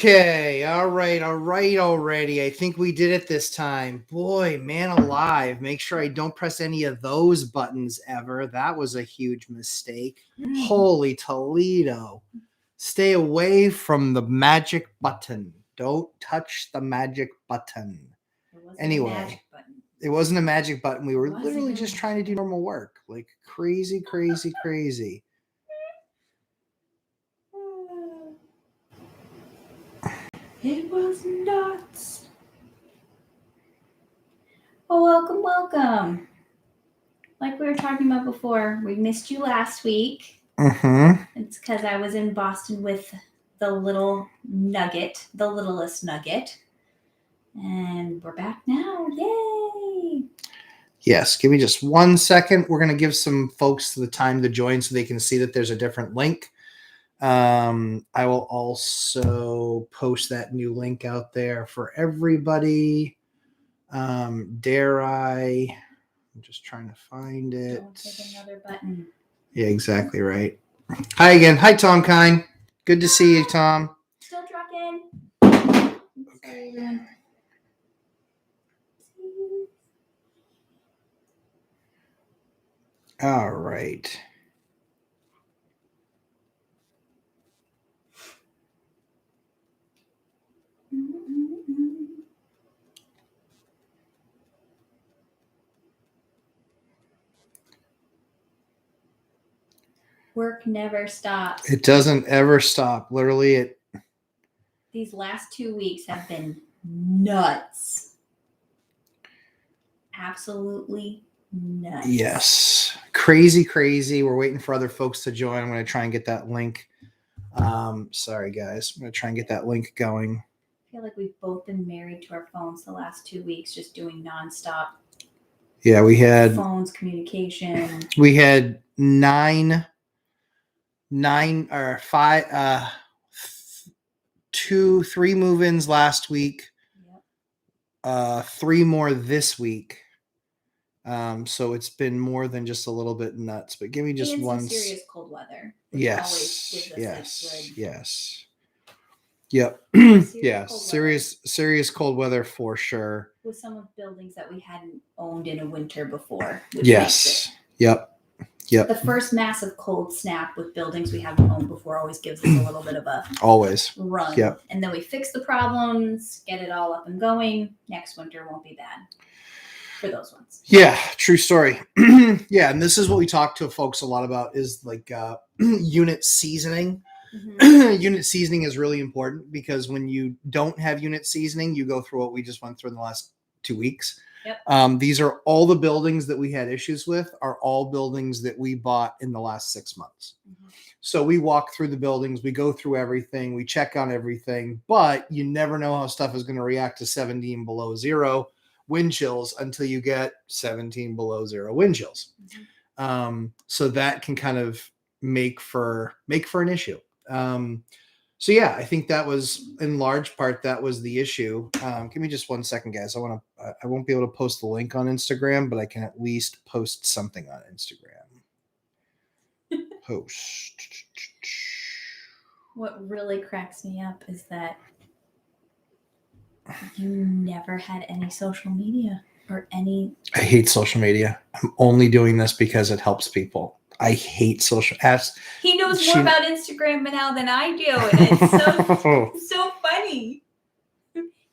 Okay, all right, already. I think we did it this time. Boy, man alive. Make sure I don't press any of those buttons ever. That was a huge mistake. Holy Toledo. Stay away from the magic button. Don't touch the magic button. Anyway, it wasn't a magic button. We were literally just trying to do normal work. Like crazy. It was nuts. Well, welcome. Like we were talking about before, we missed you last week. It's because I was in Boston with the little nugget, the littlest nugget. And we're back now. Yay! Yes, give me just 1 second. We're going to give some folks the time to join so they can see that there's a different link. I will also post that new link out there for everybody. Dare I? I'm just trying to find it. Don't hit another button. Yeah, exactly right. Hi again. Hi, Tom Kine. Good to see you, Tom. Still trucking. Okay. All right. Work never stops. It doesn't ever stop. Literally, These last 2 weeks have been nuts. Absolutely nuts. Yes. Crazy. We're waiting for other folks to join. I'm going to try and get that link. Sorry, guys. I'm going to try and get that link going. I feel like we've both been married to our phones the last 2 weeks, just doing nonstop. Yeah, we had phones, communication. We had three move-ins last week. Yep. 3 more this week. So it's been more than just a little bit nuts. But give me just one. Serious cold weather. Yes. Yep. Serious cold weather for sure. With some of buildings that we hadn't owned in a winter before. Yes. Yep. The first massive cold snap with buildings we haven't owned before always gives us a little bit of a run. Yep. And then we fix the problems, get it all up and going. Next winter won't be bad for those ones. Yeah, true story. Yeah, and this is what we talk to folks a lot about is like unit seasoning. Mm-hmm. Unit seasoning is really important because when you don't have unit seasoning, you go through what we just went through in the last 2 weeks. Yep. These are all the buildings that we had issues with are all buildings that we bought in the last 6 months. Mm-hmm. So we walk through the buildings, we go through everything, we check on everything, but you never know how stuff is going to react to 17 below zero wind chills until you get 17 below zero wind chills. Mm-hmm. So that can kind of make for an issue. So yeah, I think that was in large part, that was the issue. Give me just 1 second, guys. I won't be able to post the link on Instagram, but I can at least post something on Instagram. Post. What really cracks me up is that you never had any social media or any. I hate social media. I'm only doing this because it helps people. I hate social apps. He knows more about Instagram now than I do, and it's so funny.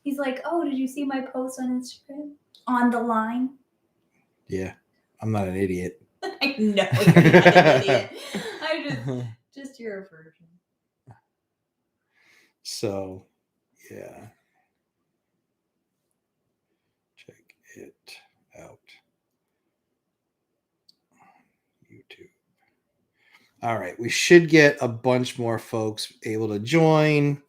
He's like, "Oh, did you see my post on Instagram? On the line?" Yeah, I'm not an idiot. I know you're not an idiot. I just your version. So, yeah. Check it out. YouTube. All right, we should get a bunch more folks able to join.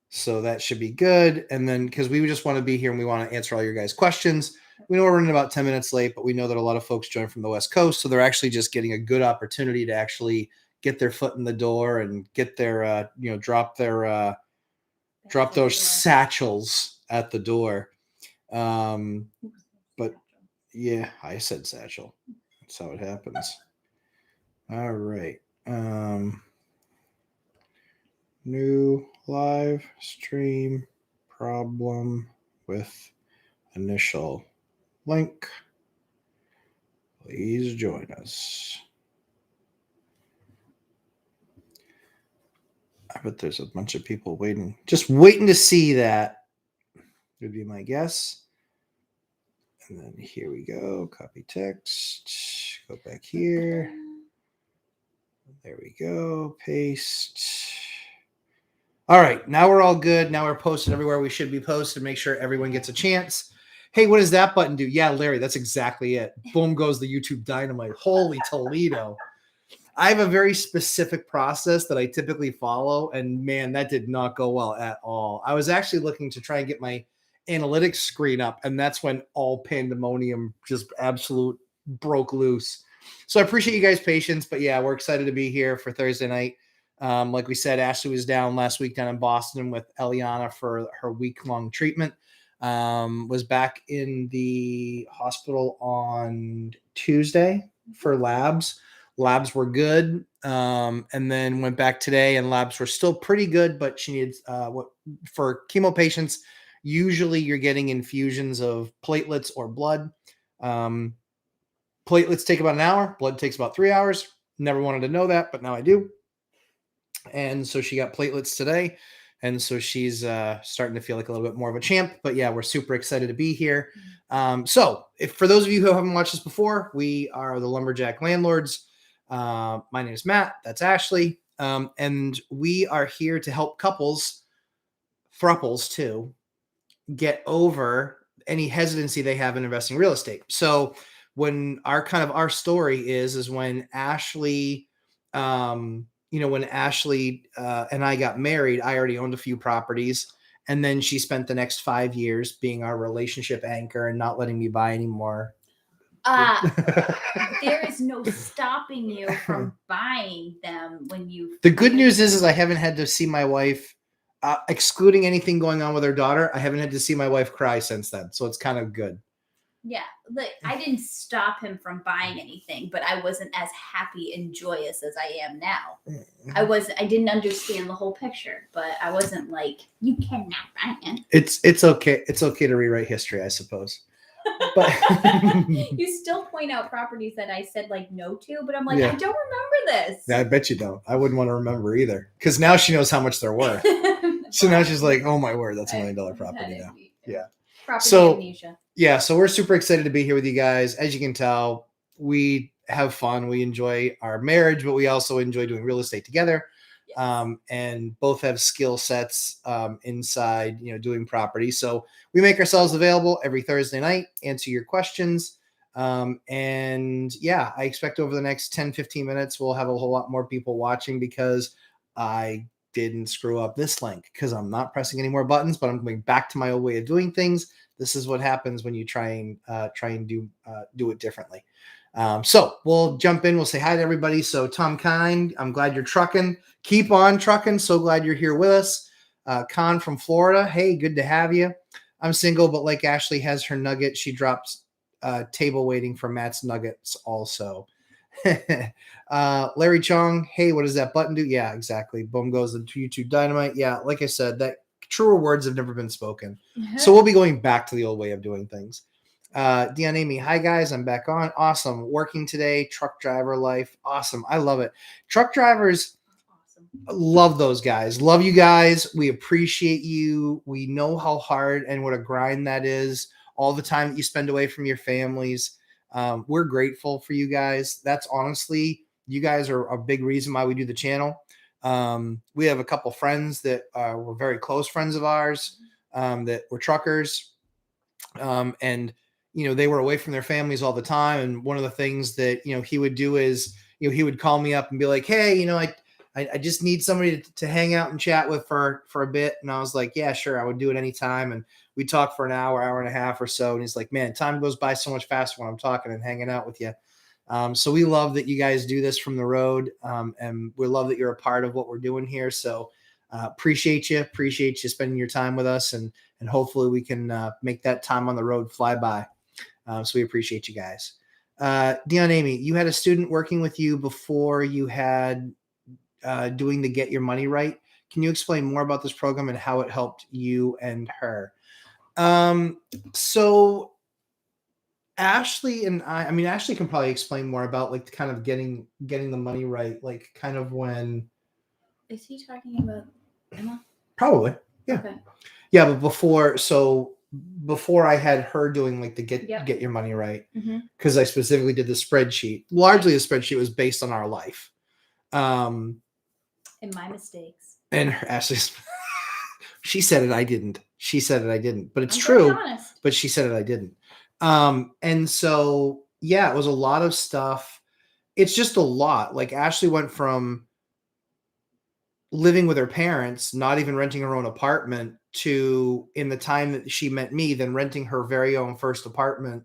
So that should be good. And then because we just want to be here and we want to answer all your guys' questions. We know we're running about 10 minutes late, but we know that a lot of folks join from the West Coast. So they're actually just getting a good opportunity to actually get their foot in the door and get their, drop those satchels at the door. But yeah, I said satchel. That's how it happens. All right. New live stream problem with initial link. Please join us. I bet there's a bunch of people waiting, just waiting to see that, would be my guess. And then here we go. Copy text. Go back here. There we go. Paste. All right. Now we're all good. Now we're posted everywhere we should be posted. Make sure everyone gets a chance. Hey, what does that button do? Yeah, Larry, that's exactly it. Boom goes the YouTube dynamite. Holy Toledo. I have a very specific process that I typically follow. And man, that did not go well at all. I was actually looking to try and get my analytics screen up, and that's when all pandemonium just absolute broke loose. So I appreciate you guys' patience, but yeah, we're excited to be here for Thursday night. Like we said, Ashley was down last week down in Boston with Eliana for her week-long treatment. Was back in the hospital on Tuesday for labs. Labs were good, and then went back today, and labs were still pretty good, but she needs for chemo patients. Usually you're getting infusions of platelets or blood. Platelets take about an hour. Blood takes about 3 hours. Never wanted to know that, but now I do. And so she got platelets today. And so she's starting to feel like a little bit more of a champ. But yeah, we're super excited to be here. So if for those of you who haven't watched this before, we are the Lumberjack Landlords. My name is Matt. That's Ashley. And we are here to help couples, thruples too, get over any hesitancy they have in investing in real estate. So when our story is when Ashley, when Ashley and I got married, I already owned a few properties. And then she spent the next 5 years being our relationship anchor and not letting me buy anymore. There is no stopping you from buying them when you. The good news is I haven't had to see my wife. Excluding anything going on with her daughter, I haven't had to see my wife cry since then. So it's kind of good. Yeah. Like, I didn't stop him from buying anything, but I wasn't as happy and joyous as I am now. I didn't understand the whole picture, but I wasn't like, you cannot buy it. It's okay. It's okay to rewrite history, I suppose. But you still point out properties that I said like no to, but I'm like, yeah. I don't remember this. Yeah, I bet you don't. I wouldn't want to remember either, because now she knows how much they're worth. So now she's like, oh my word, that's $1 million property now. Yeah. Property amnesia. Yeah, so we're super excited to be here with you guys. As you can tell, we have fun. We enjoy our marriage, but we also enjoy doing real estate together. Yes. And both have skill sets inside, doing property. So we make ourselves available every Thursday night, answer your questions. And yeah, I expect over the next 10, 15 minutes, we'll have a whole lot more people watching because I didn't screw up this link because I'm not pressing any more buttons, but I'm going back to my old way of doing things. This is what happens when you try and do it differently. So we'll jump in. We'll say hi to everybody. So Tom Kind, I'm glad you're trucking. Keep on trucking. So glad you're here with us. Con from Florida. Hey, good to have you. I'm single, but like Ashley has her nugget, she drops table waiting for Matt's nuggets also. Larry Chong. Hey, what does that button do? Yeah, exactly. Boom goes the YouTube dynamite. Yeah, like I said, that truer words have never been spoken. So we'll be going back to the old way of doing things. Dion Amy, hi guys, I'm back on. Awesome. Working today, truck driver life. Awesome. I love it. Truck drivers, awesome. Love those guys. Love you guys. We appreciate you. We know how hard and what a grind that is. All the time that you spend away from your families. We're grateful for you guys. That's honestly, you guys are a big reason why we do the channel. We have a couple friends that were very close friends of ours that were truckers. And they were away from their families all the time. And one of the things that, he would do is, he would call me up and be like, hey, I just need somebody to hang out and chat with for a bit. And I was like, yeah, sure. I would do it anytime. And we talked for an hour and a half or so. And he's like, man, time goes by so much faster when I'm talking and hanging out with you. So we love that you guys do this from the road. And we love that you're a part of what we're doing here. So appreciate you spending your time with us. And hopefully we can make that time on the road fly by. So we appreciate you guys. Dion Amy, you had a student working with you before you had doing the Get Your Money Right. Can you explain more about this program and how it helped you and her? So Ashley and I mean, Ashley can probably explain more about like kind of getting the money right, like kind of when. Is he talking about Emma? Probably, yeah. Okay. Yeah, but before I had her doing like the get your money right, because I specifically did the spreadsheet. Largely, the spreadsheet was based on our life, and my mistakes. And Ashley's, she said it. I didn't. She said it. I didn't. But it's I'm true. honest. But she said it. I didn't. And so yeah, it was a lot of stuff. It's just a lot. Like Ashley went from living with her parents, not even renting her own apartment, to in the time that she met me, then renting her very own first apartment,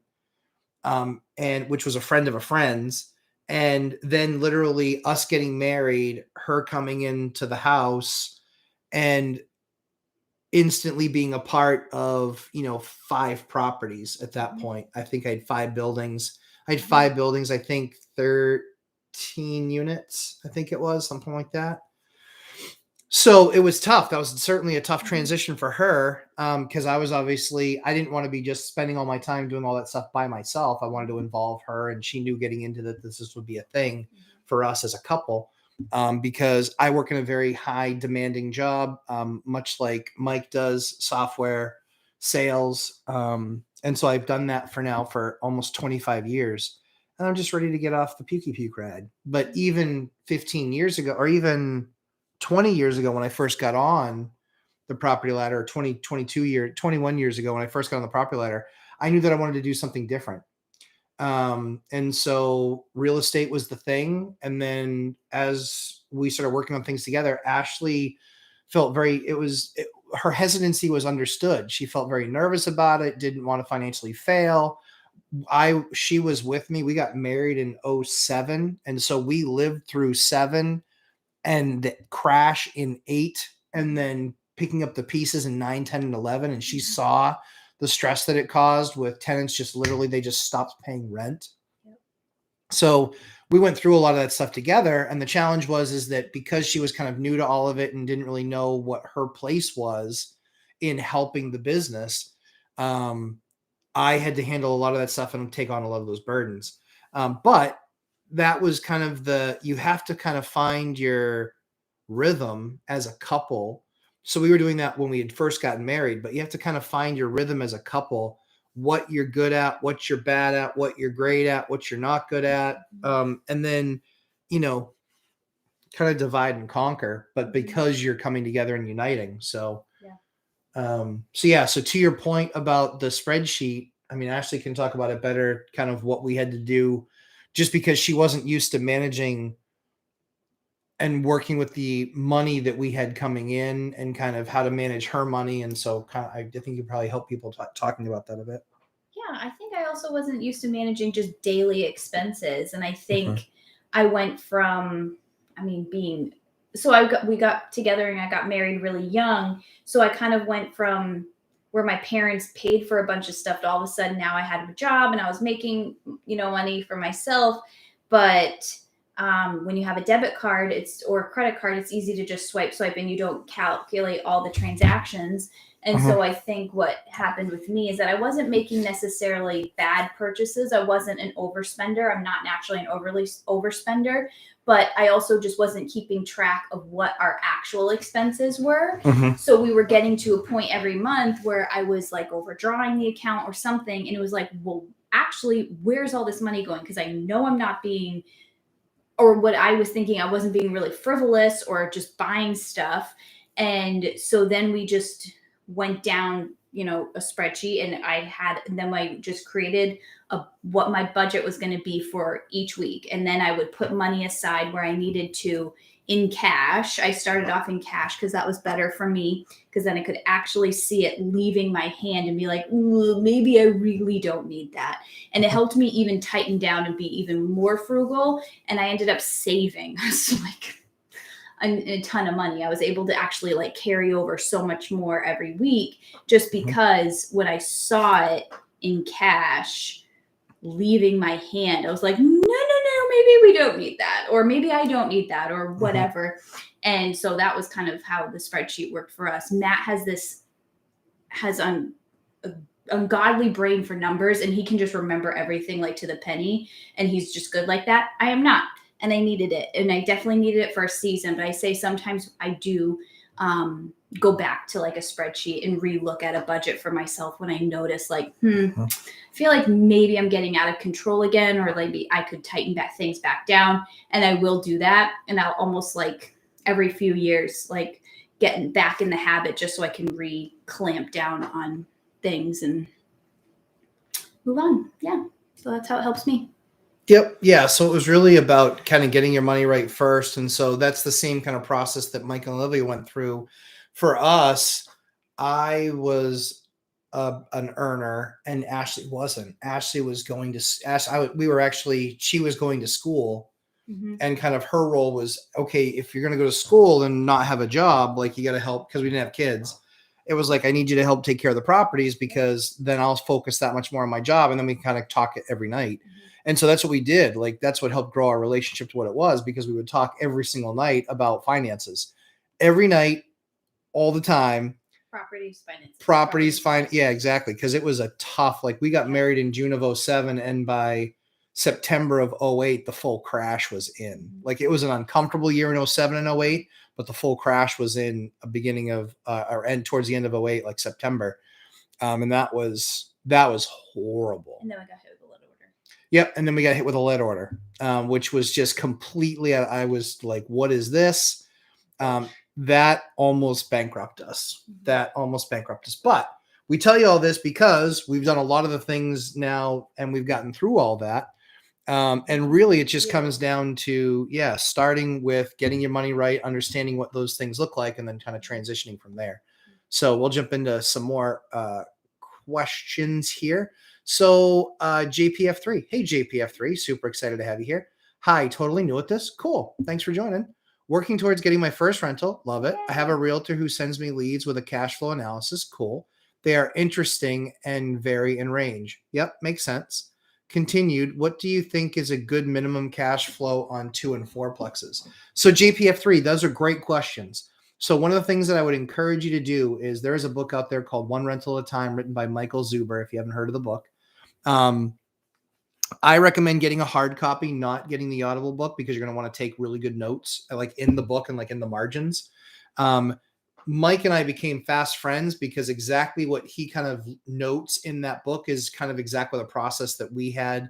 and which was a friend of a friend's, and then literally us getting married, her coming into the house, and instantly being a part of 5 properties at that point. I think I had 5 buildings. I think 13 units. I think it was something like that. So it was tough. That was certainly a tough transition for her, because I didn't want to be just spending all my time doing all that stuff by myself. I wanted to involve her, and she knew getting into that this would be a thing for us as a couple, because I work in a very high demanding job, much like Mike does, software sales. And so I've done that for almost 25 years, and I'm just ready to get off the pukey puke ride. But even 15 years ago, or even 20 years ago when I first got on the property ladder, 21 years ago when I first got on the property ladder, I knew that I wanted to do something different. And so real estate was the thing. And then as we started working on things together, Ashley felt her hesitancy was understood. She felt very nervous about it, didn't want to financially fail. She was with me. We got married in 2007. And so we lived through 2007 and the crash in 2008, and then picking up the pieces in 2009, 2010, and 2011. And she saw the stress that it caused with tenants they just stopped paying rent. Yep. So we went through a lot of that stuff together. And the challenge is that because she was kind of new to all of it and didn't really know what her place was in helping the business, I had to handle a lot of that stuff and take on a lot of those burdens. But that was kind of you have to kind of find your rhythm as a couple. So we were doing that when we had first gotten married, but you have to kind of find your rhythm as a couple, what you're good at, what you're bad at, what you're great at, what you're not good at. And then, kind of divide and conquer, but because you're coming together and uniting. So, so to your point about the spreadsheet, I mean, Ashley can talk about it better, kind of what we had to do, just because she wasn't used to managing and working with the money that we had coming in and kind of how to manage her money. And so I think you probably help people talking about that a bit. Yeah, I think I also wasn't used to managing just daily expenses. And I think I went from, we got together and I got married really young. So I kind of went from where my parents paid for a bunch of stuff to all of a sudden now I had a job and I was making, money for myself. But when you have a debit card or a credit card, it's easy to just swipe and you don't calculate all the transactions. And so I think what happened with me is that I wasn't making necessarily bad purchases. I wasn't an overspender. I'm not naturally an overspender, but I also just wasn't keeping track of what our actual expenses were. So we were getting to a point every month where I was like overdrawing the account or something. And it was like, well, actually, where's all this money going? Because I know I'm not being, or what I was thinking, I wasn't being really frivolous or just buying stuff. And so then we just went down, a spreadsheet, and then I just created what my budget was going to be for each week. And then I would put money aside where I needed to in cash. I started off in cash because that was better for me, because then I could actually see it leaving my hand and be like, maybe I really don't need that. And it helped me even tighten down and be even more frugal. And I ended up saving like a ton of money. I was able to actually like carry over so much more every week, just because when I saw it in cash leaving my hand, I was like, no, maybe we don't need that, or maybe I don't need that, or whatever. And so that was kind of how the spreadsheet worked for us. Matt has ungodly brain for numbers, and he can just remember everything like to the penny, and he's just good like that. I am not, and I needed it, and I definitely needed it for a season. But I say sometimes I do go back to like a spreadsheet and relook at a budget for myself when I notice like, I feel like maybe I'm getting out of control again, or maybe I could tighten things back down, and I will do that. And I'll almost like every few years, like getting back in the habit just so I can clamp down on things and move on. Yeah. So that's how it helps me. Yep. Yeah. So it was really about kind of getting your money right first. And so that's the same kind of process that Mike and Olivia went through. For us, I was an earner and Ashley wasn't. Ashley was going to, she was going to school, and kind of her role was, okay, if you're going to go to school and not have a job, like you got to help, because we didn't have kids. It was like, I need you to help take care of the properties, because then I'll focus that much more on my job. And then we kind of talk it every night. And so that's what we did. Like, that's what helped grow our relationship to what it was, because we would talk every single night about finances, every night, all the time. Properties, fine. Yeah, exactly. Because it was a tough, like, we got married in June of 2007, and by September of 2008, the full crash was in. Like, it was an uncomfortable year in 2007 and 2008, but the full crash was in a beginning of or end towards the end of 2008, like September. And that was horrible. And then we got hit with a lead order. Yep. And then we got hit with a lead order, which was just completely, I was like, what is this? That almost bankrupted us. But we tell you all this because we've done a lot of the things now, and we've gotten through all that. And really, it just comes down to, starting with getting your money right, understanding what those things look like, and then kind of transitioning from there. So we'll jump into some more questions here. So JPF3. Hey, JPF3. Super excited to have you here. Hi, totally new at this. Cool. Thanks for joining. Working towards getting my first rental. Love it. I have a realtor who sends me leads with a cash flow analysis. Cool. They are interesting and vary in range. Yep, makes sense. Continued. What do you think is a good minimum cash flow on 2 and 4 plexes? So JPF3, those are great questions. So one of the things that I would encourage you to do is, there is a book out there called One Rental at a Time, written by Michael Zuber, if you haven't heard of the book. I recommend getting a hard copy, not getting the Audible book, because you're going to want to take really good notes, like in the book and like in the margins. Mike and I became fast friends because exactly what he kind of notes in that book is kind of exactly the process that we had.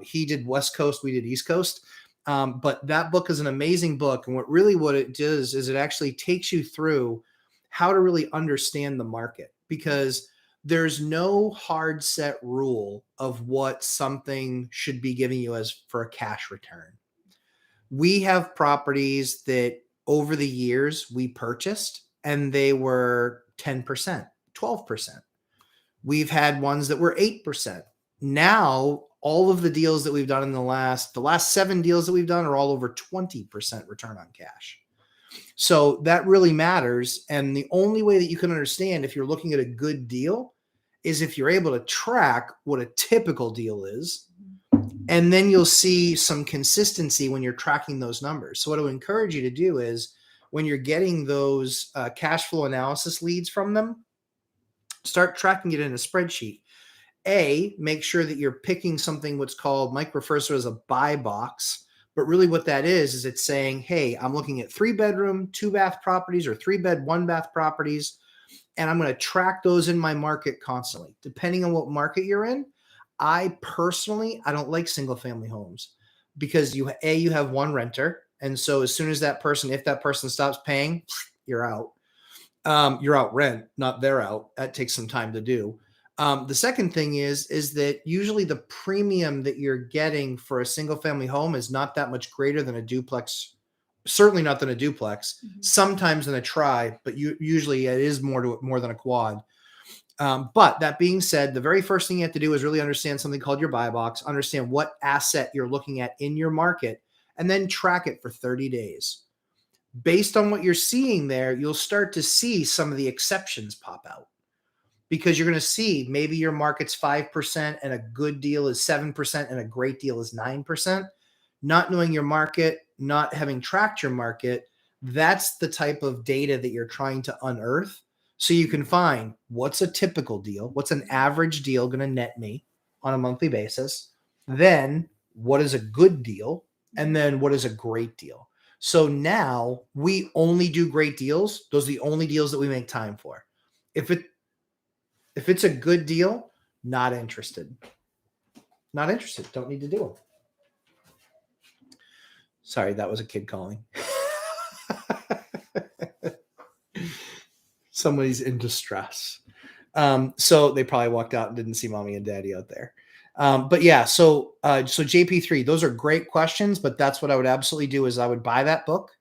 He did West Coast, we did East Coast. But that book is an amazing book. And what it does is it actually takes you through how to really understand the market, because there's no hard set rule of what something should be giving you as for a cash return. We have properties that over the years we purchased, and they were 10%, 12%. We've had ones that were 8%. Now, all of the deals that we've done in the last 7 deals that we've done are all over 20% return on cash. So that really matters. And the only way that you can understand if you're looking at a good deal is if you're able to track what a typical deal is. And then you'll see some consistency when you're tracking those numbers. So what I would encourage you to do is, when you're getting those cash flow analysis leads from them, start tracking it in a spreadsheet. Make sure that you're picking something what's called, Mike refers to as a buy box. But really what that is it's saying, hey, I'm looking at 3-bedroom, 2-bath properties, or 3-bed, 1-bath properties. And I'm going to track those in my market constantly. Depending on what market you're in, I don't like single family homes, because you have one renter. And so as soon as if that person stops paying, you're out. You're out rent, not they're out. That takes some time to do. The second thing is that usually the premium that you're getting for a single family home is not that much greater than a duplex. Certainly not than a duplex, sometimes than a tri, but usually it is more than a quad. But that being said, the very first thing you have to do is really understand something called your buy box, understand what asset you're looking at in your market, and then track it for 30 days. Based on what you're seeing there, you'll start to see some of the exceptions pop out, because you're going to see maybe your market's 5% and a good deal is 7% and a great deal is 9%. Not knowing your market, not having tracked your market, That's the type of data that you're trying to unearth so you can find what's a typical deal, what's an average deal going to net me on a monthly basis, then what is a good deal, and then what is a great deal. So now we only do great deals. Those are the only deals that we make time for. If it's a good deal, not interested. Not interested. Don't need to do them. Sorry, that was a kid calling. Somebody's in distress. So they probably walked out and didn't see mommy and daddy out there. But yeah, so JP3, those are great questions, but that's what I would absolutely do is I would buy that book.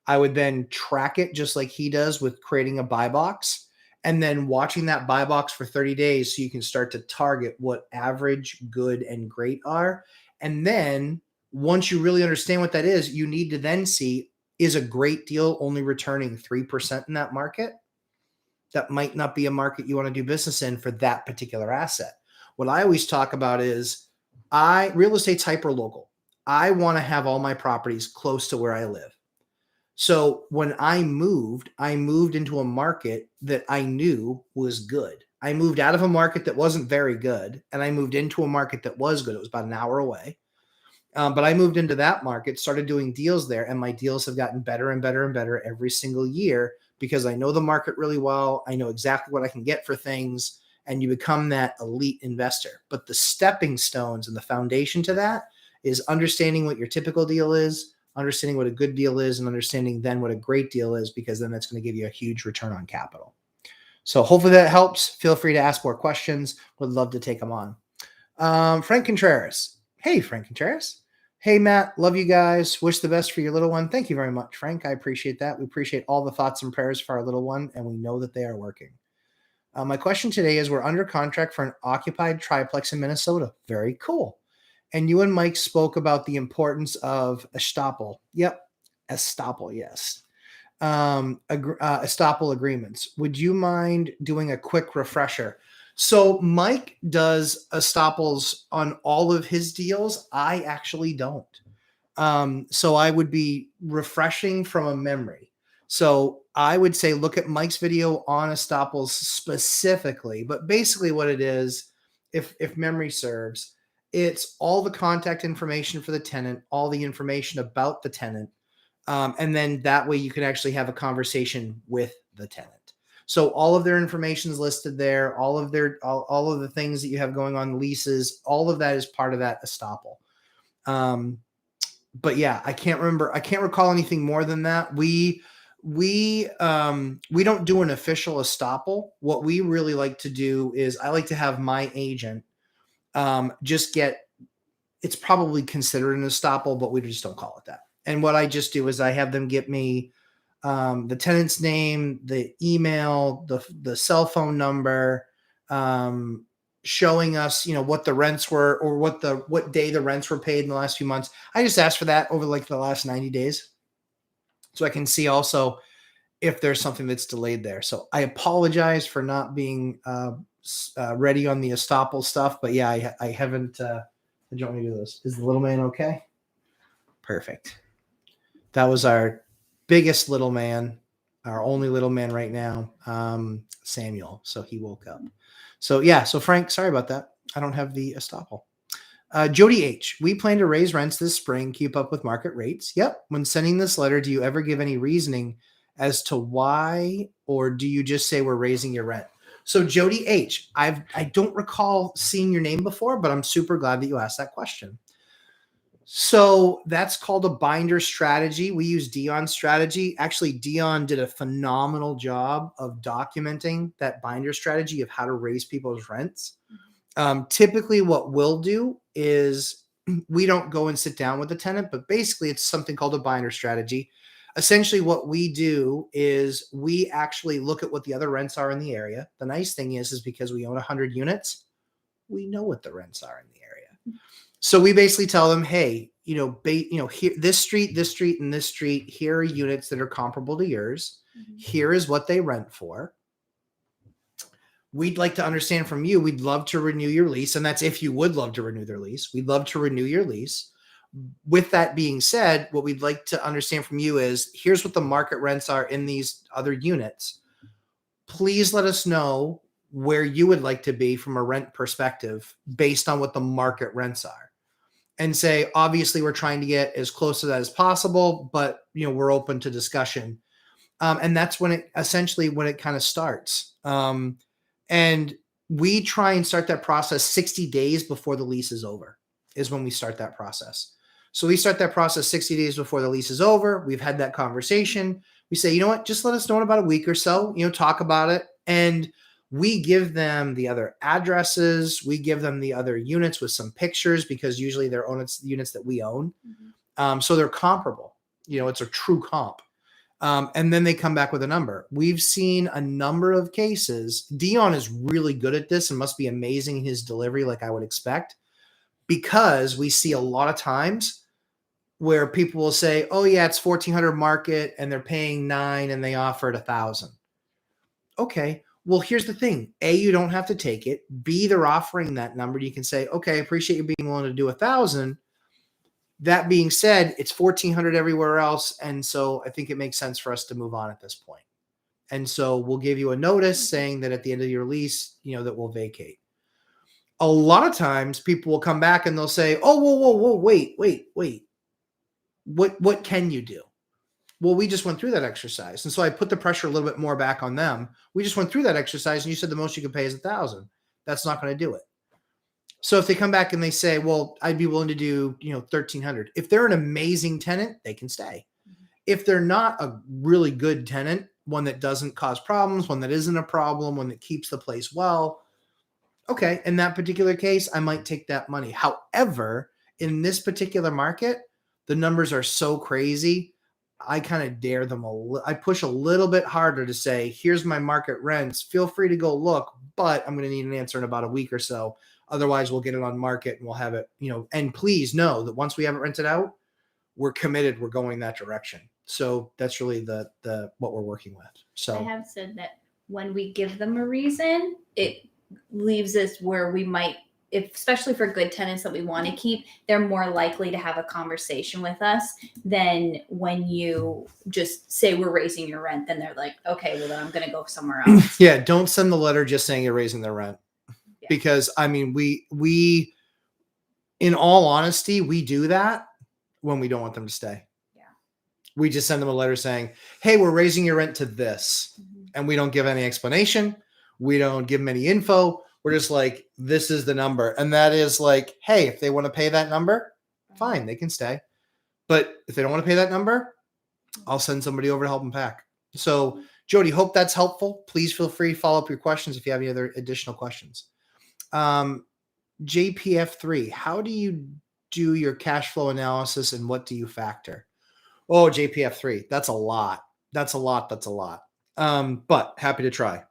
I would then track it just like he does with creating a buy box and then watching that buy box for 30 days so you can start to target what average, good, and great are. And then once you really understand what that is, you need to then see, is a great deal only returning 3% in that market? That might not be a market you want to do business in for that particular asset. What I always talk about is real estate's hyper local. I want to have all my properties close to where I live. So when I moved into a market that I knew was good. I moved out of a market that wasn't very good, and I moved into a market that was good. It was about an hour away. But I moved into that market, started doing deals there, and my deals have gotten better and better and better every single year because I know the market really well. I know exactly what I can get for things, and you become that elite investor. But the stepping stones and the foundation to that is understanding what your typical deal is, understanding what a good deal is, and understanding then what a great deal is, because then that's going to give you a huge return on capital. So hopefully that helps. Feel free to ask more questions. Would love to take them on. Frank Contreras. Hey, Frank Contreras. Hey, Matt. Love you guys. Wish the best for your little one. Thank you very much, Frank. I appreciate that. We appreciate all the thoughts and prayers for our little one, and we know that they are working. My question today is, we're under contract for an occupied triplex in Minnesota. Very cool. And you and Mike spoke about the importance of Estoppel. Yep. Estoppel, yes. Estoppel agreements. Would you mind doing a quick refresher? So Mike does Estoppels on all of his deals. I actually don't. So I would be refreshing from a memory. So I would say look at Mike's video on Estoppels specifically, but basically what it is, if memory serves, it's all the contact information for the tenant, all the information about the tenant, and then that way you can actually have a conversation with the tenant. So all of their information is listed there. All of the things that you have going on, leases, all of that is part of that Estoppel. But yeah, I can't recall anything more than that. We don't do an official Estoppel. What we really like to do is I like to have my agent it's probably considered an Estoppel, but we just don't call it that. And what I just do is I have them get me the tenant's name, the email, the cell phone number, showing us, what the rents were or what day the rents were paid in the last few months. I just asked for that over like the last 90 days. So I can see also if there's something that's delayed there. So I apologize for not being ready on the Estoppel stuff, but yeah, I haven't. Do you want me to do this? Is the little man okay? Perfect. That was our biggest little man, our only little man right now, Samuel. So he woke up. So yeah. So Frank, sorry about that. I don't have the Estoppel. Jody H. We plan to raise rents this spring, keep up with market rates. Yep. When sending this letter, do you ever give any reasoning as to why, or do you just say we're raising your rent? So Jody H., I don't recall seeing your name before, but I'm super glad that you asked that question. So that's called a binder strategy. We use Dion's strategy. Actually, Dion did a phenomenal job of documenting that binder strategy of how to raise people's rents. Typically what we'll do is we don't go and sit down with the tenant, but basically it's something called a binder strategy. Essentially what we do is we actually look at what the other rents are in the area. The nice thing is because we own 100 units, we know what the rents are in the area. So we basically tell them, hey, here, this street, and this street, here are units that are comparable to yours. Mm-hmm. Here is what they rent for. We'd like to understand from you, we'd love to renew your lease. And that's if you would love to renew their lease. We'd love to renew your lease. With that being said, what we'd like to understand from you is here's what the market rents are in these other units. Please let us know where you would like to be from a rent perspective based on what the market rents are. And say, obviously, we're trying to get as close to that as possible, but we're open to discussion. And that's when it kind of starts. And we try and start that process 60 days before the lease is over, is when we start that process. So we start that process 60 days before the lease is over. We've had that conversation. We say, you know what, just let us know in about a week or so, talk about it. And we give them the other addresses. We give them the other units with some pictures because usually they're units that we own. So they're comparable. It's a true comp. And then they come back with a number. We've seen a number of cases. Dion is really good at this and must be amazing in his delivery, like I would expect, because we see a lot of times where people will say, oh yeah, it's 1,400 market and they're paying $9 and they offered $1,000. Okay. Well, here's the thing. A, you don't have to take it. B, they're offering that number. You can say, okay, I appreciate you being willing to do $1,000. That being said, it's 1,400 everywhere else. And so I think it makes sense for us to move on at this point. And so we'll give you a notice saying that at the end of your lease, that we'll vacate. A lot of times people will come back and they'll say, oh, whoa, wait. What can you do? Well, we just went through that exercise. And so I put the pressure a little bit more back on them. We just went through that exercise and you said the most you could pay is $1,000. That's not going to do it. So if they come back and they say, well, I'd be willing to do, 1,300. If they're an amazing tenant, they can stay. If they're not a really good tenant, one that doesn't cause problems, one that isn't a problem, one that keeps the place well, okay, in that particular case, I might take that money. However, in this particular market, the numbers are so crazy. I kind of dare them I push a little bit harder to say, here's my market rents. Feel free to go look, but I'm going to need an answer in about a week or so. Otherwise, we'll get it on market and we'll have it, and please know that once we have it rented out, we're committed. We're going that direction. So that's really the what we're working with. So I have said that when we give them a reason, it leaves us where we might, especially for good tenants that we want to keep, they're more likely to have a conversation with us than when you just say we're raising your rent. Then they're like, okay, well then I'm going to go somewhere else. Yeah. Don't send the letter just saying you're raising their rent. Yeah. Because we, in all honesty, we do that when we don't want them to stay. Yeah. We just send them a letter saying, hey, we're raising your rent to this. And we don't give any explanation. We don't give them any info. We're just like, this is the number. And that is like, hey, if they want to pay that number, fine, they can stay. But if they don't want to pay that number, I'll send somebody over to help them pack. So, Jody, hope that's helpful. Please feel free to follow up your questions if you have any other additional questions. JPF3, how do you do your cash flow analysis and what do you factor? Oh, JPF3, that's a lot. That's a lot. But happy to try.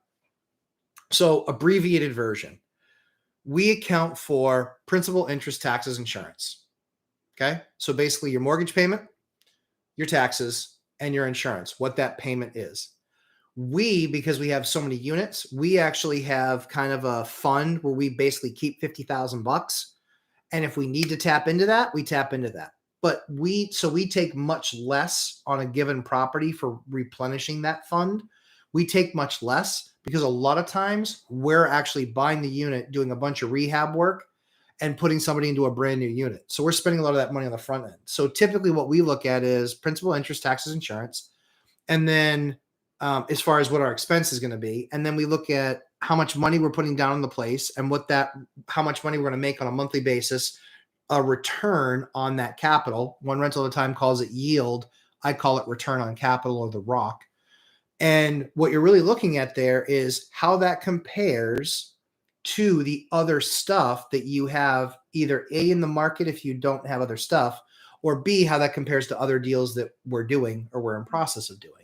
So abbreviated version, we account for principal, interest, taxes, insurance. Okay. So basically your mortgage payment, your taxes, and your insurance, what that payment is. Because we have so many units, we actually have kind of a fund where we basically keep $50,000. And if we need to tap into that, we tap into that. But we take much less on a given property for replenishing that fund. We take much less because a lot of times we're actually buying the unit, doing a bunch of rehab work and putting somebody into a brand new unit. So we're spending a lot of that money on the front end. So typically what we look at is principal, interest, taxes, insurance. And then as far as what our expense is going to be. And then we look at how much money we're putting down in the place and how much money we're going to make on a monthly basis, a return on that capital. One rental at a time calls it yield. I call it return on capital or the rock. And what you're really looking at there is how that compares to the other stuff that you have, either A, in the market if you don't have other stuff, or B, how that compares to other deals that we're doing or we're in process of doing.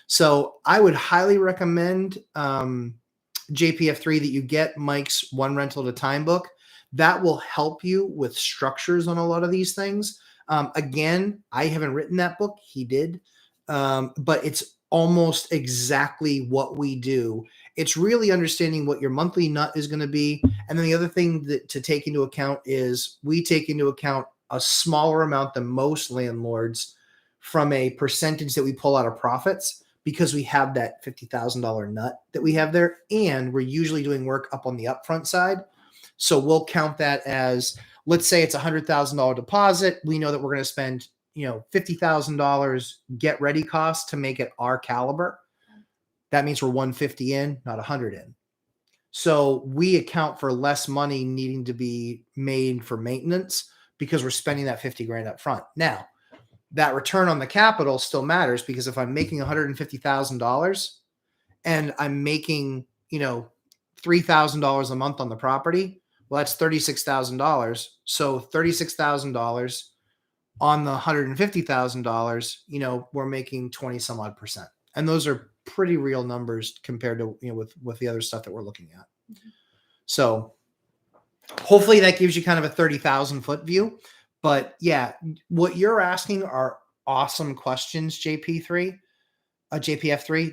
So I would highly recommend JPF3 that you get Mike's One Rental at a Time book. That will help you with structures on a lot of these things. Again, I haven't written that book. He did. But it's almost exactly what we do. It's really understanding what your monthly nut is going to be. And then the other thing to take into account is we take into account a smaller amount than most landlords from a percentage that we pull out of profits, because we have that $50,000 nut that we have there, and we're usually doing work up on the upfront side. So we'll count that as, let's say it's $100,000 deposit. We know that we're going to spend, $50,000 get ready costs to make it our caliber. That means we're 150 in, not 100 in. So we account for less money needing to be made for maintenance because we're spending that 50 grand up front. Now, that return on the capital still matters, because if I'm making $150,000 and I'm making, $3,000 a month on the property, well, that's $36,000. So $36,000 on the $150,000, we're making 20 some odd percent. And those are pretty real numbers compared to, with the other stuff that we're looking at. Mm-hmm. So hopefully that gives you kind of a 30,000 foot view. But yeah, what you're asking are awesome questions, JPF3.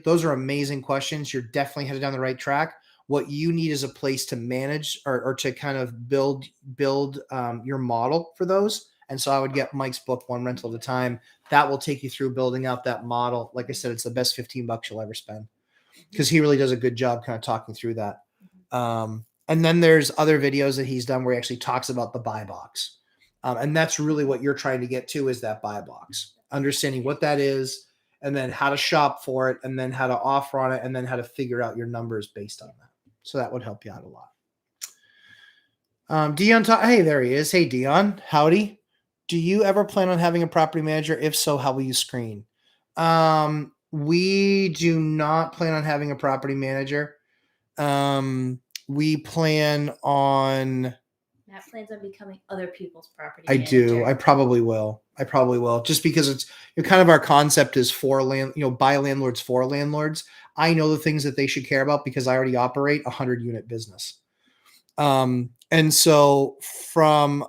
Those are amazing questions. You're definitely headed down the right track. What you need is a place to manage or to kind of build your model for those. And so I would get Mike's book, One Rental at a Time. That will take you through building out that model. Like I said, it's the best $15 you'll ever spend, because he really does a good job kind of talking through that. And then there's other videos that he's done where he actually talks about the buy box. And that's really what you're trying to get to, is that buy box, understanding what that is, and then how to shop for it, and then how to offer on it, and then how to figure out your numbers based on that. So that would help you out a lot. Dion, hey, there he is. Hey, Dion, howdy. Do you ever plan on having a property manager? If so, how will you screen? We do not plan on having a property manager. We plan on... Matt plans on becoming other people's property manager. I do. I probably will. Just because it's kind of our concept is by landlords for landlords. I know the things that they should care about because I already operate a 100-unit business. And so from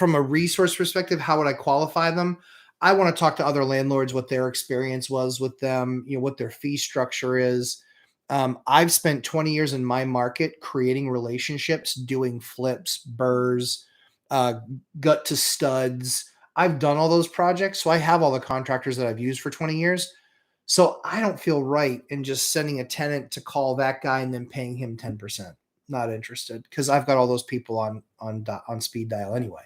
a resource perspective, how would I qualify them? I want to talk to other landlords, what their experience was with them, what their fee structure is. I've spent 20 years in my market creating relationships, doing flips, burrs, gut to studs. I've done all those projects. So I have all the contractors that I've used for 20 years. So I don't feel right in just sending a tenant to call that guy and then paying him 10%. Not interested, because I've got all those people on speed dial anyway.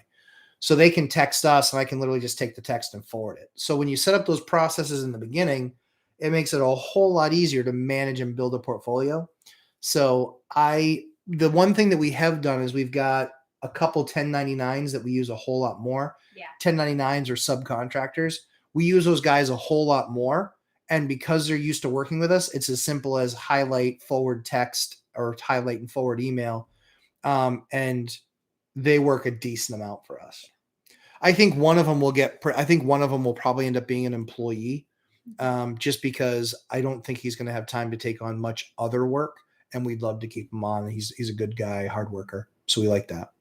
So they can text us and I can literally just take the text and forward it. So when you set up those processes in the beginning, it makes it a whole lot easier to manage and build a portfolio. So the one thing that we have done is we've got a couple 1099s that we use a whole lot more. Yeah. 1099s are subcontractors. We use those guys a whole lot more. And because they're used to working with us, it's as simple as highlight, forward text, or highlight and forward email. And they work a decent amount for us. I think one of them will probably end up being an employee, just because I don't think he's going to have time to take on much other work, and we'd love to keep him on. He's a good guy, hard worker. So we like that.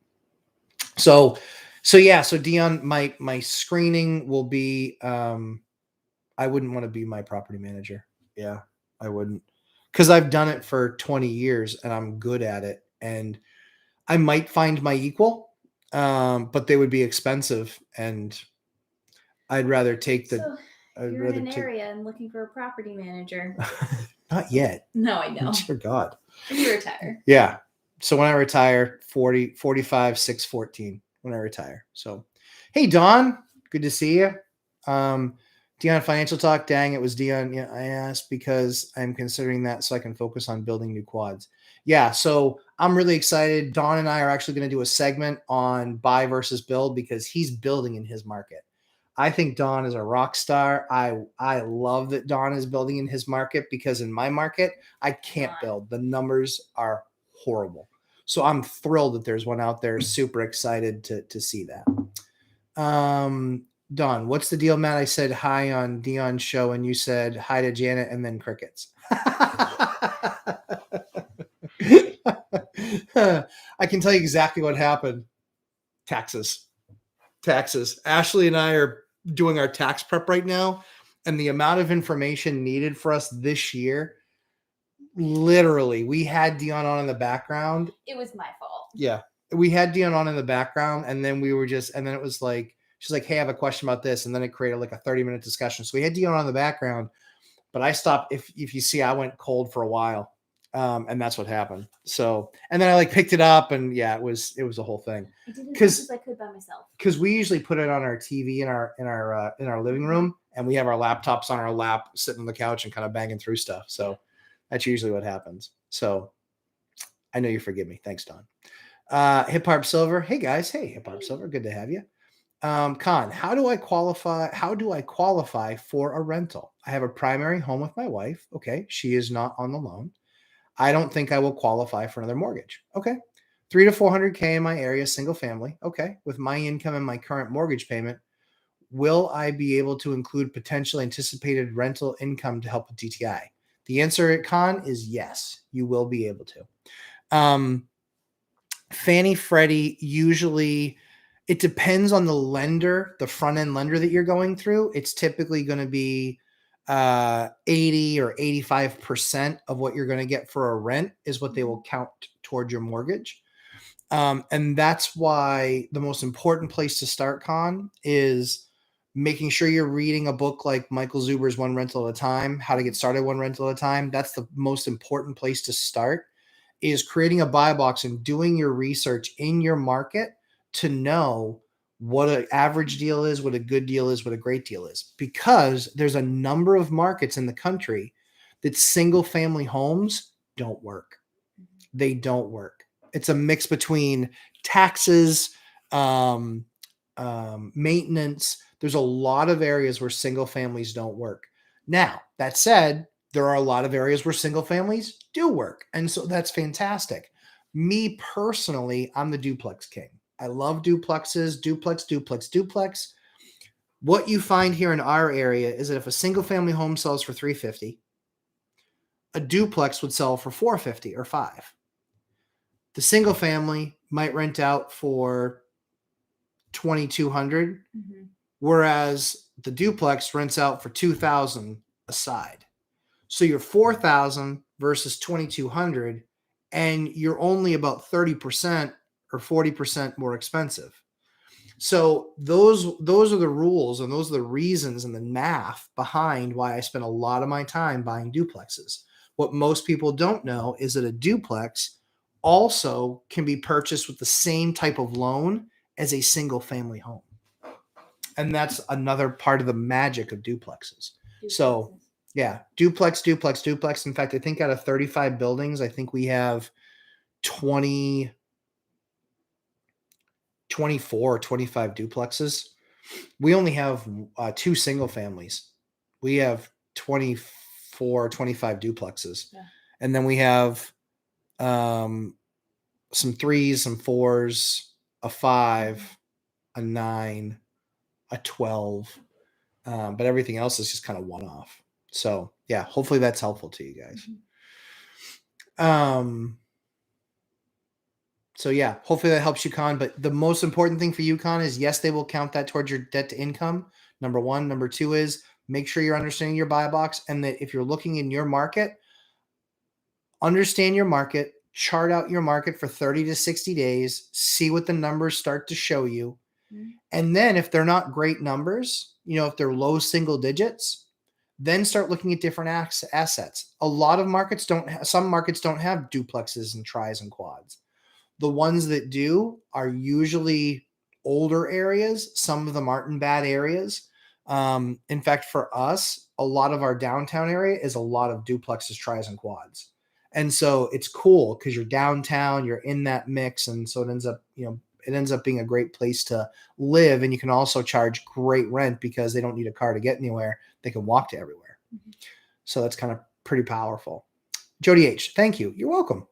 So Dion, my screening will be, I wouldn't want to be my property manager. Yeah, I wouldn't, because I've done it for 20 years and I'm good at it. And I might find my equal, but they would be expensive, and I'd rather take the... So you're in an area and looking for a property manager. Not yet. No, I know. Dear God. When you retire. Yeah. So when I retire, 45, 614 when I retire. So, hey, Don, good to see you. Dion, Financial Talk. Dang, it was Dion. Yeah, I asked because I'm considering that so I can focus on building new quads. Yeah, so I'm really excited. Don and I are actually going to do a segment on buy versus build, because he's building in his market. I think Don is a rock star. I love that Don is building in his market, because in my market, I can't build. The numbers are horrible. So I'm thrilled that there's one out there. Super excited to see that. Don, what's the deal, Matt? I said hi on Dion's show and you said hi to Janet and then crickets. I can tell you exactly what happened. Taxes. Ashley and I are doing our tax prep right now, and the amount of information needed for us this year, literally, we had Dion on in the background. It was my fault. Yeah. we had Dion on in the background, and then and then it was like, she's like, hey, I have a question about this. And then it created like a 30-minute discussion. So we had Dion on in the background, but I stopped. If you see, I went cold for a while. And that's what happened. So, and then I like picked it up, and yeah, it was a whole thing. I did as much as I could by myself. Because we usually put it on our TV in our living room, and we have our laptops on our lap, sitting on the couch and kind of banging through stuff. So that's usually what happens. So I know you forgive me. Thanks, Don. Hip Hop Silver. Hey guys. Hey, Hip Hop Silver. Good to have you. Con, how do I qualify for a rental? I have a primary home with my wife. Okay. She is not on the loan. I don't think I will qualify for another mortgage. Okay. 300 to 400K in my area, single family. Okay. With my income and my current mortgage payment, will I be able to include potential anticipated rental income to help with DTI? The answer at Con is yes, you will be able to. Fannie Freddie, usually it depends on the lender, the front end lender that you're going through. It's typically going to be 80 or 85% of what you're going to get for a rent is what they will count toward your mortgage. And that's why the most important place to start, Con, is making sure you're reading a book like Michael Zuber's One Rental at a Time, How to Get Started One Rental at a Time. That's the most important place to start, is creating a buy box and doing your research in your market to know what an average deal is, what a good deal is, what a great deal is, because there's a number of markets in the country that single family homes don't work. They don't work. It's a mix between taxes, maintenance. There's a lot of areas where single families don't work. Now, that said, there are a lot of areas where single families do work. And so that's fantastic. Me personally, I'm the duplex king. I love duplexes, duplex. What you find here in our area is that if a single family home sells for $350, a duplex would sell for $450 or $5. The single family might rent out for $2,200, whereas the duplex rents out for $2,000 a side. So you're $4,000 versus $2,200, and you're only about 30% or 40% more expensive. So those are the rules, and those are the reasons and the math behind why I spend a lot of my time buying duplexes. What most people don't know is that a duplex also can be purchased with the same type of loan as a single family home. And that's another part of the magic of duplexes. So yeah, duplex. In fact, I think out of 35 buildings, I think we have 24 or 25 duplexes. We only have 2 single families. We have 24, 25 duplexes. Yeah. And then we have some 3s, some 4s, a 5, a 9, a 12. But everything else is just kind of one-off. So yeah, hopefully that's helpful to you guys. So yeah, hopefully that helps you, Con. But the most important thing for you, Con, is yes, they will count that towards your debt to income. Number 1. Number 2 is make sure you're understanding your buy box, and that if you're looking in your market, understand your market, chart out your market for 30 to 60 days, see what the numbers start to show you. And then if they're not great numbers, if they're low single digits, then start looking at different assets. A lot of markets some markets don't have duplexes and tris and quads. The ones that do are usually older areas. Some of them aren't in bad areas. In fact, for us, a lot of our downtown area is a lot of duplexes, tris, and quads. And so it's cool because you're downtown, you're in that mix. And so it ends up being a great place to live. And you can also charge great rent because they don't need a car to get anywhere. They can walk to everywhere. So that's kind of pretty powerful. Jody H., thank you. You're welcome.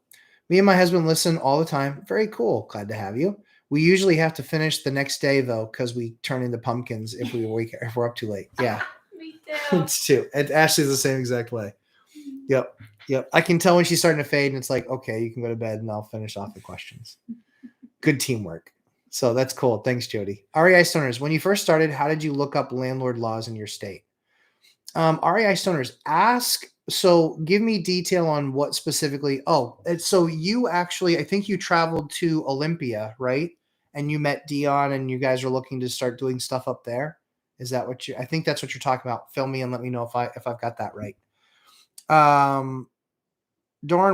Me and my husband listen all the time. Very cool. Glad to have you. We usually have to finish the next day, though, because we turn into pumpkins if we're up too late. Yeah. Me too. It's too. Ashley's the same exact way. Yep. I can tell when she's starting to fade, and it's like, okay, you can go to bed, and I'll finish off the questions. Good teamwork. So that's cool. Thanks, Jody. REI Stoners, when you first started, how did you look up landlord laws in your state? REI Stoners, ask So give me detail on what specifically. Oh, so you actually, I think you traveled to Olympia, right? And you met Dion, and you guys are looking to start doing stuff up there. Is that what you? I think that's what you're talking about. Fill me and let me know if I've got that right. Doran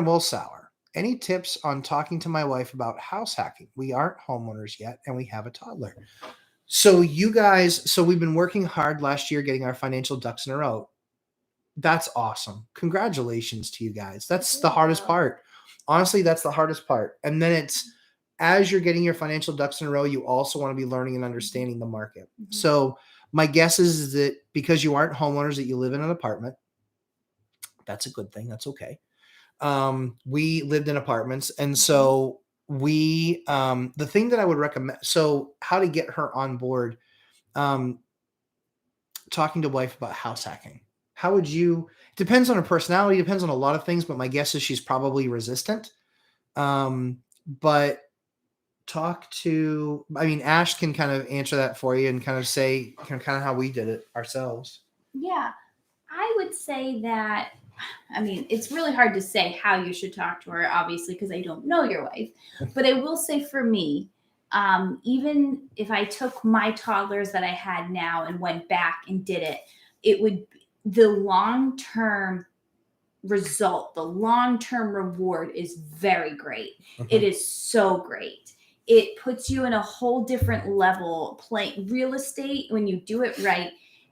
Wilsauer. Any tips on talking to my wife about house hacking? We aren't homeowners yet, and we have a toddler. So you guys, so we've been working hard last year getting our financial ducks in a row. That's awesome. Congratulations to you guys. That's the hardest part. Honestly, that's the hardest part. And then it's as you're getting your financial ducks in a row, you also want to be learning and understanding the market. Mm-hmm. So my guess is that because you aren't homeowners, that you live in an apartment. That's a good thing. That's okay. We lived in apartments. And so the thing that I would recommend, so how to get her on board, talking to wife about house hacking. How would you, depends on her personality, depends on a lot of things, but my guess is she's probably resistant. But Ash can kind of answer that for you and kind of say kind of how we did it ourselves. Yeah, I would say that, it's really hard to say how you should talk to her, obviously, because I don't know your wife. But I will say for me, even if I took my toddlers that I had now and went back and did it, the long-term result, the long-term reward is very great. It is so great. It puts you in a whole different level. Real estate, when you do it right,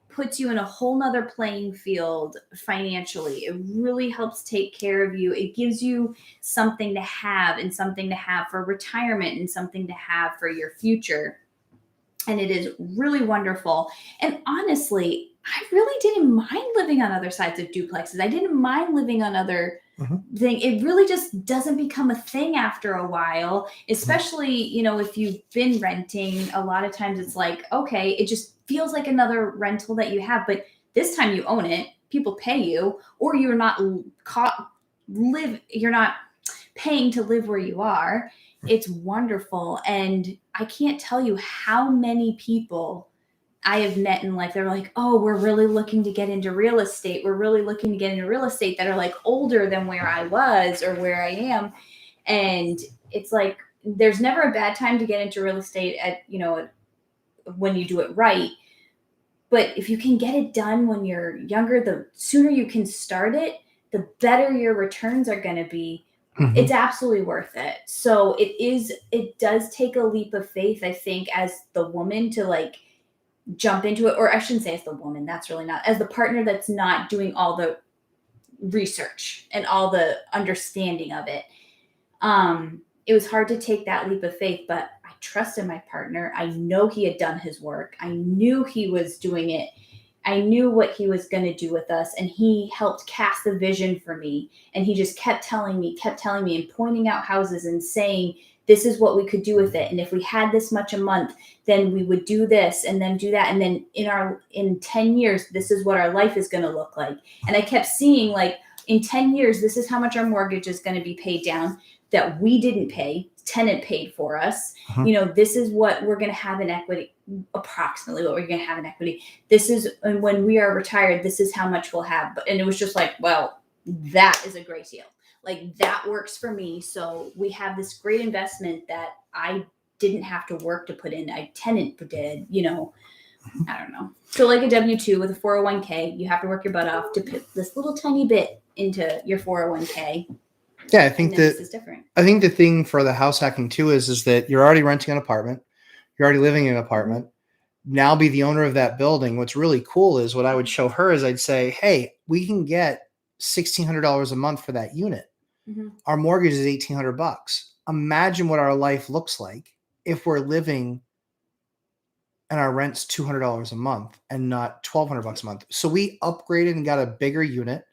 puts you in a whole nother playing field financially. It really helps take care of you. It gives you something to have, and something to have for retirement, and something to have for your future. And it is really wonderful. And honestly, I really didn't mind living on other sides of duplexes. I didn't mind living on other thing. It really just doesn't become a thing after a while, especially, if you've been renting. A lot of times it's like, okay, it just feels like another rental that you have, but this time you own it, people pay you, or you're not you're not paying to live where you are. It's wonderful. And I can't tell you how many people I have met in life. They're like, oh, we're really looking to get into real estate. We're really looking to get into real estate, that are like older than where I was or where I am. And it's like, there's never a bad time to get into real estate when you do it right. But if you can get it done when you're younger, the sooner you can start it, the better your returns are going to be. It's absolutely worth it. So it does take a leap of faith, I think, as the woman to jump into it. Or I shouldn't say as the woman, that's really not, as the partner that's not doing all the research and all the understanding of it. It was hard to take that leap of faith, but I trusted my partner. I know he had done his work. I knew he was doing it. I knew what he was going to do with us, and he helped cast the vision for me. And he just kept telling me and pointing out houses and saying, this is what we could do with it. And if we had this much a month, then we would do this and then do that. And then in 10 years, this is what our life is going to look like. And I kept seeing, in 10 years, this is how much our mortgage is going to be paid down that we didn't pay. Tenant paid for us. This is what we're going to have in equity, approximately what we're going to have in equity. This is, and when we are retired, this is how much we'll have. And it was just like, well, that is a great deal. That works for me. So we have this great investment that I didn't have to work to put in. Tenant did, I don't know. So like a W-2 with a 401k, you have to work your butt off to put this little tiny bit into your 401k. Yeah, I think this is different. I think the thing for the house hacking too is that you're already renting an apartment, you're already living in an apartment. Now be the owner of that building. What's really cool is what I would show her is I'd say, hey, we can get $1,600 a month for that unit. Our mortgage is $1,800. Imagine what our life looks like if we're living and our rent's $200 a month and not $1,200 a month. So we upgraded and got a bigger unit,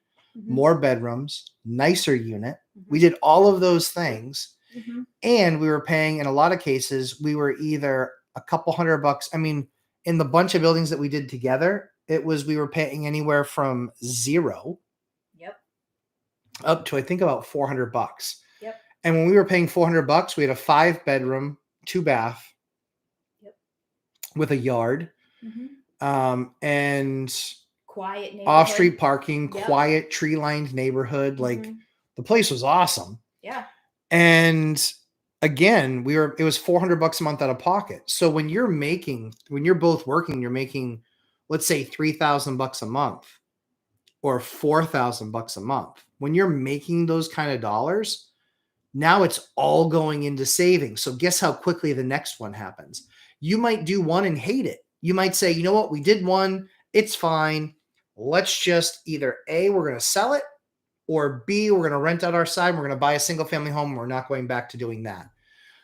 more bedrooms, nicer unit. We did all of those things. And we were paying, in a lot of cases, we were either a couple $100. In the bunch of buildings that we did together, we were paying anywhere from $0 up to, I think, about $400. Yep. And when we were paying $400, we had a 5-bedroom, 2-bath with a yard. And quiet neighborhood. Off-street parking, Yep. quiet, tree-lined neighborhood. Like the place was awesome. Yeah. And again, it was $400 a month out of pocket. So when you're both working, you're making, let's say $3,000 a month or $4,000 a month. When you're making those kind of dollars, now it's all going into savings. So guess how quickly the next one happens. You might do one and hate it. You might say, you know what? We did one. It's fine. Let's just either A, we're going to sell it, or B, we're going to rent out our side. We're going to buy a single family home. And we're not going back to doing that.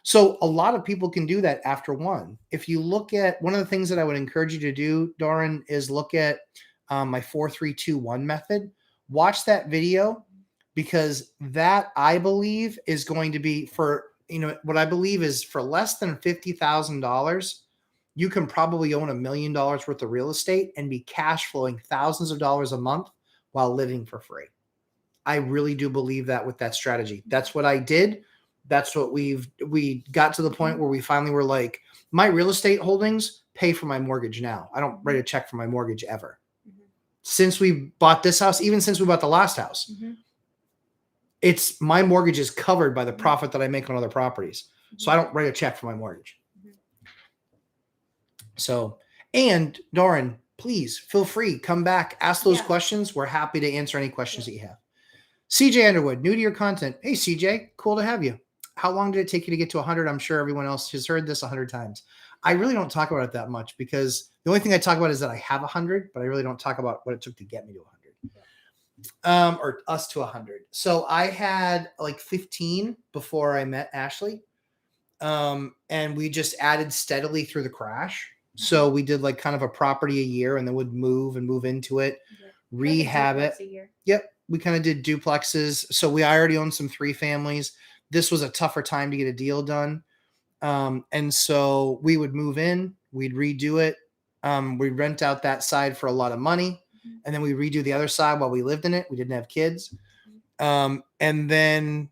So a lot of people can do that after one. If you look at one of the things that I would encourage you to do, Doran, is look at my 4-3-2-1 method. Watch that video, because that, I believe, is going to be for, what I believe is for less than $50,000, you can probably own $1 million worth of real estate and be cash flowing thousands of dollars a month while living for free. I really do believe that with that strategy. That's what I did. That's what we got to the point where we finally were like, my real estate holdings pay for my mortgage now. I don't write a check for my mortgage ever. Since we bought this house, even since we bought the last house, it's my mortgage is covered by the profit that I make on other properties. So I don't write a check for my mortgage. So, and Doran, please feel free, come back, ask those questions. We're happy to answer any questions that you have. CJ Underwood, new to your content. Hey, CJ, cool to have you. How long did it take you to get to 100? I'm sure everyone else has heard this 100 times. I really don't talk about it that much, because the only thing I talk about is that I have 100, but I really don't talk about what it took to get me to 100. Or us to 100. So I had like 15 before I met Ashley. And we just added steadily through the crash. So we did like kind of a property a year, and then would move into it, rehab it. Yep. We kind of did duplexes. So we already owned some 3 families. This was a tougher time to get a deal done. And so we would move in, we'd redo it. We'd rent out that side for a lot of money. And then we redo the other side while we lived in it. We didn't have kids. And then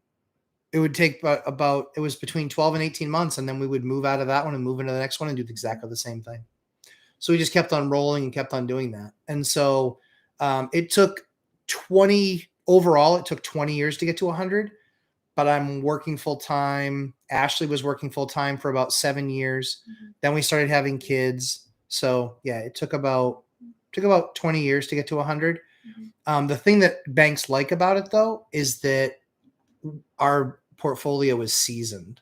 it would take it was between 12 and 18 months. And then we would move out of that one and move into the next one and do exactly the same thing. So we just kept on rolling and kept on doing that. And so it took 20 years to get to 100, but I'm working full time. Ashley was working full time for about 7 years. Then we started having kids. So yeah, it took about 20 years to get to 100. The thing that banks like about it, though, is that our portfolio is seasoned,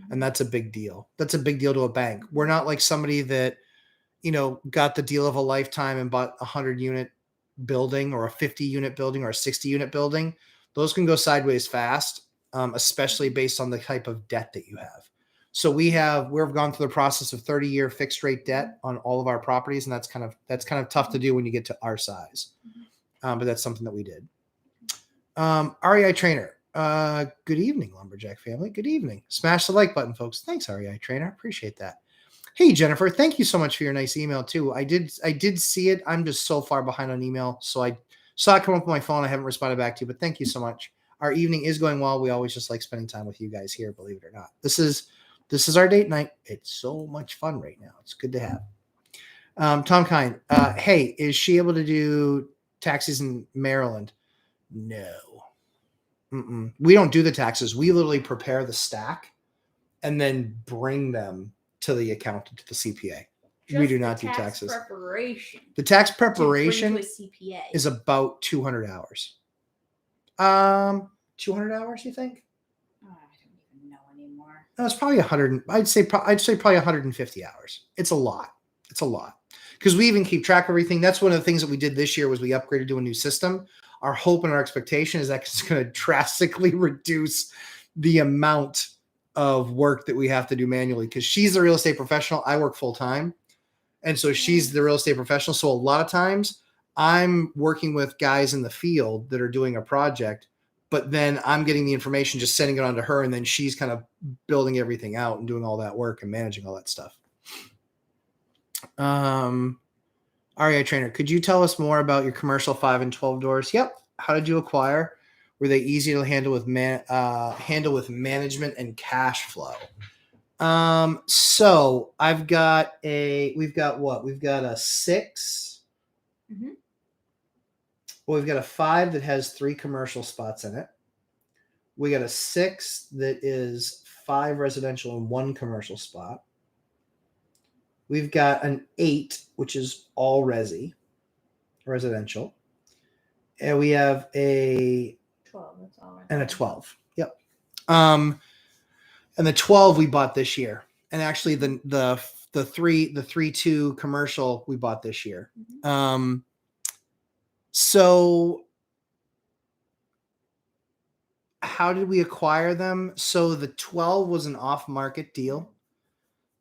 and that's a big deal. That's a big deal to a bank. We're not like somebody that, got the deal of a lifetime and bought a 100-unit building or a 50-unit building or a 60-unit building. Those can go sideways fast, especially based on the type of debt that you have. So we've gone through the process of 30-year fixed rate debt on all of our properties, and that's kind of tough to do when you get to our size. But that's something that we did. REI Trainer. Good evening, Lumberjack family. Good evening. Smash the like button, folks. Thanks, REI Trainer. Appreciate that. Hey, Jennifer, thank you so much for your nice email too. I did see it. I'm just so far behind on email. So I saw it come up on my phone. I haven't responded back to you, but thank you so much. Our evening is going well. We always just like spending time with you guys here, believe it or not. This is our date night. It's so much fun right now. It's good to have. Tom Kine. Hey, is she able to do taxes in Maryland? No. We don't do the taxes. We literally prepare the stack and then bring them to the accountant, to the CPA. We do not do taxes. Preparation. The tax preparation is about 200 hours. 200 hours, you think? Oh, I don't even know anymore. No, it's probably 100. I'd say probably 150 hours. It's a lot. It's a lot. Because we even keep track of everything. That's one of the things that we did this year was we upgraded to a new system. Our hope and our expectation is that it's going to drastically reduce the amount of work that we have to do manually, because she's a real estate professional. I work full time. And so she's the real estate professional. So a lot of times I'm working with guys in the field that are doing a project, but then I'm getting the information, just sending it on to her. And then she's kind of building everything out and doing all that work and managing all that stuff. REI Trainer, could you tell us more about your commercial 5 and 12 doors? Yep. How did you acquire? Were they easy to handle with management and cash flow? So we've got a 6. Well, we've got a 5 that has 3 commercial spots in it. We got a 6 that is 5 residential and 1 commercial spot. We've got an 8, which is all residential. And we have a 12. That's all right. and a 12. Yep. And the 12 we bought this year. And actually the 3-2 commercial we bought this year. Mm-hmm. So how did we acquire them? So the 12 was an off-market deal.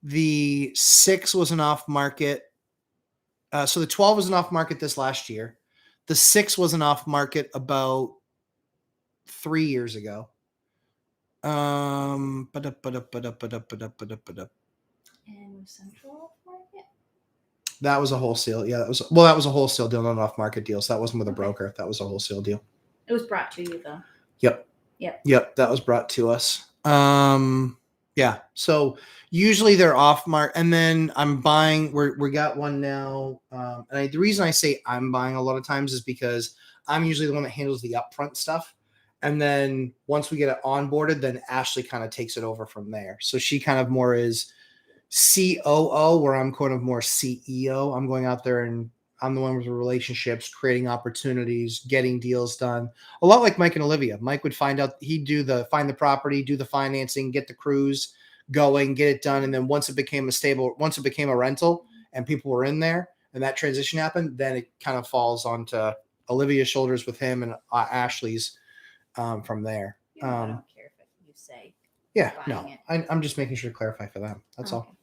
The 6 was an off-market. So the 12 was an off-market this last year. The 6 was an off-market about 3 years ago. And was Central Market? That was a wholesale. Yeah, that was a wholesale deal, not an off-market deal. So that wasn't with a broker. That was a wholesale deal. It was brought to you though. Yep. That was brought to us. Yeah. So usually they're off mark, and then I'm buying. We got one now. And the reason I say I'm buying a lot of times is because I'm usually the one that handles the upfront stuff, and then once we get it onboarded, then Ashley kind of takes it over from there. So she kind of more is COO, where I'm kind of more CEO. I'm going out there and I'm the one with the relationships, creating opportunities, getting deals done. A lot like Mike and Olivia. Mike would find the property, do the financing, get the crews going, get it done. And then once it became a rental and people were in there and that transition happened, then it kind of falls onto Olivia's shoulders with him and Ashley's from there. I don't care if you say. Yeah, no, I'm just making sure to clarify for them. That's all.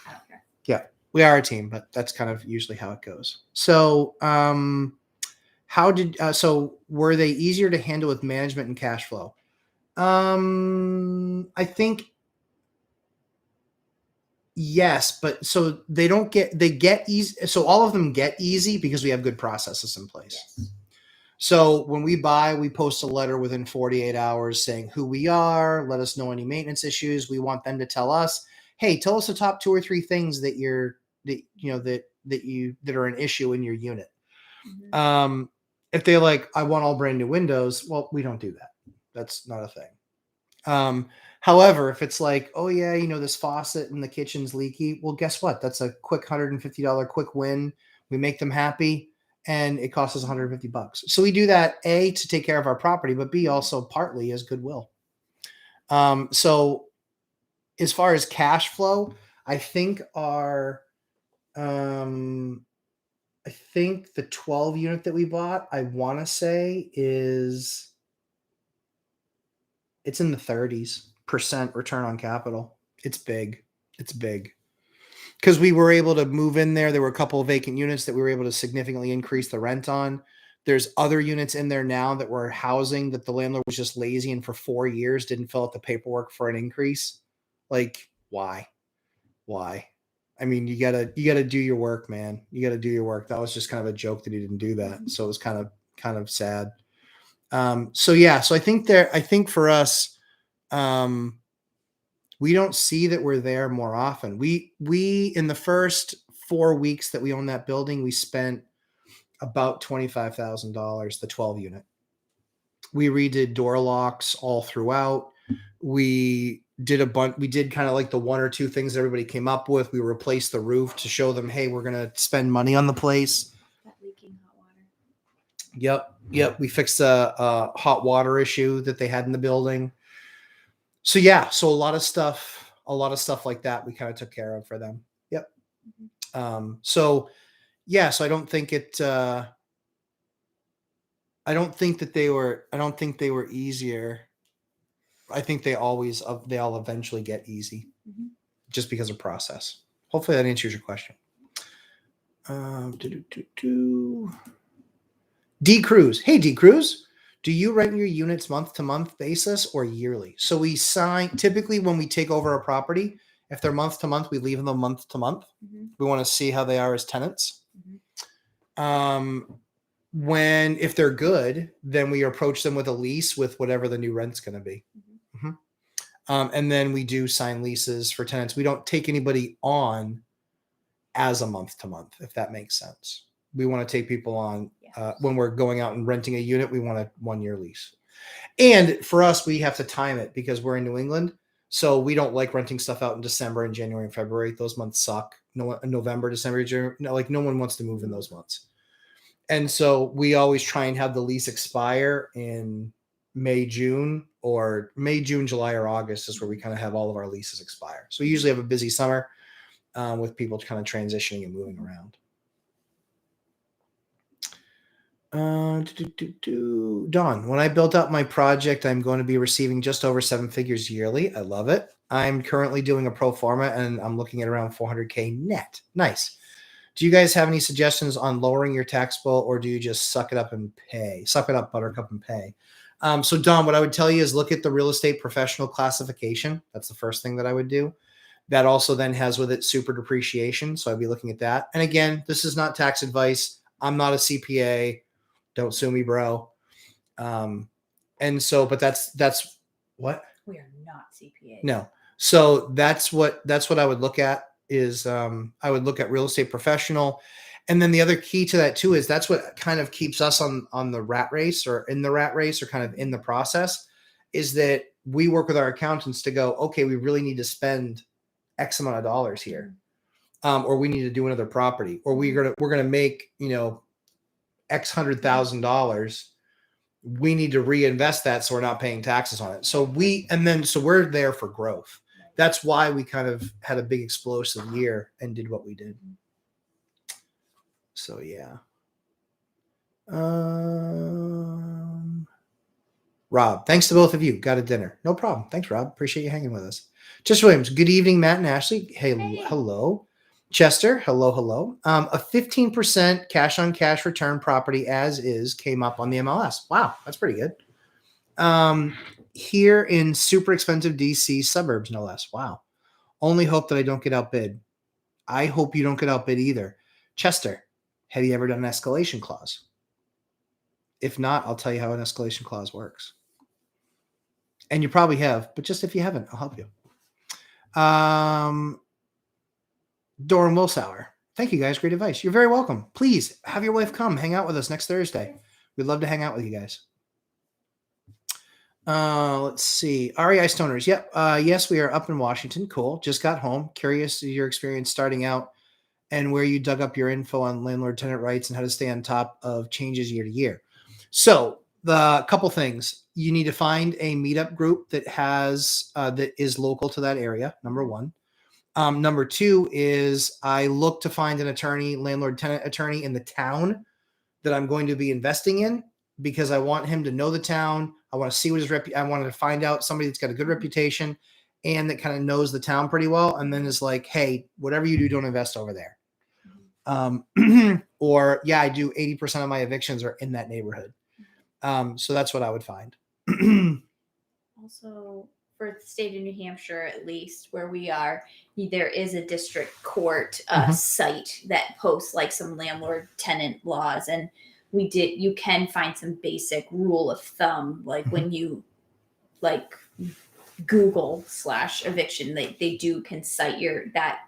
I don't care. Yeah. We are a team, but that's kind of usually how it goes. So, so were they easier to handle with management and cash flow? I think yes, but so they get easy. So all of them get easy because we have good processes in place. Yes. So when we buy, we post a letter within 48 hours saying who we are, let us know any maintenance issues. We want them to tell us, hey, tell us the top 2 or 3 things that that are an issue in your unit. Mm-hmm. If they're like, I want all brand new windows, well, we don't do that. That's not a thing. However, if it's like, oh yeah, this faucet in the kitchen's leaky, well, guess what? That's a quick $150 quick win. We make them happy and it costs us $150. So we do that, A, to take care of our property, but B, also partly as goodwill. So as far as cash flow, I think the 12 unit that we bought, I want to say it's in the 30% return on capital. It's big. Because we were able to move in there. There were a couple of vacant units that we were able to significantly increase the rent on. There's other units in there now that we're housing that the landlord was just lazy and for 4 years didn't fill out the paperwork for an increase. Like, why? I mean, you gotta do your work, man. You gotta do your work. That was just kind of a joke that he didn't do that. So it was kind of sad. So I think for us, we don't see that we're there more often. We in the first 4 weeks that we owned that building, we spent about $25,000, the 12 unit. We redid door locks all throughout. We did kind of like the 1 or 2 things everybody came up with. We replaced the roof to show them, hey, we're going to spend money on the place. That leaking hot water. Yep. We fixed a hot water issue that they had in the building. So so a lot of stuff like that we kind of took care of for them. Yep. Mm-hmm. So I don't think they were easier. I think they all eventually get easy, mm-hmm. just because of process. Hopefully that answers your question. D Cruz. Hey, D Cruz, do you rent your units month-to-month basis or yearly? So we typically when we take over a property, if they're month-to-month, we leave them month-to-month. Mm-hmm. We want to see how they are as tenants. Mm-hmm. If they're good, then we approach them with a lease with whatever the new rent's going to be. Mm-hmm. And then we do sign leases for tenants. We don't take anybody on as a month-to-month, if that makes sense. We want to take people on When we're going out and renting a unit, we want a 1-year lease. And for us, we have to time it because we're in New England. So we don't like renting stuff out in December and January and February. Those months suck. November, December, January, no one wants to move in those months. And so we always try and have the lease expire in May, June, July, or August is where we kind of have all of our leases expire. So we usually have a busy summer with people kind of transitioning and moving around. Dawn, when I built out my project, I'm going to be receiving just over 7 figures yearly. I love it. I'm currently doing a pro forma and I'm looking at around 400K net. Nice. Do you guys have any suggestions on lowering your tax bill, or do you just suck it up and pay? Suck it up, buttercup, and pay. So Dawn, what I would tell you is look at the real estate professional classification. That's the first thing that I would do. That also then has with it super depreciation. So I'd be looking at that. And again, this is not tax advice. I'm not a CPA. Don't sue me, bro. And so, but that's what? We are not CPA. No. So that's what I would look at is I would look at real estate professional. And then the other key to that too is that's what kind of keeps us on the rat race or in the rat race or kind of in the process is that we work with our accountants to go, okay, we really need to spend X amount of dollars here. Or we need to do another property, or we're going to make, X $100,000. We need to reinvest that so we're not paying taxes on it. So we're there for growth. That's why we kind of had a big explosive year and did what we did. So yeah. Rob, thanks to both of you. Got a dinner. No problem. Thanks, Rob. Appreciate you hanging with us. Jess Williams, good evening, Matt and Ashley. Hey. Hello. Chester, hello. A 15% cash on cash return property as is came up on the MLS. Wow, that's pretty good. Here in super expensive DC suburbs, no less. Wow. Only hope that I don't get outbid. I hope you don't get outbid either. Chester, have you ever done an escalation clause? If not, I'll tell you how an escalation clause works. And you probably have, but just if you haven't, I'll help you. Doran Wilsauer. Thank you guys. Great advice. You're very welcome. Please have your wife come hang out with us next Thursday. We'd love to hang out with you guys. Let's see. REI Stoners. Yep. Yes, we are up in Washington. Cool. Just got home. Curious to your experience starting out and where you dug up your info on landlord tenant rights and how to stay on top of changes year to year. So the couple things. You need to find a meetup group that has that is local to that area. Number one. Number two is I look to find an attorney, landlord tenant attorney in the town that I'm going to be investing in because I want him to know the town. I want to see what his I wanted to find out somebody that's got a good reputation and that kind of knows the town pretty well. And then is like, hey, whatever you do, don't invest over there. Or yeah, I do 80% of my evictions are in that neighborhood. So that's what I would find. Also, for the state of New Hampshire, at least where we are, there is a district court site that posts like some landlord tenant laws, and you can find some basic rule of thumb, like when you like Google /eviction, they can cite that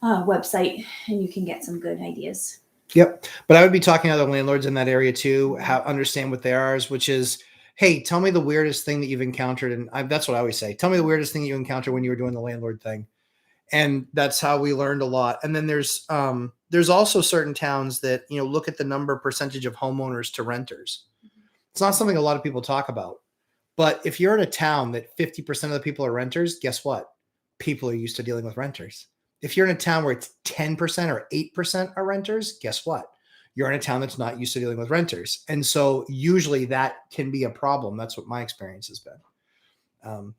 website, and you can get some good ideas. Yep. But I would be talking to other landlords in that area too, understand what theirs, which is, hey, tell me the weirdest thing that you've encountered. And that's what I always say. Tell me the weirdest thing you encountered when you were doing the landlord thing. And that's how we learned a lot. And then there's also certain towns that, look at the percentage of homeowners to renters. It's not something a lot of people talk about. But if you're in a town that 50% of the people are renters, guess what? People are used to dealing with renters. If you're in a town where it's 10% or 8% are renters, guess what? You're in a town that's not used to dealing with renters. And so usually that can be a problem. That's what my experience has been.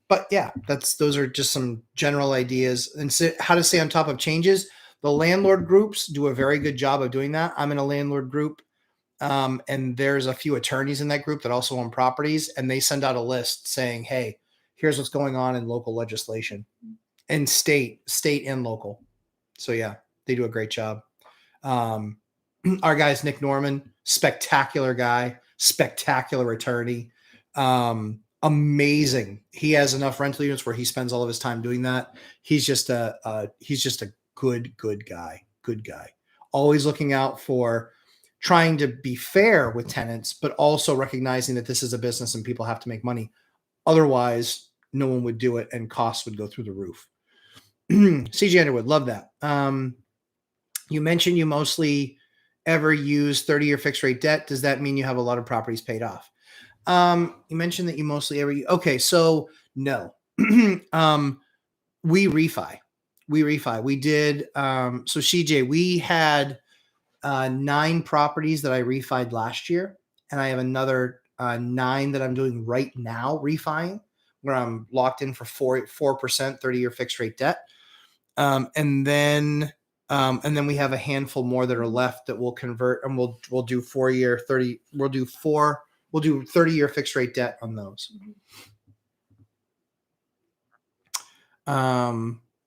But yeah, those are just some general ideas. And how to stay on top of changes. The landlord groups do a very good job of doing that. I'm in a landlord group. And there's a few attorneys in that group that also own properties. And they send out a list saying, hey, here's what's going on in local legislation and state and local. So yeah, they do a great job. Our guy's Nick Norman, spectacular guy, spectacular attorney, amazing. He has enough rental units where he spends all of his time doing that. He's just a good guy. Always looking out for trying to be fair with tenants, but also recognizing that this is a business and people have to make money. Otherwise, no one would do it and costs would go through the roof. CJ Underwood, love that. You mentioned you mostly ever use 30-year fixed rate debt. Does that mean you have a lot of properties paid off? You mentioned that you mostly ever, okay, so no. We refi. We did, so CJ, we had 9 properties that I refied last year, and I have another 9 that I'm doing right now refiing, where I'm locked in for 4% 30-year fixed rate debt. And then we have a handful more that are left that we'll convert, and we'll do 4-year 30. We'll do 30-year fixed rate debt on those.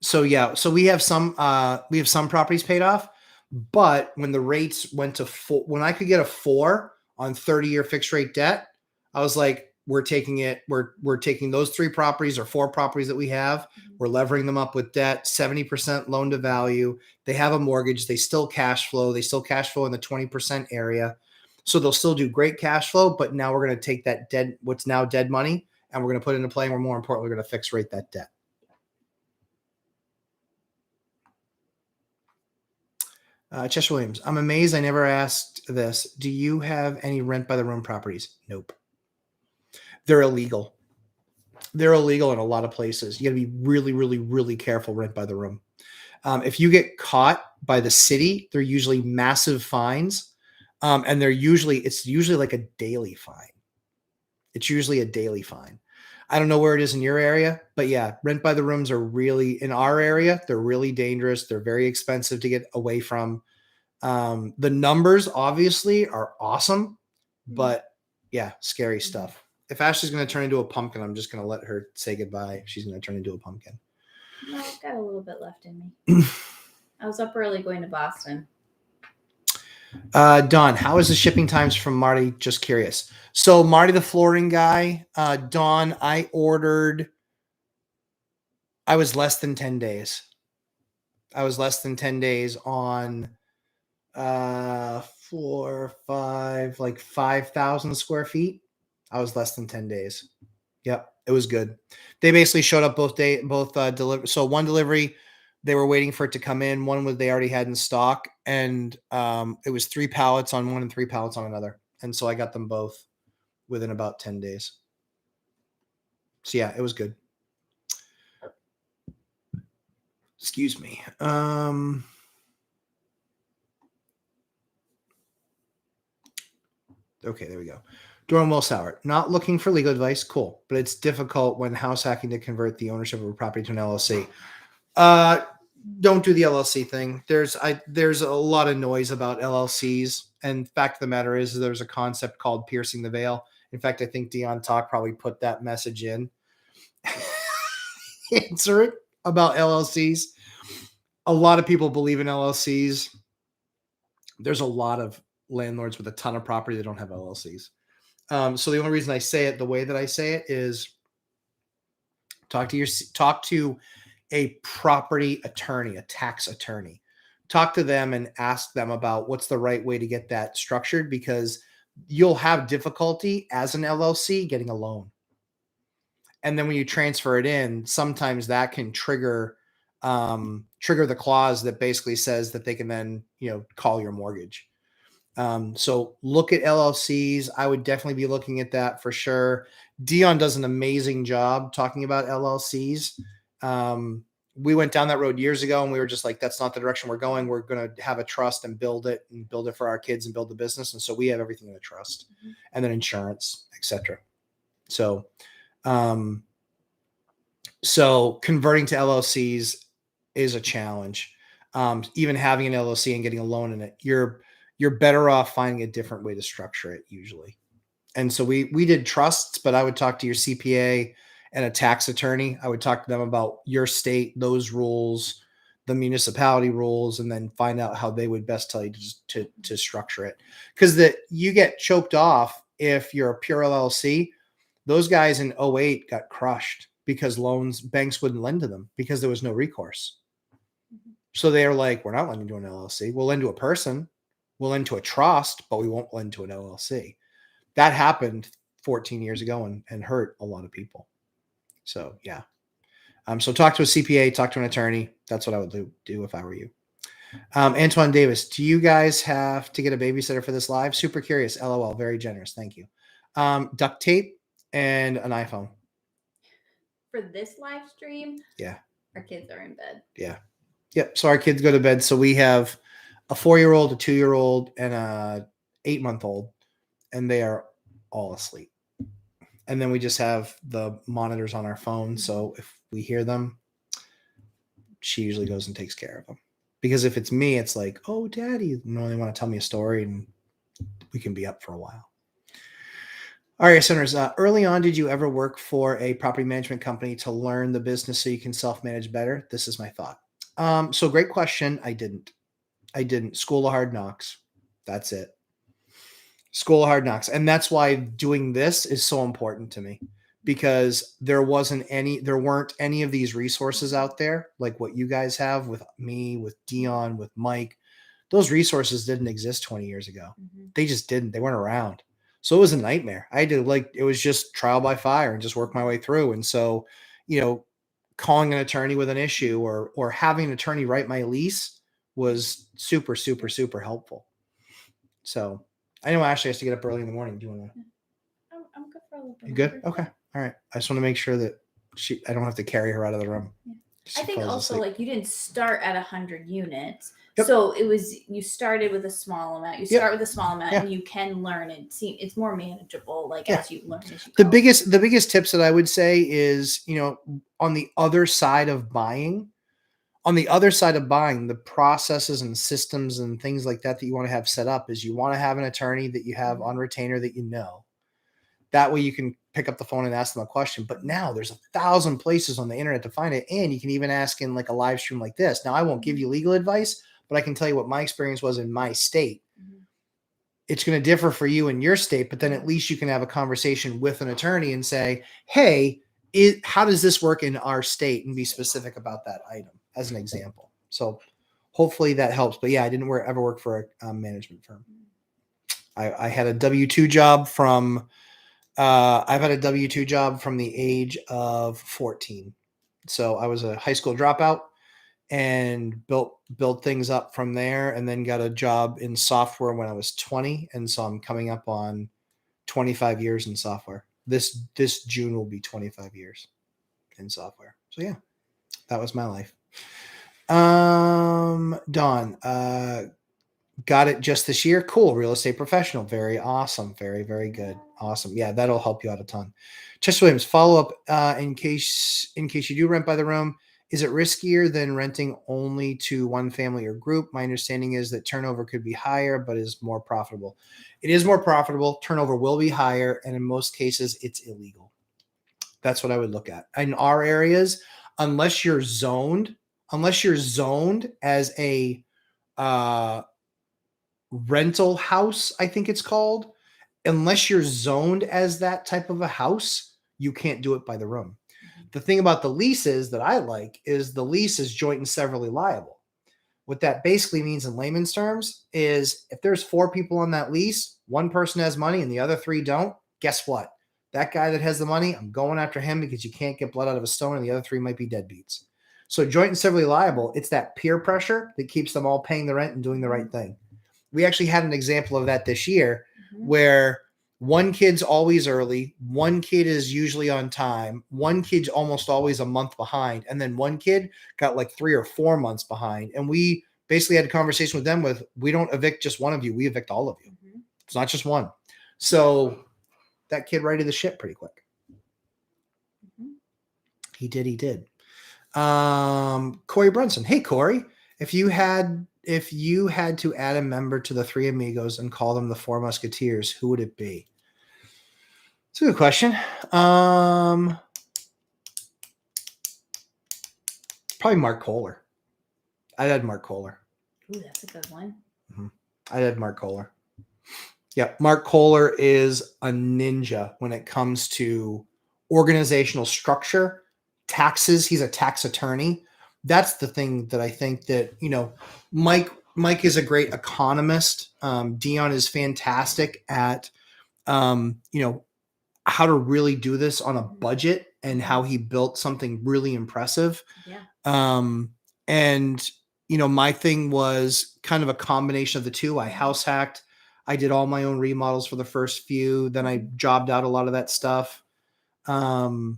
So yeah, so we have some properties paid off, but when the rates went to 4, when I could get a 4 on 30-year fixed rate debt, I was like, we're taking it. We're taking those 3 properties or 4 properties that we have. We're levering them up with debt, 70% loan to value. They have a mortgage. They still cash flow. They still cash flow in the 20% area. So they'll still do great cash flow, but now we're going to take that what's now dead money, and we're going to put it into play. And we're more importantly, we're going to fix rate that debt. Chester Williams, I'm amazed I never asked this. Do you have any rent by the room properties? Nope. They're illegal. They're illegal in a lot of places. You got to be really, really, really careful rent by the room. If you get caught by the city, they're usually massive fines. And it's usually like a daily fine. It's usually a daily fine. I don't know where it is in your area, but yeah, rent by the rooms are really, in our area, they're really dangerous. They're very expensive to get away from. The numbers obviously are awesome, but yeah, scary stuff. If Ashley's going to turn into a pumpkin, I'm just going to let her say goodbye. She's going to turn into a pumpkin. No, I've got a little bit left in me. I was up early going to Boston. Don, how is the shipping times from Marty? Just curious. So Marty, the flooring guy, Don, I was less than 10 days. I was less than 10 days on 4 or 5, like 5,000 square feet. I was less than 10 days. Yep. It was good. They basically showed up both delivery. So one delivery, they were waiting for it to come in. One was they already had in stock, and it was 3 pallets on one and 3 pallets on another. And so I got them both within about 10 days. So yeah, it was good. Excuse me. Okay, there we go. Doran Wilsauer, not looking for legal advice. Cool. But it's difficult when house hacking to convert the ownership of a property to an LLC. Don't do the LLC thing. There's a lot of noise about LLCs. And fact of the matter is there's a concept called piercing the veil. In fact, I think Dion Talk probably put that message in. Answer it about LLCs. A lot of people believe in LLCs. There's a lot of landlords with a ton of property that don't have LLCs. So the only reason I say it the way that I say it is talk to a property attorney, a tax attorney. Talk to them and ask them about what's the right way to get that structured, because you'll have difficulty as an LLC getting a loan. And then when you transfer it in, sometimes that can trigger the clause that basically says that they can then, call your mortgage. So look at LLCs. I would definitely be looking at that for sure. Dion does an amazing job talking about LLCs. We went down that road years ago and we were just like, that's not the direction we're going. We're going to have a trust and build it for our kids and build the business. And so we have everything in a trust, and then insurance, etc. So, so converting to LLCs is a challenge. Even having an LLC and getting a loan in it, you're better off finding a different way to structure it usually. And so we did trusts, but I would talk to your CPA and a tax attorney. I would talk to them about your state, those rules, the municipality rules, and then find out how they would best tell you to structure it. Because you get choked off if you're a pure LLC. Those guys in 2008 got crushed because banks wouldn't lend to them because there was no recourse. So they're like, we're not lending to an LLC. We'll lend to a person. We'll lend to a trust, but we won't lend to an LLC. That happened 14 years ago and hurt a lot of people. So yeah. So talk to a CPA, talk to an attorney. That's what I would do if I were you. Antoine Davis, do you guys have to get a babysitter for this live? Super curious. LOL. Very generous. Thank you. Duct tape and an iPhone. For this live stream, yeah, our kids are in bed. Yeah. Yep. So our kids go to bed. So we have a 4-year-old, a 2-year-old, and a 8-month-old, and they are all asleep. And then we just have the monitors on our phone. So if we hear them, she usually goes and takes care of them. Because if it's me, it's like, oh, daddy, they want to tell me a story, and we can be up for a while. All right, Senators, early on, did you ever work for a property management company to learn the business so you can self-manage better? This is my thought. So great question. I didn't. School of Hard Knocks. That's it. School of Hard Knocks. And that's why doing this is so important to me, because there weren't any of these resources out there like what you guys have with me, with Dion, with Mike. Those resources didn't exist 20 years ago. Mm-hmm. They just didn't. They weren't around. So it was a nightmare. I had to it was just trial by fire and just work my way through. And so, calling an attorney with an issue or having an attorney write my lease was super, super, super helpful. So I know Ashley has to get up early in the morning. Do you want to? I'm good for a little bit. You good? Okay. All right. I just want to make sure that I don't have to carry her out of the room. Yeah. I think also you didn't start at 100 units. Yep. So you started with a small amount. You start with a small amount and you can learn it. See, it's more manageable as you learn. As you go. The biggest tips that I would say is, on the other side of buying, the processes and systems and things like that you want to have set up is you want to have an attorney that you have on retainer that That way you can pick up the phone and ask them a question. But now there's 1,000 places on the internet to find it. And you can even ask in a live stream like this. Now, I won't give you legal advice, but I can tell you what my experience was in my state. Mm-hmm. It's going to differ for you in your state, but then at least you can have a conversation with an attorney and say, hey, how does this work in our state, and be specific about that item as an example. So hopefully that helps. But yeah, I didn't ever work for a management firm. I had a W-2 job from I've had a W-2 job from the age of 14. So I was a high school dropout and built things up from there, and then got a job in software when I was 20. And so I'm coming up on 25 years in software. This June will be 25 years in software. So yeah, that was my life. Dawn, got it just this year. Cool. Real estate professional. Very awesome. Very, very good. Awesome. Yeah, that'll help you out a ton. Chester Williams, follow up in case you do rent by the room. Is it riskier than renting only to one family or group? My understanding is that turnover could be higher, but is more profitable. It is more profitable. Turnover will be higher. And in most cases, it's illegal. That's what I would look at. In our areas, unless you're zoned as a rental house, I think it's called. Unless you're zoned as that type of a house, you can't do it by the room. The thing about the leases that I like is the lease is joint and severally liable. What that basically means in layman's terms is if there's 4 people on that lease, one person has money and the other 3 don't, guess what? That guy that has the money, I'm going after him because you can't get blood out of a stone, and the other 3 might be deadbeats. So joint and severally liable, it's that peer pressure that keeps them all paying the rent and doing the right thing. We actually had an example of that this year where one kid's always early, one kid is usually on time, one kid's almost always a month behind, and then one kid got 3 or 4 months behind. And we basically had a conversation with them we don't evict just one of you, we evict all of you. Mm-hmm. It's not just one. So that kid righted the ship pretty quick. Mm-hmm. He did. Corey Brunson. Hey, Corey, if you had to add a member to the 3 Amigos and call them the 4 Musketeers, who would it be? It's a good question. Probably Mark Kohler. I'd add Mark Kohler. Ooh, that's a good one. Mm-hmm. I'd add Mark Kohler. Yeah, Mark Kohler is a ninja when it comes to organizational structure, taxes. He's a tax attorney. That's the thing that I think that, Mike Mike is a great economist. Dion is fantastic at, how to really do this on a budget and how he built something really impressive. Yeah. And, my thing was kind of a combination of the two. I house hacked. I did all my own remodels for the first few. Then I jobbed out a lot of that stuff. So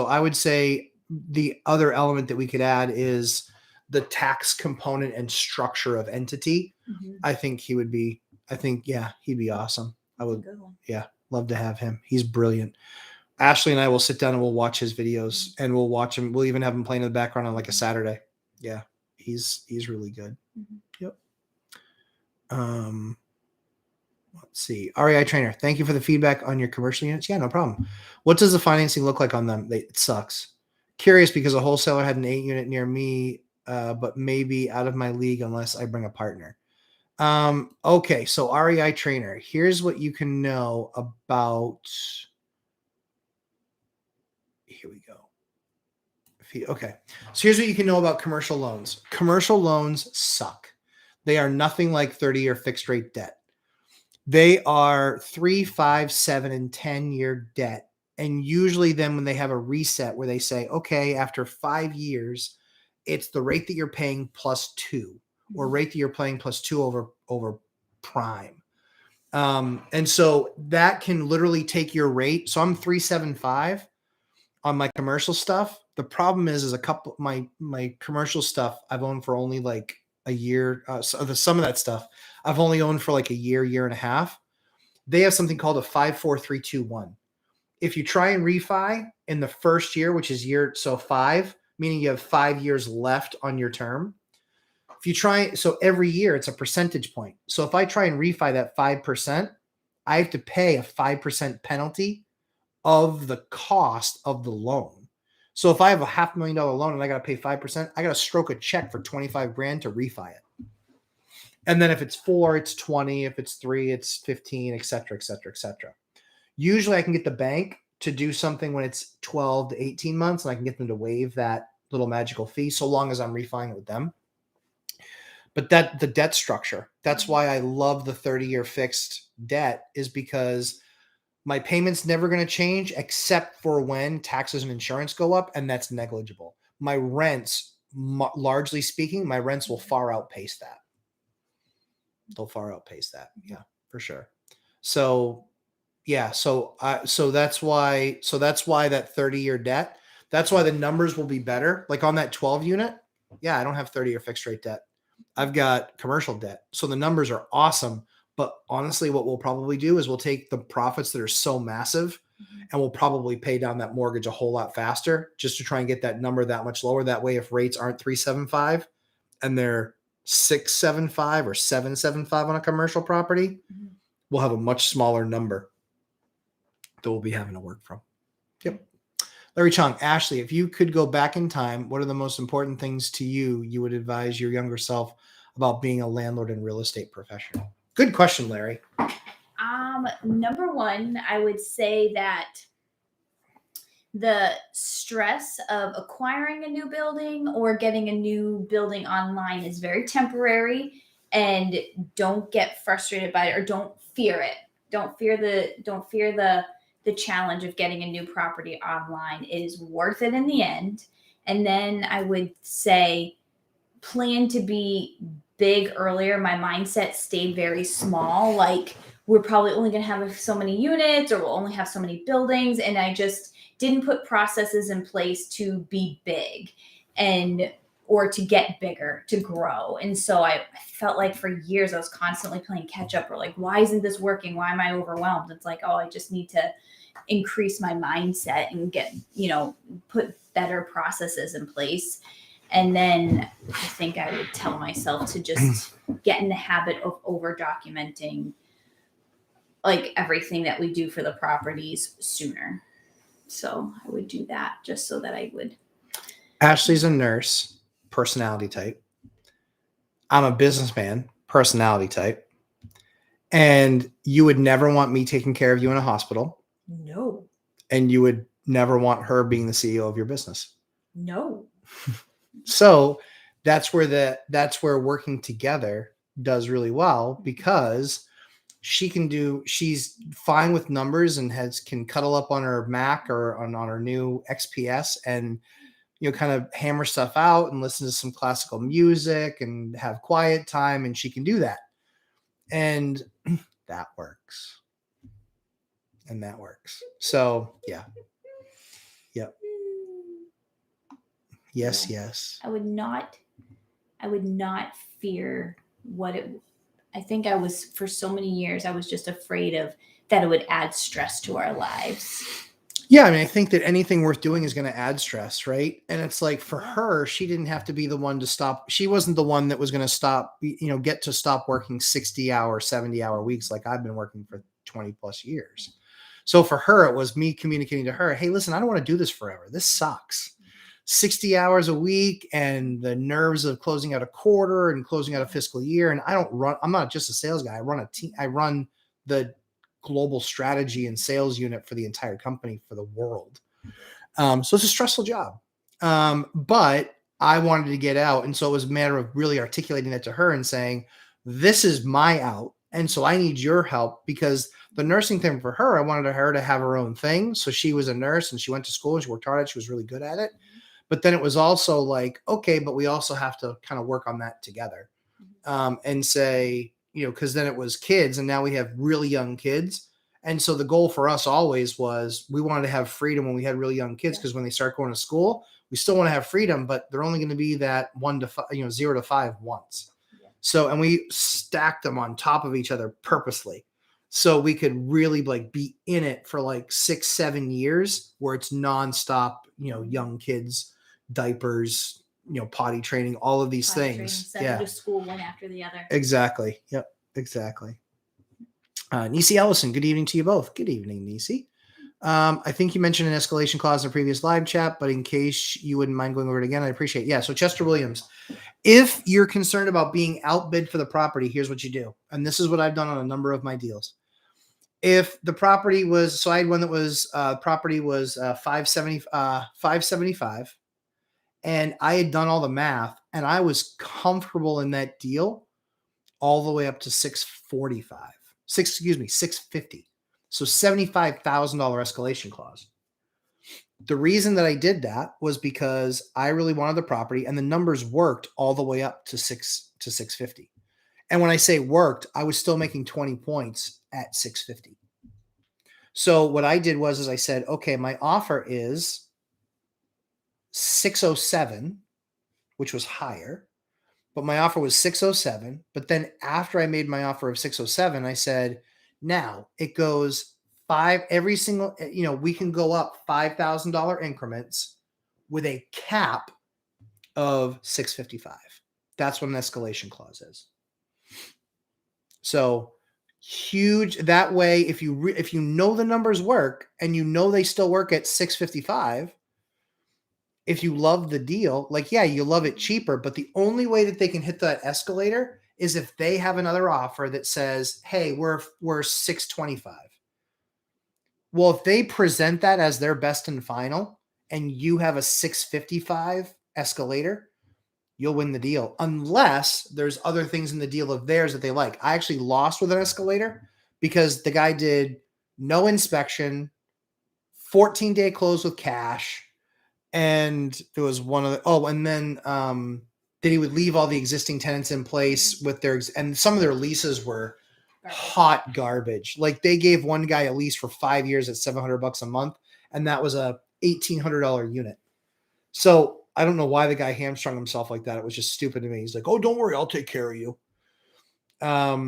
I would say the other element that we could add is the tax component and structure of entity. I think he'd be awesome. I would, love to have him. He's brilliant. Ashley and I will sit down and we'll watch his videos and we'll watch him. We'll even have him playing in the background on like a Saturday. Yeah. He's really good. Yep. Let's see. REI trainer. Thank you for the feedback on your commercial units. Yeah, no problem. What does the financing look like on them? It sucks. Curious because a wholesaler had an 8-unit near me, but maybe out of my league unless I bring a partner. Okay. So REI trainer, here's what you can know about. Here we go. Okay. So here's what you can know about commercial loans. Commercial loans suck. They are nothing like 30-year fixed rate debt. They are 3, 5, 7, and 10-year debt. And usually then when they have a reset where they say, okay, after 5 years, it's the rate that you're paying plus 2 or rate that you're paying plus 2 over prime. And so that can literally take your rate. So I'm 375 on my commercial stuff. The problem is a couple my commercial stuff I've owned for only like a year. Some of that stuff I've only owned for like a year and a half. They have something called a 5-4-3-2-1. If you try and refi in the first year, which is 5, meaning you have 5 years left on your term. If you try, so every year it's a percentage point. So if I try and refi that 5%, I have to pay a 5% penalty of the cost of the loan. So if I have a $500,000 loan and I got to pay 5%, I got to stroke a check for $25,000 to refi it. And then if it's 4, it's 20. If it's 3, it's 15, et cetera, et cetera, et cetera. Usually I can get the bank to do something when it's 12 to 18 months and I can get them to waive that little magical fee so long as I'm refining it with them. But the debt structure, that's why I love the 30-year fixed debt, is because my payment's never going to change except for when taxes and insurance go up, and that's negligible. My rents, largely speaking, my rents will far outpace that. They'll far outpace that. Yeah, for sure. So, yeah, so that's why that 30-year debt, that's why the numbers will be better. Like on that 12 unit, yeah, I don't have 30-year fixed rate debt. I've got commercial debt. So the numbers are awesome. But honestly, what we'll probably do is we'll take the profits that are so massive and we'll probably pay down that mortgage a whole lot faster just to try and get that number that much lower. That way, if rates aren't 3.75 and they're 6.75 or 7.75 on a commercial property, we'll have a much smaller number that we'll be having to work from. Yep. Larry Chung, Ashley, if you could go back in time, what are the most important things to you would advise your younger self about being a landlord and real estate professional? Good question, Larry. Number one, I would say that the stress of acquiring a new building or getting a new building online is very temporary, and don't get frustrated by it or don't fear it. Don't fear the challenge of getting a new property online. It is worth it in the end. And then I would say plan to be big earlier. My mindset stayed very small. Like, we're probably only going to have so many units or we'll only have so many buildings. And I just didn't put processes in place to be big or to get bigger, to grow. And so I felt like for years I was constantly playing catch up, or like, why isn't this working? Why am I overwhelmed? It's like, oh, I just need to increase my mindset and put better processes in place. And then I think I would tell myself to just get in the habit of over documenting like everything that we do for the properties sooner. So I would do that just so that I would. Ashley's a nurse, personality type. I'm a businessman, personality type. And you would never want me taking care of you in a hospital. No. And you would never want her being the CEO of your business. No. So that's where working together does really well, because she's fine with numbers and can cuddle up on her Mac or on her new XPS and, kind of hammer stuff out and listen to some classical music and have quiet time. And she can do that. And that works. So yeah. Yep. Yes. Yeah. Yes. I would not fear I think I was, for so many years, I was just afraid of that it would add stress to our lives. Yeah, I mean, I think that anything worth doing is going to add stress, right? And it's like, for her, she didn't have to be the one to stop. She wasn't the one that was going to stop, get to stop working 60-hour, 70-hour weeks like I've been working for 20 plus years. So for her, it was me communicating to her, hey, listen, I don't want to do this forever. This sucks. 60 hours a week and the nerves of closing out a quarter and closing out a fiscal year. And I'm not just a sales guy. I run a team. I run the global strategy and sales unit for the entire company for the world. So it's a stressful job. But I wanted to get out. And so it was a matter of really articulating that to her and saying, this is my out. And so I need your help, because the nursing thing for her, I wanted her to have her own thing. So she was a nurse and she went to school and she worked hard at it. She was really good at it. But then it was also like, okay, but we also have to kind of work on that together, and say, because then it was kids, and now we have really young kids. And so the goal for us always was we wanted to have freedom when we had really young kids, because when they start going to school, we still want to have freedom, but they're only going to be that 1 to 5, 0 to 5 once. Yeah. So, and we stacked them on top of each other purposely, so we could really be in it for 6-7 years where it's nonstop, young kids, diapers, potty training, all of these things. Send them to school one after the other. Exactly. Yep. Exactly. Nisi Ellison, good evening to you both. Good evening, Nisi. I think you mentioned an escalation clause in a previous live chat, but in case you wouldn't mind going over it again, I appreciate it. Yeah. So Chester Williams, if you're concerned about being outbid for the property, here's what you do. And this is what I've done on a number of my deals. If the property was, so I had one that was, property was 575. And I had done all the math and I was comfortable in that deal all the way up to 650. So $75,000 escalation clause. The reason that I did that was because I really wanted the property, and the numbers worked all the way up to 650. And when I say worked, I was still making 20 points at 650. So what I did was I said, okay, my offer is 607, which was higher, but my offer was 607. But then after I made my offer of 607, I said, now it goes every single, we can go up $5,000 increments with a cap of 655. That's what an escalation clause is. So huge. That way, if you know the numbers work and they still work at 655, if you love the deal, you love it cheaper, but the only way that they can hit that escalator is if they have another offer that says, hey, we're 625. Well, if they present that as their best and final and you have a 655 escalator, you'll win the deal, unless there's other things in the deal of theirs that they like. I actually lost with an escalator because the guy did no inspection, 14-day close with cash. And there was one of and then that he would leave all the existing tenants in place with and some of their leases were hot garbage. They gave one guy a lease for 5 years at $700 a month, and that was a $1,800 unit. So I don't know why the guy hamstrung himself like that. It was just stupid to me. He's like, oh, don't worry, I'll take care of you. Yeah.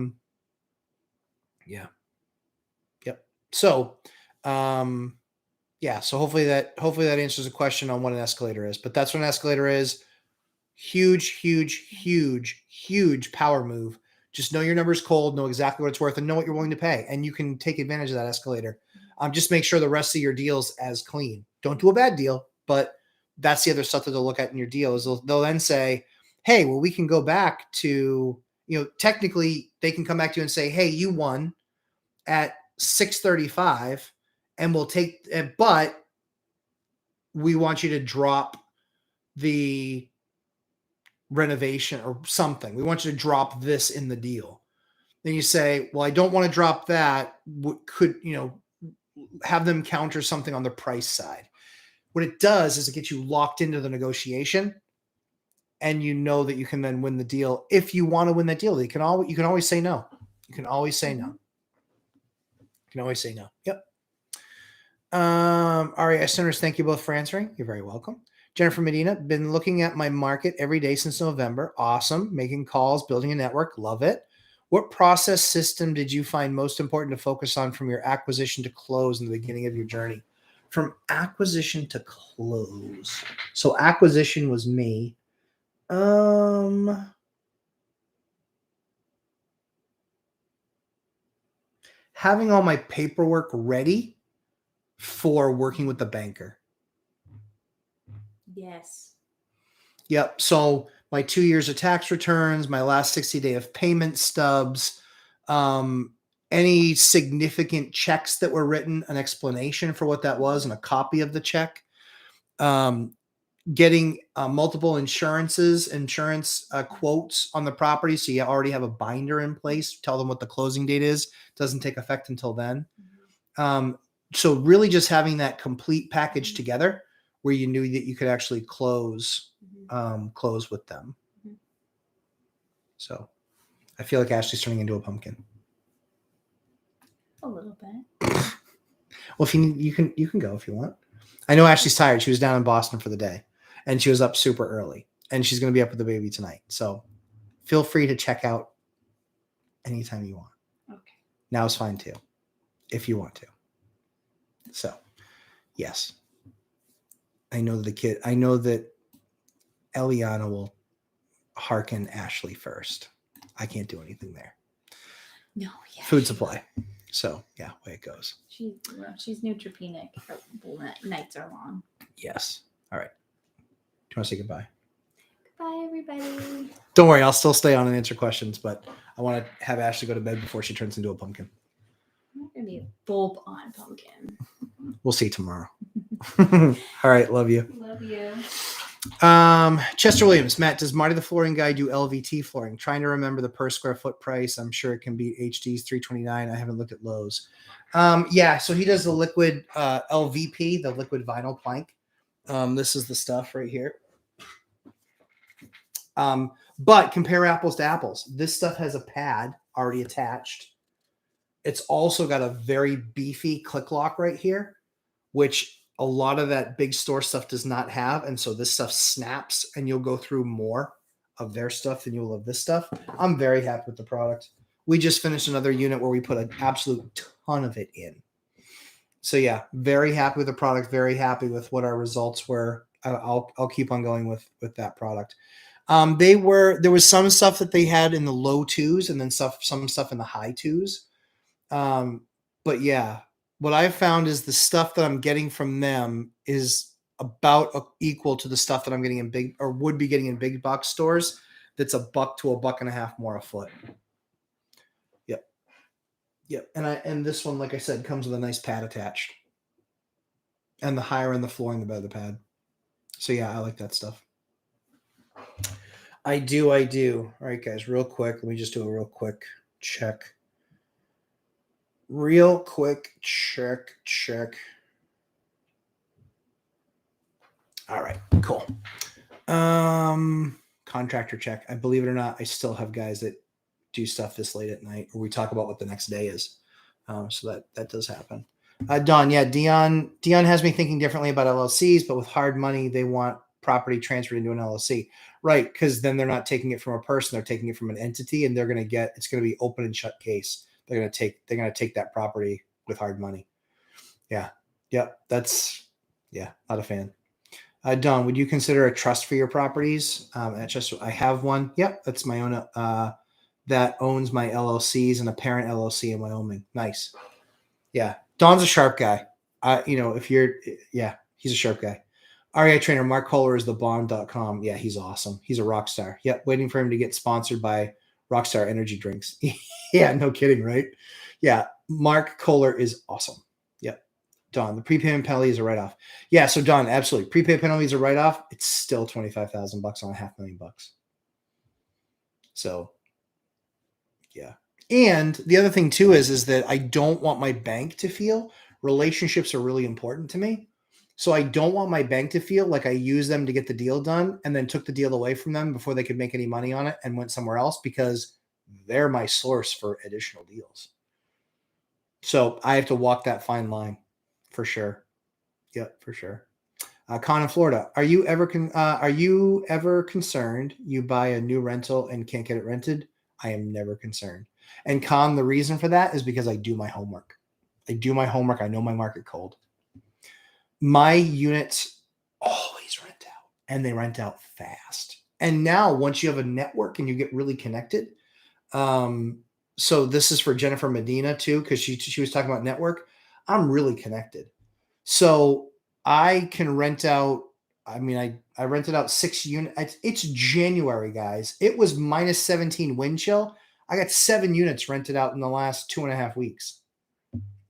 Yep. So, yeah, so hopefully that answers the question on what an escalator is. But that's what an escalator is. Huge, huge, huge, huge power move. Just know your numbers cold, know exactly what it's worth, and know what you're willing to pay. And you can take advantage of that escalator. Just make sure the rest of your deal's as clean. Don't do a bad deal, but that's the other stuff that they'll look at in your deal is they'll then say, hey, well, we can go back to, technically they can come back to you and say, hey, you won at 635. And we'll take, but we want you to drop the renovation or something. We want you to drop this in the deal. Then you say, well, I don't want to drop that. Could, have them counter something on the price side. What it does is it gets you locked into the negotiation, and you know that you can then win the deal. If you want to win that deal, you can always say no. You can always say no. You can always say no. Yep. REI Centers, thank you both for answering. You're very welcome. Jennifer Medina, been looking at my market every day since November. Awesome. Making calls, building a network. Love it. What process system did you find most important to focus on from your acquisition to close in the beginning of your journey? From acquisition to close. So acquisition was me. Having all my paperwork ready for working with the banker. Yes. Yep. So my 2 years of tax returns, my last 60-day of payment stubs, any significant checks that were written, an explanation for what that was and a copy of the check, getting multiple insurance quotes on the property. So you already have a binder in place. Tell them what the closing date is. Doesn't take effect until then. So really just having that complete package together where you knew that you could actually close with them. So I feel like Ashley's turning into a pumpkin. A little bit. Well, if you can go if you want. I know Ashley's tired. She was down in Boston for the day, and she was up super early, and she's going to be up with the baby tonight. So feel free to check out anytime you want. Okay. Now is fine too, if you want to. So, yes. I know that Eliana will hearken Ashley first. I can't do anything there. No, yeah. Food supply. So, yeah, way it goes. She's neutropenic. Her nights are long. Yes. All right. Do you want to say goodbye? Goodbye, everybody. Don't worry. I'll still stay on and answer questions, but I want to have Ashley go to bed before she turns into a pumpkin. I'm not going to be a bulb-on pumpkin. We'll see tomorrow. All right. Love you. Love you. Chester Williams, Matt, does Marty the flooring guy do LVT flooring? Trying to remember the per square foot price. I'm sure it can beat HD's $329. I haven't looked at Lowe's. Yeah, so he does the liquid LVP, the liquid vinyl plank. This is the stuff right here. But compare apples to apples. This stuff has a pad already attached. It's also got a very beefy click lock right here, which a lot of that big store stuff does not have. And so this stuff snaps and you'll go through more of their stuff than you will of this stuff. I'm very happy with the product. We just finished another unit where we put an absolute ton of it in. So yeah, very happy with the product. Very happy with what our results were. I'll keep on going with that product. There was some stuff that they had in the low twos and then some stuff in the high twos. But yeah, what I've found is the stuff that I'm getting from them is about equal to the stuff that I'm getting in would be getting in big box stores. That's $1 to $1.50 more a foot. Yep. And this one, like I said, comes with a nice pad attached. And the higher end the flooring, the better the pad. So yeah, I like that stuff. I do. All right, guys, real quick. Let me just do a real quick check. Check. All right, cool. Contractor check. I believe it or not, I still have guys that do stuff this late at night, or we talk about what the next day is. So that does happen. Don, yeah, Dion has me thinking differently about LLCs, but with hard money, they want property transferred into an LLC, right? Because then they're not taking it from a person; they're taking it from an entity, and it's going to be open and shut case. They're going to take that property with hard money. Yeah. Yep. Not a fan. Don, would you consider a trust for your properties? I have one. Yep. That's my own, that owns my LLCs and a parent LLC in Wyoming. Nice. Yeah. Don's a sharp guy. He's a sharp guy. REI trainer, Mark Kohler is thebond.com. Yeah. He's awesome. He's a rock star. Yep. Waiting for him to get sponsored by Rockstar Energy Drinks. Yeah, no kidding, right? Yeah, Mark Kohler is awesome. Yep. Don, the prepayment penalty is a write-off. Yeah, so Don, absolutely. Prepayment penalty is a write-off. It's still $25,000 on $500,000. So yeah. And the other thing too is that I don't want my bank to feel relationships are really important to me. So I don't want my bank to feel like I used them to get the deal done and then took the deal away from them before they could make any money on it and went somewhere else, because they're my source for additional deals. So I have to walk that fine line for sure. Yep, for sure. Con in Florida, are you ever concerned you buy a new rental and can't get it rented? I am never concerned. And Con, the reason for that is because I do my homework. I know my market cold. My units always rent out, and they rent out fast. And now once you have a network and you get really connected, so this is for Jennifer Medina too, because she was talking about network. I'm really connected. So I can rent out. I mean, I rented out 6 units. It's January, guys. It was minus 17 wind chill. I got 7 units rented out in the last 2.5 weeks.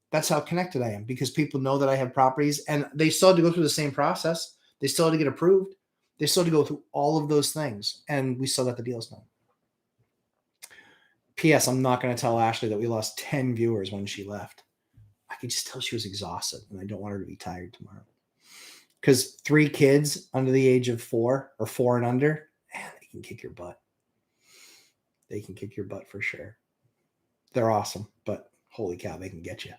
That's how connected I am, because people know that I have properties, and they still had to go through the same process. They still had to get approved. They still had to go through all of those things, and we still got the deals done. P.S. I'm not going to tell Ashley that we lost 10 viewers when she left. I could just tell she was exhausted, and I don't want her to be tired tomorrow. Because 3 kids under the age of 4 or 4 and under, man, they can kick your butt. They can kick your butt for sure. They're awesome, but holy cow, they can get you.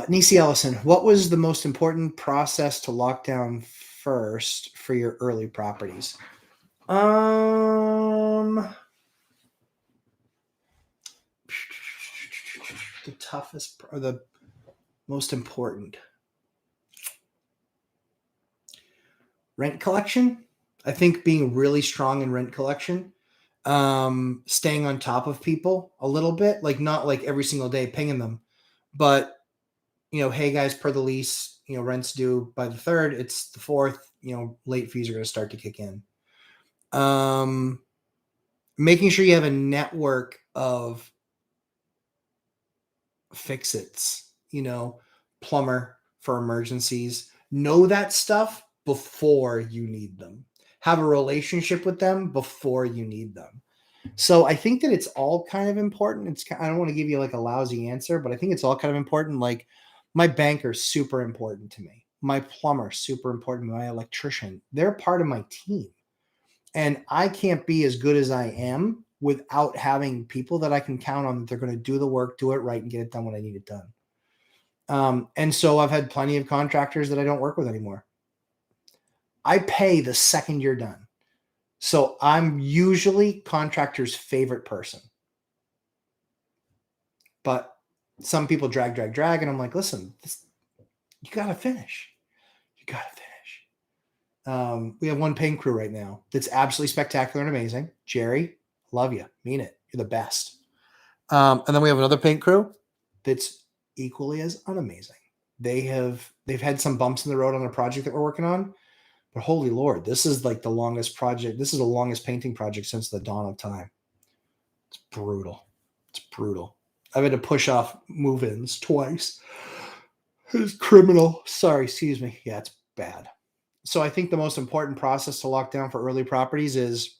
Nisi Ellison, what was the most important process to lock down first for your early properties? The toughest or the most important. Rent collection. I think being really strong in rent collection. Staying on top of people a little bit, like not like every single day pinging them, but hey guys, per the lease, rent's due by the 3rd, it's the 4th, late fees are going to start to kick in. Making sure you have a network of fix-its, plumber for emergencies. Know that stuff before you need them. Have a relationship with them before you need them. So I think that it's all kind of important. I don't want to give you like a lousy answer, but I think it's all kind of important. Like my banker's super important to me. My plumber, super important. My electrician, they're part of my team. And I can't be as good as I am without having people that I can count on that they're going to do the work, do it right, and get it done when I need it done. And so I've had plenty of contractors that I don't work with anymore. I pay the second you're done. So I'm usually contractor's favorite person. But some people drag. And I'm like, listen, you got to finish. We have one paint crew right now that's absolutely spectacular and amazing. Jerry, love you. Mean it. You're the best. And then we have another paint crew that's equally as unamazing. They've had some bumps in the road on a project that we're working on. But holy Lord, this is like the longest project. This is the longest painting project since the dawn of time. It's brutal. I've had to push off move-ins twice. It's criminal. Sorry, excuse me. Yeah, it's bad. So I think the most important process to lock down for early properties is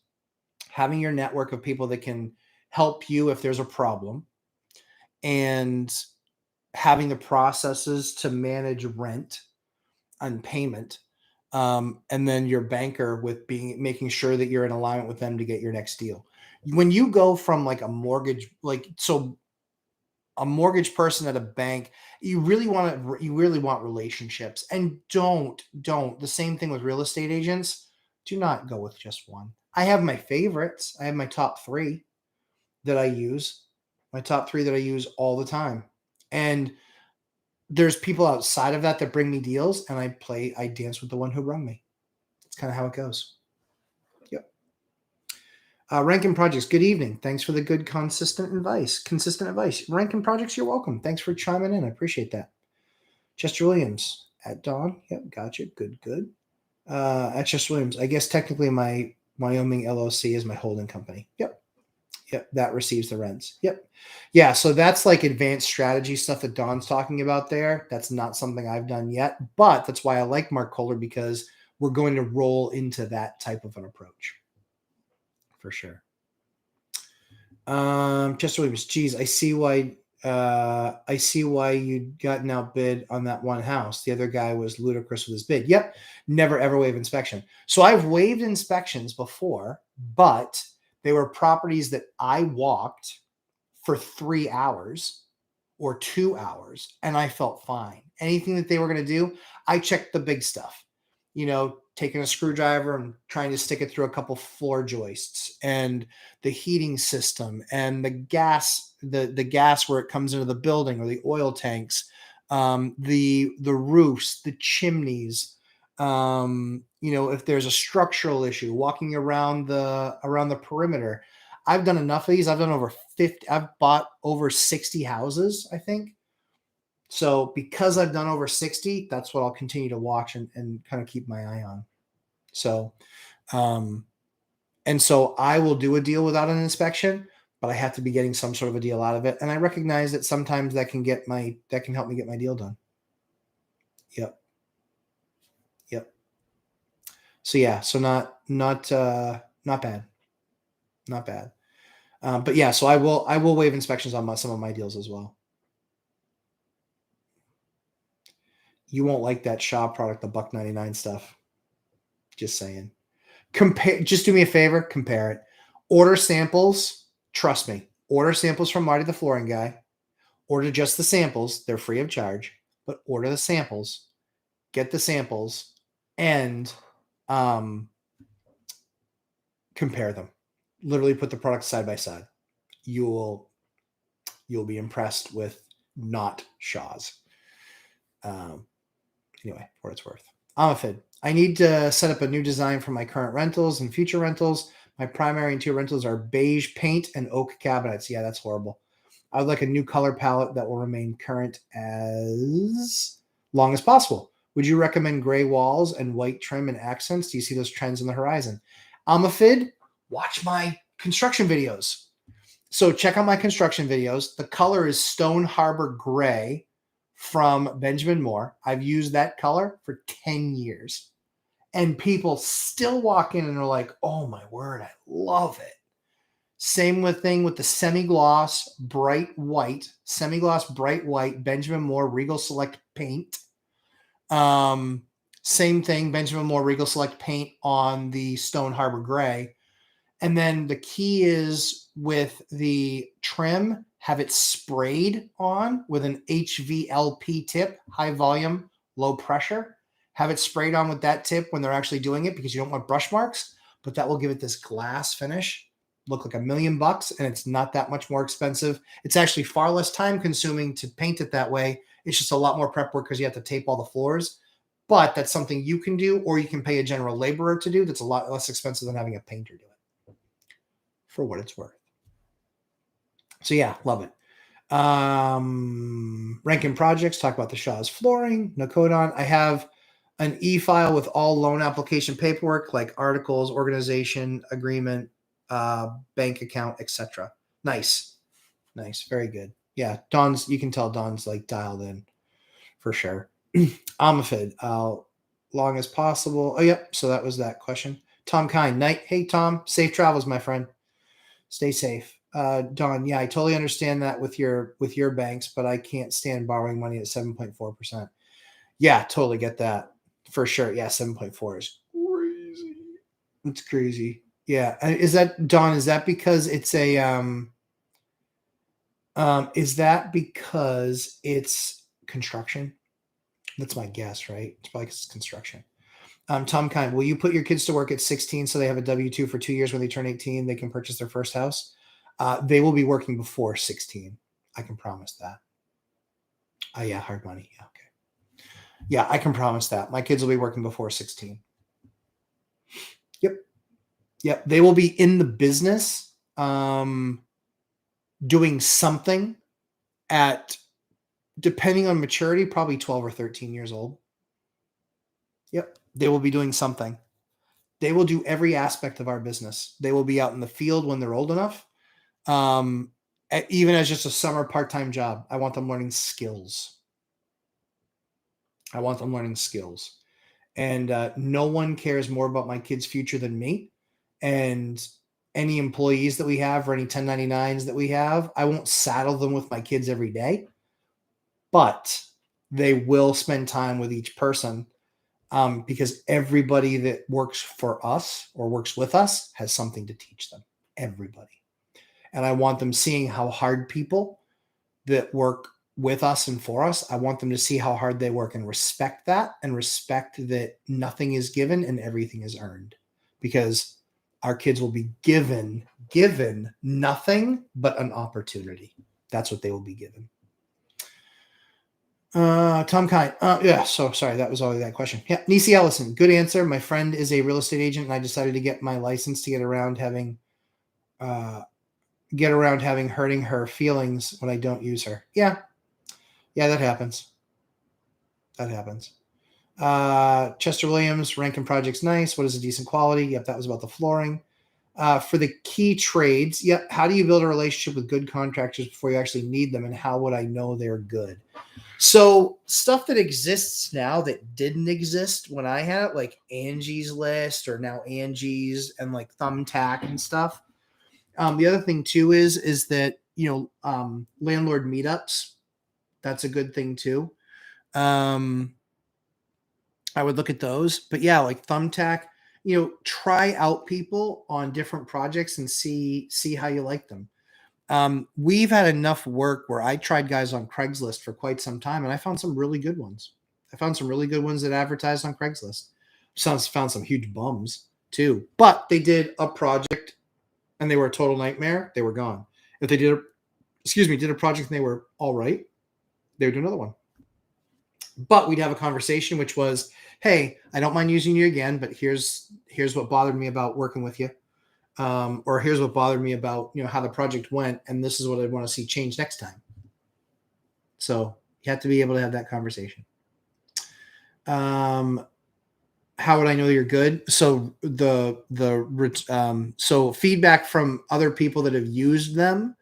having your network of people that can help you if there's a problem, and having the processes to manage rent and payment. And then your banker with making sure that you're in alignment with them to get your next deal. When you go from like a mortgage, a mortgage person at a bank, you really want relationships. And don't the same thing with real estate agents. Do not go with just one. I have my favorites. I have my top 3 that I use. My top 3 that I use all the time. And there's people outside of that bring me deals, and I dance with the one who rung me. That's kind of how it goes. Yep. Rankin Projects, good evening. Thanks for the good, consistent advice. Rankin Projects, you're welcome. Thanks for chiming in. I appreciate that. Chester Williams, at dawn. Yep, gotcha. Good. At Chester Williams, I guess technically my Wyoming LLC is my holding company. Yep, that receives the rents. Yep. Yeah, so that's like advanced strategy stuff that Don's talking about there. That's not something I've done yet, but that's why I like Mark Kohler, because we're going to roll into that type of an approach for sure. Chester Williams, geez, I see why you'd gotten outbid on that one house. The other guy was ludicrous with his bid. Yep. Never ever waive inspection. So I've waived inspections before, but they were properties that I walked for 3 hours or 2 hours and I felt fine. Anything that they were going to do, I checked the big stuff, taking a screwdriver and trying to stick it through a couple floor joists and the heating system and the gas, the gas where it comes into the building, or the oil tanks, the roofs, the chimneys, if there's a structural issue, walking around the perimeter. I've done enough of these. I've done over 50. I've bought over 60 houses, I think. So because I've done over 60, that's what I'll continue to watch and kind of keep my eye on. So, and so I will do a deal without an inspection, but I have to be getting some sort of a deal out of it. And I recognize that sometimes that can help me get my deal done. Yep. So yeah, so not bad. Not bad. But yeah, so I will waive inspections on some of my deals as well. You won't like that Shaw product, the $1.99 stuff. Just saying. Just do me a favor, compare it. Order samples. Trust me. Order samples from Marty, the flooring guy. Order just the samples. They're free of charge. But order the samples. Get the samples. And compare them. Literally put the products side by side. You'll be impressed with not Shaw's. Anyway, for what it's worth. Amifid, I need to set up a new design for my current rentals and future rentals. My primary interior rentals are beige paint and oak cabinets. Yeah, that's horrible. I would like a new color palette that will remain current as long as possible. Would you recommend gray walls and white trim and accents? Do you see those trends on the horizon? Amifid, watch my construction videos. So check out my construction videos. The color is Stone Harbor Gray from Benjamin Moore. I've used that color for 10 years. And people still walk in and are like, oh my word, I love it. Same thing with the semi-gloss bright white Benjamin Moore Regal Select paint. Same thing, Benjamin Moore Regal Select paint on the Stone Harbor Gray. And then the key is with the trim, have it sprayed on with an HVLP tip, high volume, low pressure. Have it sprayed on with that tip when they're actually doing it, because you don't want brush marks, but that will give it this glass finish. Look like $1 million, and it's not that much more expensive. It's actually far less time consuming to paint it that way. It's just a lot more prep work because you have to tape all the floors. But that's something you can do, or you can pay a general laborer to do. That's a lot less expensive than having a painter do it, for what it's worth. So yeah, love it. Rankin Projects, talk about the Shaw's flooring. No code on. I have an e-file with all loan application paperwork, like articles, organization, agreement, bank account, etc. Nice. Very good. Yeah, Don's, you can tell Don's like dialed in for sure. Amifid, long as possible. Oh, yep. So that was that question. Tom Kine, night. Hey, Tom, safe travels, my friend. Stay safe. Don, yeah, I totally understand that with your banks, but I can't stand borrowing money at 7.4%. Yeah, totally get that for sure. Yeah, 7.4 is crazy. It's crazy. Yeah, is that Don? Is that because it's a is that because it's construction? That's my guess, right? It's probably because it's construction. Tom Kine, will you put your kids to work at 16 so they have a W-2 for 2 years? When they turn 18, they can purchase their first house? They will be working before 16. I can promise that. Yeah, hard money. Yeah, okay. Yeah, I can promise that. My kids will be working before 16. Yep. They will be in the business doing something at, depending on maturity, probably 12 or 13 years old. Yep. They will be doing something. They will do every aspect of our business. They will be out in the field when they're old enough. Even as just a summer part-time job. I want them learning skills. And no one cares more about my kids' future than me. And any employees that we have or any 1099s that we have, I won't saddle them with my kids every day, but they will spend time with each person because everybody that works for us or works with us has something to teach them. Everybody. And I want them seeing how hard people that work with us and for us, I want them to see how hard they work and respect that, and respect that nothing is given and everything is earned, because our kids will be given nothing but an opportunity. That's what they will be given. Tom Kine. Yeah, so sorry, that was all that question. Yeah, Nisi Ellison. Good answer. My friend is a real estate agent, and I decided to get my license to get around having hurting her feelings when I don't use her. Yeah, that happens. Chester Williams, Rankin Project's nice. What is a decent quality? Yep, that was about the flooring. For the key trades, yep. How do you build a relationship with good contractors before you actually need them, and how would I know they're good? So stuff that exists now that didn't exist when I had it, like Angie's List or now Angie's and like Thumbtack and stuff. The other thing too is that, landlord meetups, that's a good thing too. I would look at those, but yeah, like Thumbtack, try out people on different projects and see how you like them. We've had enough work where I tried guys on Craigslist for quite some time, and I found some really good ones. I found some really good ones that advertised on Craigslist. Found some huge bums too, but they did a project and they were a total nightmare. They were gone. If they did a project and they were all right, they would do another one. But we'd have a conversation, which was, hey, I don't mind using you again, but here's what bothered me about working with you. Or here's what bothered me about, how the project went, and this is what I want to see change next time. So you have to be able to have that conversation. How would I know you're good? So so feedback from other people that have used them,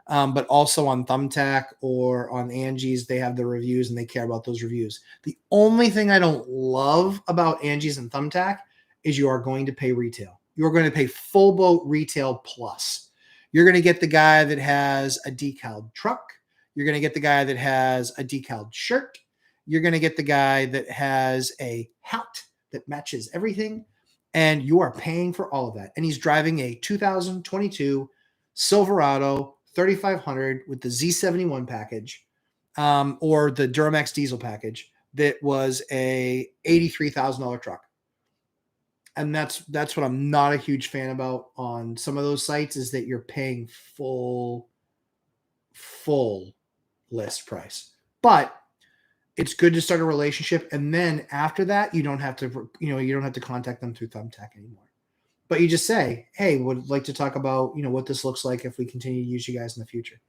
but also on Thumbtack or on Angie's, they have the reviews and they care about those reviews. The only thing I don't love about Angie's and Thumbtack is you are going to pay retail. You're going to pay full boat retail plus. You're going to get the guy that has a decaled truck. You're going to get the guy that has a decaled shirt. You're going to get the guy that has a hat that matches everything. And you are paying for all of that. And he's driving a 2022 Silverado 3500 with the Z71 package, or the Duramax diesel package that was a $83,000 truck. And that's what I'm not a huge fan about on some of those sites, is that you're paying full list price. But it's good to start a relationship, and then after that, you don't have to contact them through Thumbtack anymore. But you just say, hey, would like to talk about, what this looks like if we continue to use you guys in the future.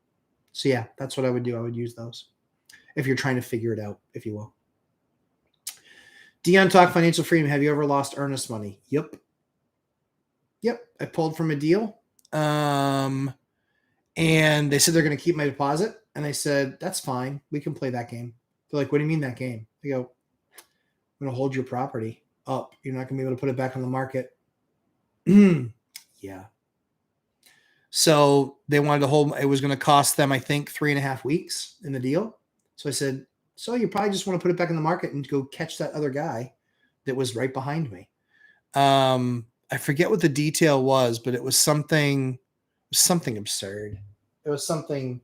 So yeah, that's what I would do. I would use those if you're trying to figure it out, if you will. Dion Talk Financial Freedom. Have you ever lost Earnest money? Yep. I pulled from a deal. And they said they're going to keep my deposit. And I said, that's fine. We can play that game. They're like, what do you mean that game? I go, I'm going to hold your property up. You're not going to be able to put it back on the market. Yeah. So they wanted to hold, it was going to cost them, I think, 3.5 weeks in the deal. So I said, so you probably just want to put it back in the market and go catch that other guy that was right behind me. I forget what the detail was, but it was something absurd. It was something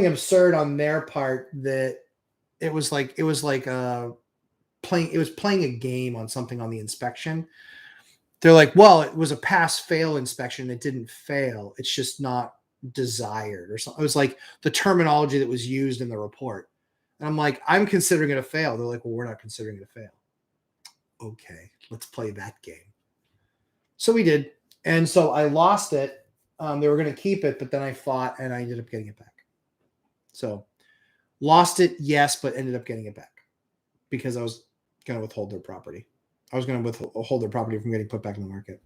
absurd on their part, that it was playing a game on something on the inspection. They're like, well, it was a pass-fail inspection. It didn't fail. It's just not desired or something. It was like the terminology that was used in the report. And I'm like, I'm considering it a fail. They're like, well, we're not considering it a fail. Okay, let's play that game. So we did. And so I lost it. They were going to keep it, but then I fought and I ended up getting it back. So lost it, yes, but ended up getting it back because I was going to withhold their property. I was going to withhold their property from getting put back in the market.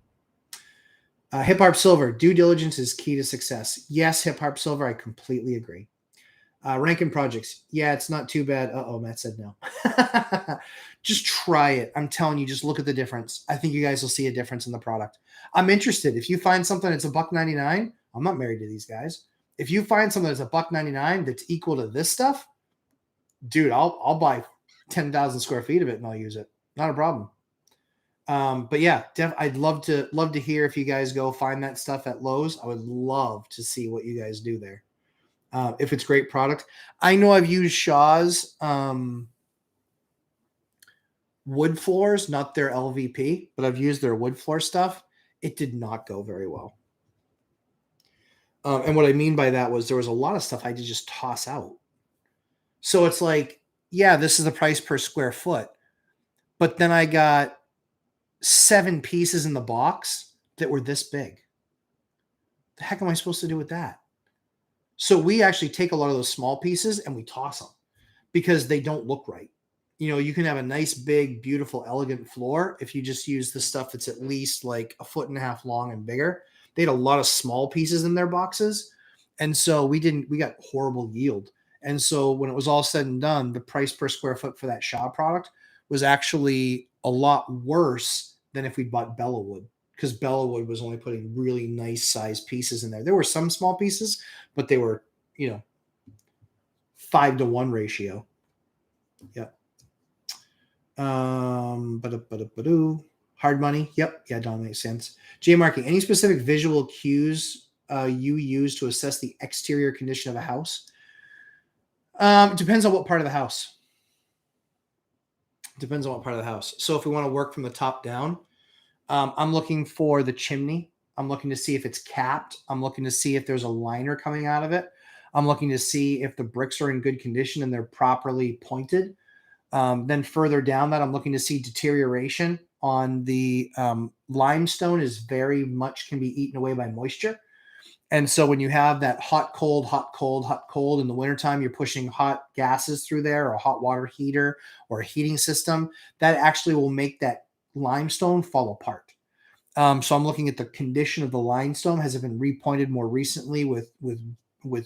Hip Harp Silver, due diligence is key to success. Yes, Hip Harp Silver, I completely agree. Rankin Projects, yeah, it's not too bad. Uh-oh, Matt said no. Just try it. I'm telling you, just look at the difference. I think you guys will see a difference in the product. I'm interested. If you find something that's $1.99, I'm not married to these guys. If you find something that's $1.99 that's equal to this stuff, dude, I'll buy 10,000 square feet of it and I'll use it. Not a problem. But yeah, I'd love to hear if you guys go find that stuff at Lowe's. I would love to see what you guys do there. If it's great product. I know I've used Shaw's wood floors, not their LVP, but I've used their wood floor stuff. It did not go very well. And what I mean by that was there was a lot of stuff I did just toss out. So it's like, yeah, this is the price per square foot. But then I got 7 pieces in the box that were this big. The heck am I supposed to do with that? So we actually take a lot of those small pieces and we toss them because they don't look right. You can have a nice, big, beautiful, elegant floor if you just use the stuff that's at least like 1.5 feet long and bigger. They had a lot of small pieces in their boxes. And so we got horrible yield. And so when it was all said and done, the price per square foot for that Shaw product was actually a lot worse than if we bought Bellawood, because Bellawood was only putting really nice sized pieces in there. There were some small pieces, but they were, 5-to-1 ratio. Yep. Hard money. Yep. Yeah, don't make sense. J Marking, any specific visual cues you use to assess the exterior condition of a house? It depends on what part of the house. So if we want to work from the top down, I'm looking for the chimney. I'm looking to see if it's capped. I'm looking to see if there's a liner coming out of it. I'm looking to see if the bricks are in good condition and they're properly pointed. Then further down that, I'm looking to see deterioration on the limestone is very much can be eaten away by moisture. And so when you have that hot, cold in the wintertime, you're pushing hot gases through there or a hot water heater or a heating system, that actually will make that limestone fall apart. So I'm looking at the condition of the limestone. Has it been repointed more recently with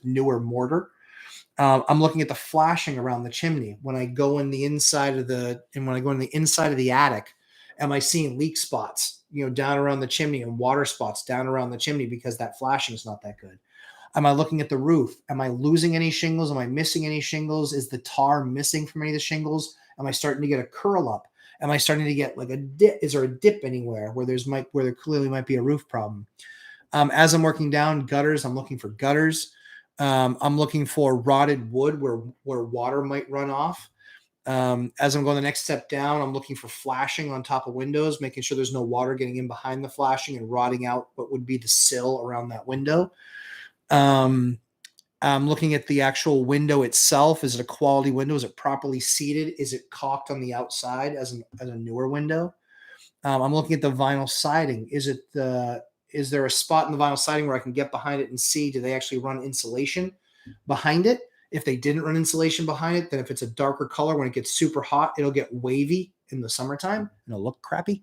newer mortar? I'm looking at the flashing around the chimney. When I go in the inside of the attic, am I seeing leak spots, down around the chimney and water spots down around the chimney because that flashing is not that good? Am I looking at the roof? Am I losing any shingles? Am I missing any shingles? Is the tar missing from any of the shingles? Am I starting to get a curl up? Am I starting to get like a dip? Is there a dip anywhere where there clearly might be a roof problem? As I'm working down gutters, I'm looking for gutters. I'm looking for rotted wood where water might run off. As I'm going the next step down, I'm looking for flashing on top of windows, making sure there's no water getting in behind the flashing and rotting out what would be the sill around that window. I'm looking at the actual window itself. Is it a quality window? Is it properly seated? Is it caulked on the outside as a newer window? I'm looking at the vinyl siding. Is there a spot in the vinyl siding where I can get behind it and see, do they actually run insulation behind it? If they didn't run insulation behind it, then if it's a darker color, when it gets super hot, it'll get wavy in the summertime and it'll look crappy.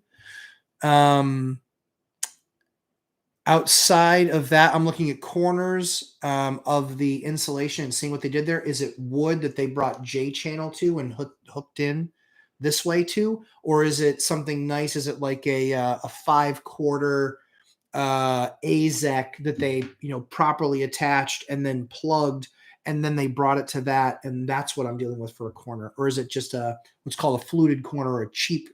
Outside of that, I'm looking at corners of the insulation and seeing what they did there. Is it wood that they brought J-channel to and hooked in this way to? Or is it something nice? Is it like a 5-quarter AZEK that they properly attached and then plugged, and then they brought it to that, and that's what I'm dealing with for a corner? Or is it just what's called a fluted corner, or a cheap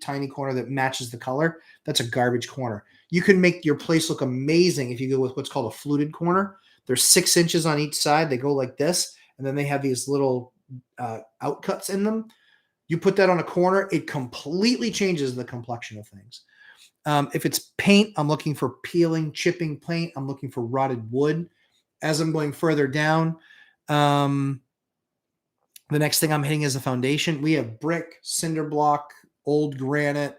tiny corner that matches the color? That's a garbage corner. You can make your place look amazing if you go with what's called a fluted corner. There's 6 inches on each side. They go like this, and then they have these little outcuts in them. You put that on a corner, it completely changes the complexion of things. If it's paint, I'm looking for peeling, chipping paint. I'm looking for rotted wood. As I'm going further down, the next thing I'm hitting is the foundation. We have brick, cinder block, old granite,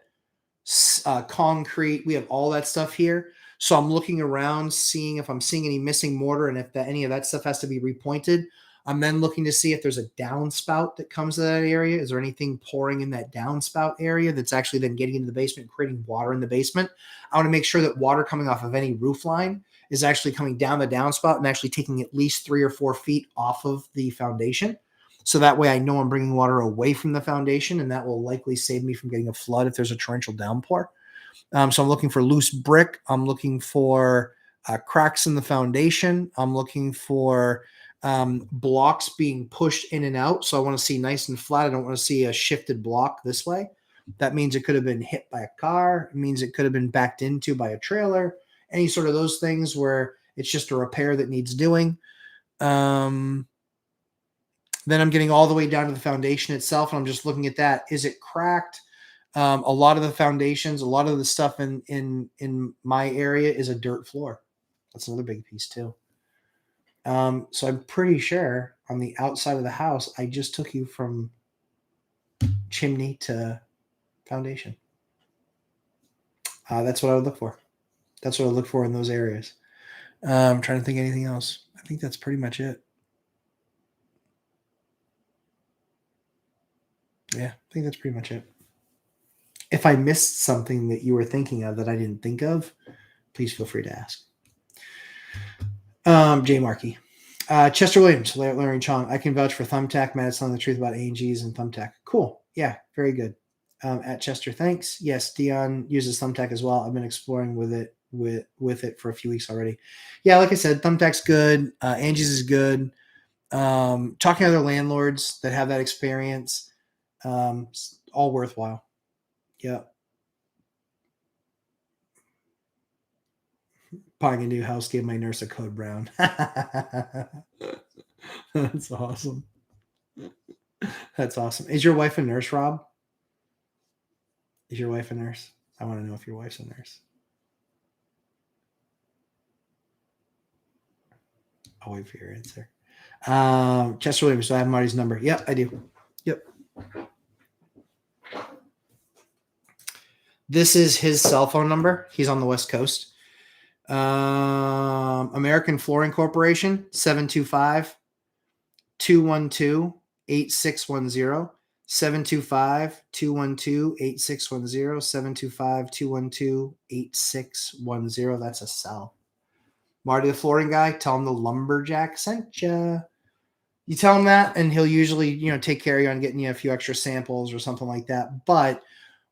concrete. We have all that stuff here. So I'm looking around, seeing if I'm seeing any missing mortar, and if any of that stuff has to be repointed. I'm then looking to see if there's a downspout that comes to that area. Is there anything pouring in that downspout area that's actually then getting into the basement, creating water in the basement? I want to make sure that water coming off of any roof line is actually coming down the downspout and actually taking at least 3 or 4 feet off of the foundation. So that way I know I'm bringing water away from the foundation, and that will likely save me from getting a flood if there's a torrential downpour. So I'm looking for loose brick. I'm looking for cracks in the foundation. I'm looking for blocks being pushed in and out. So I want to see nice and flat. I don't want to see a shifted block this way. That means it could have been hit by a car. It means it could have been backed into by a trailer. Any sort of those things where it's just a repair that needs doing. Then I'm getting all the way down to the foundation itself, and I'm just looking at that. Is it cracked? A lot of the foundations, a lot of the stuff in my area is a dirt floor. That's another big piece too. So I'm pretty sure on the outside of the house, I just took you from chimney to foundation. That's what I would look for. That's what I look for in those areas. I'm trying to think of anything else. I think that's pretty much it. Yeah, I think that's pretty much it. If I missed something that you were thinking of that I didn't think of, please feel free to ask. Jay Markey. Chester Williams, Larry Chong. I can vouch for Thumbtack. Matt is telling the truth about ANGs and Thumbtack. Cool. Yeah, very good. At Chester, thanks. Yes, Dion uses Thumbtack as well. I've been exploring with it for a few weeks already. Yeah, like I said, Thumbtack's good. Angie's is good. Talking to other landlords that have that experience, all worthwhile. Yeah. Buying a new house gave my nurse a code brown. That's awesome. That's awesome. Is your wife a nurse, Rob? Is your wife a nurse? I want to know if your wife's a nurse. I'll wait for your answer. Chester Williams, do I have Marty's number? Yep, I do. Yep. This is his cell phone number. He's on the West Coast. American Flooring Corporation, 725-212-8610. 725-212-8610. 725-212-8610. That's a cell. Marty, the flooring guy, tell him the lumberjack sent you. You tell him that, and he'll usually, take care of you on getting you a few extra samples or something like that. But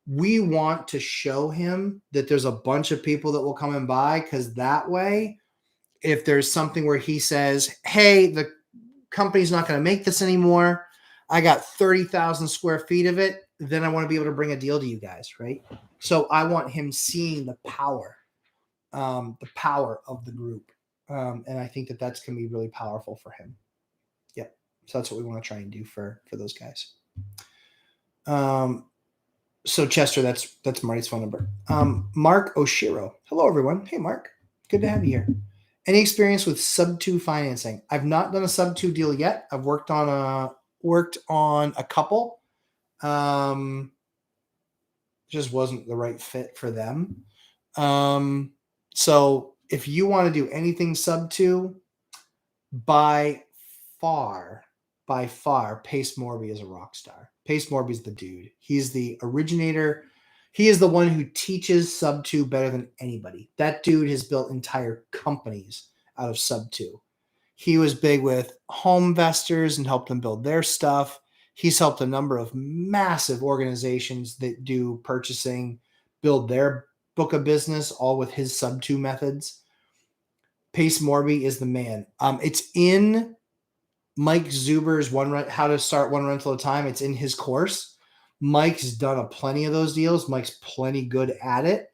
we want to show him that there's a bunch of people that will come and buy, because that way, if there's something where he says, hey, the company's not going to make this anymore, I got 30,000 square feet of it, then I want to be able to bring a deal to you guys, right? So I want him seeing the power of the group. And I think that that's going to be really powerful for him. Yep. So that's what we want to try and do for those guys. So Chester, that's Marty's phone number. Mark Oshiro. Hello, everyone. Hey, Mark. Good to have you here. Any experience with sub-2 financing? I've not done a sub-2 deal yet. I've worked on a couple. Just wasn't the right fit for them. So if you want to do anything sub-2, by far, Pace Morby is a rock star. Pace Morby's the dude. He's the originator. He is the one who teaches sub-2 better than anybody. That dude has built entire companies out of sub-2. He was big with home investors and helped them build their stuff. He's helped a number of massive organizations that do purchasing build their book of business, all with his sub-2 methods. Pace Morby is the man. It's in Mike Zuber's How to Start One Rental at a Time. It's in his course. Mike's done a plenty of those deals. Mike's plenty good at it,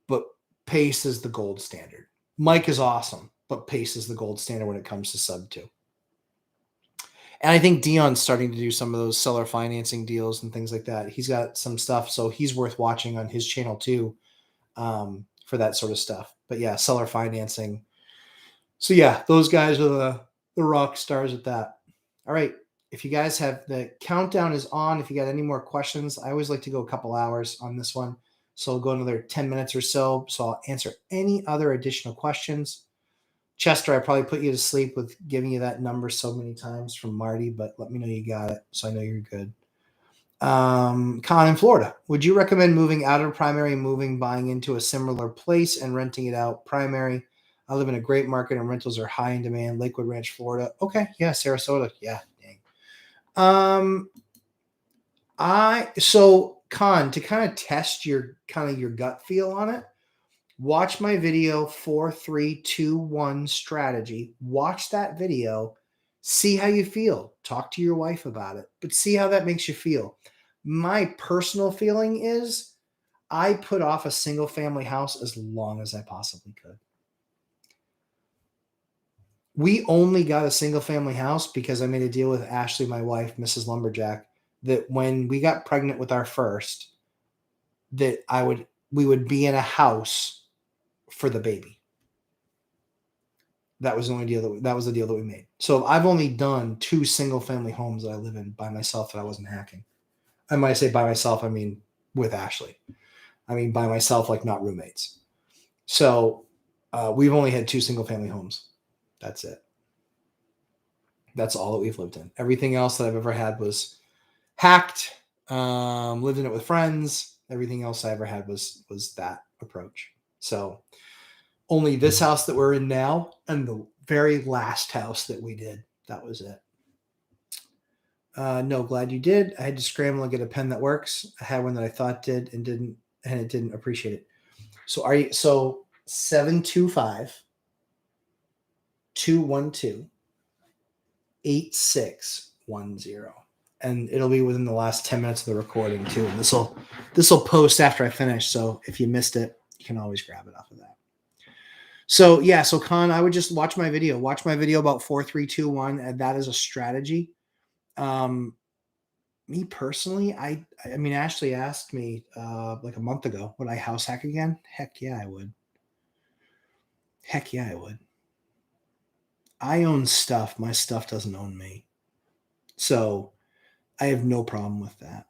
but Pace is the gold standard. Mike is awesome, but Pace is the gold standard when it comes to sub-2. And I think Dion's starting to do some of those seller financing deals and things like that. He's got some stuff, so he's worth watching on his channel too, for that sort of stuff. But yeah, seller financing. So yeah, those guys are the rock stars at that. All right. If you guys have, the countdown is on. If you got any more questions, I always like to go a couple hours on this one. So I'll go another 10 minutes or so. So I'll answer any other additional questions. Chester, I probably put you to sleep with giving you that number so many times from Marty, but let me know you got it, so I know you're good. Con in Florida, would you recommend moving out of primary and buying into a similar place and renting it out primary? I live in a great market and rentals are high in demand. Lakewood Ranch, Florida. Okay, yeah, Sarasota. Yeah, dang. To kind of test your gut feel on it, watch my video 4-3-2-1 strategy. Watch that video, see how you feel. Talk to your wife about it, but see how that makes you feel. My personal feeling is I put off a single family house as long as I possibly could. We only got a single family house because I made a deal with Ashley, my wife, Mrs. Lumberjack, that when we got pregnant with our first, that we would be in a house for the baby. That was the only deal that was the deal that we made. So I've only done 2 single family homes that I live in by myself that I wasn't hacking. And when I say by myself, I mean with Ashley. I mean by myself, like not roommates. So we've only had 2 single family homes. That's it. That's all that we've lived in. Everything else that I've ever had was hacked, lived in it with friends. Everything else I ever had was that approach. So only this house that we're in now and the very last house that we did, that was it. No, glad you did. I had to scramble and get a pen that works. I had one that I thought did and it didn't appreciate it. So 725 212 8610, and it'll be within the last 10 minutes of the recording too. And this will post after I finish. So if you missed it, you can always grab it off of that. So yeah, so Con, I would just watch my video about 4-3-2-1, and that is a strategy. Me personally, I mean, Ashley asked me like a month ago, would I house hack again? Heck yeah, I would. I own stuff. My stuff doesn't own me. So I have no problem with that.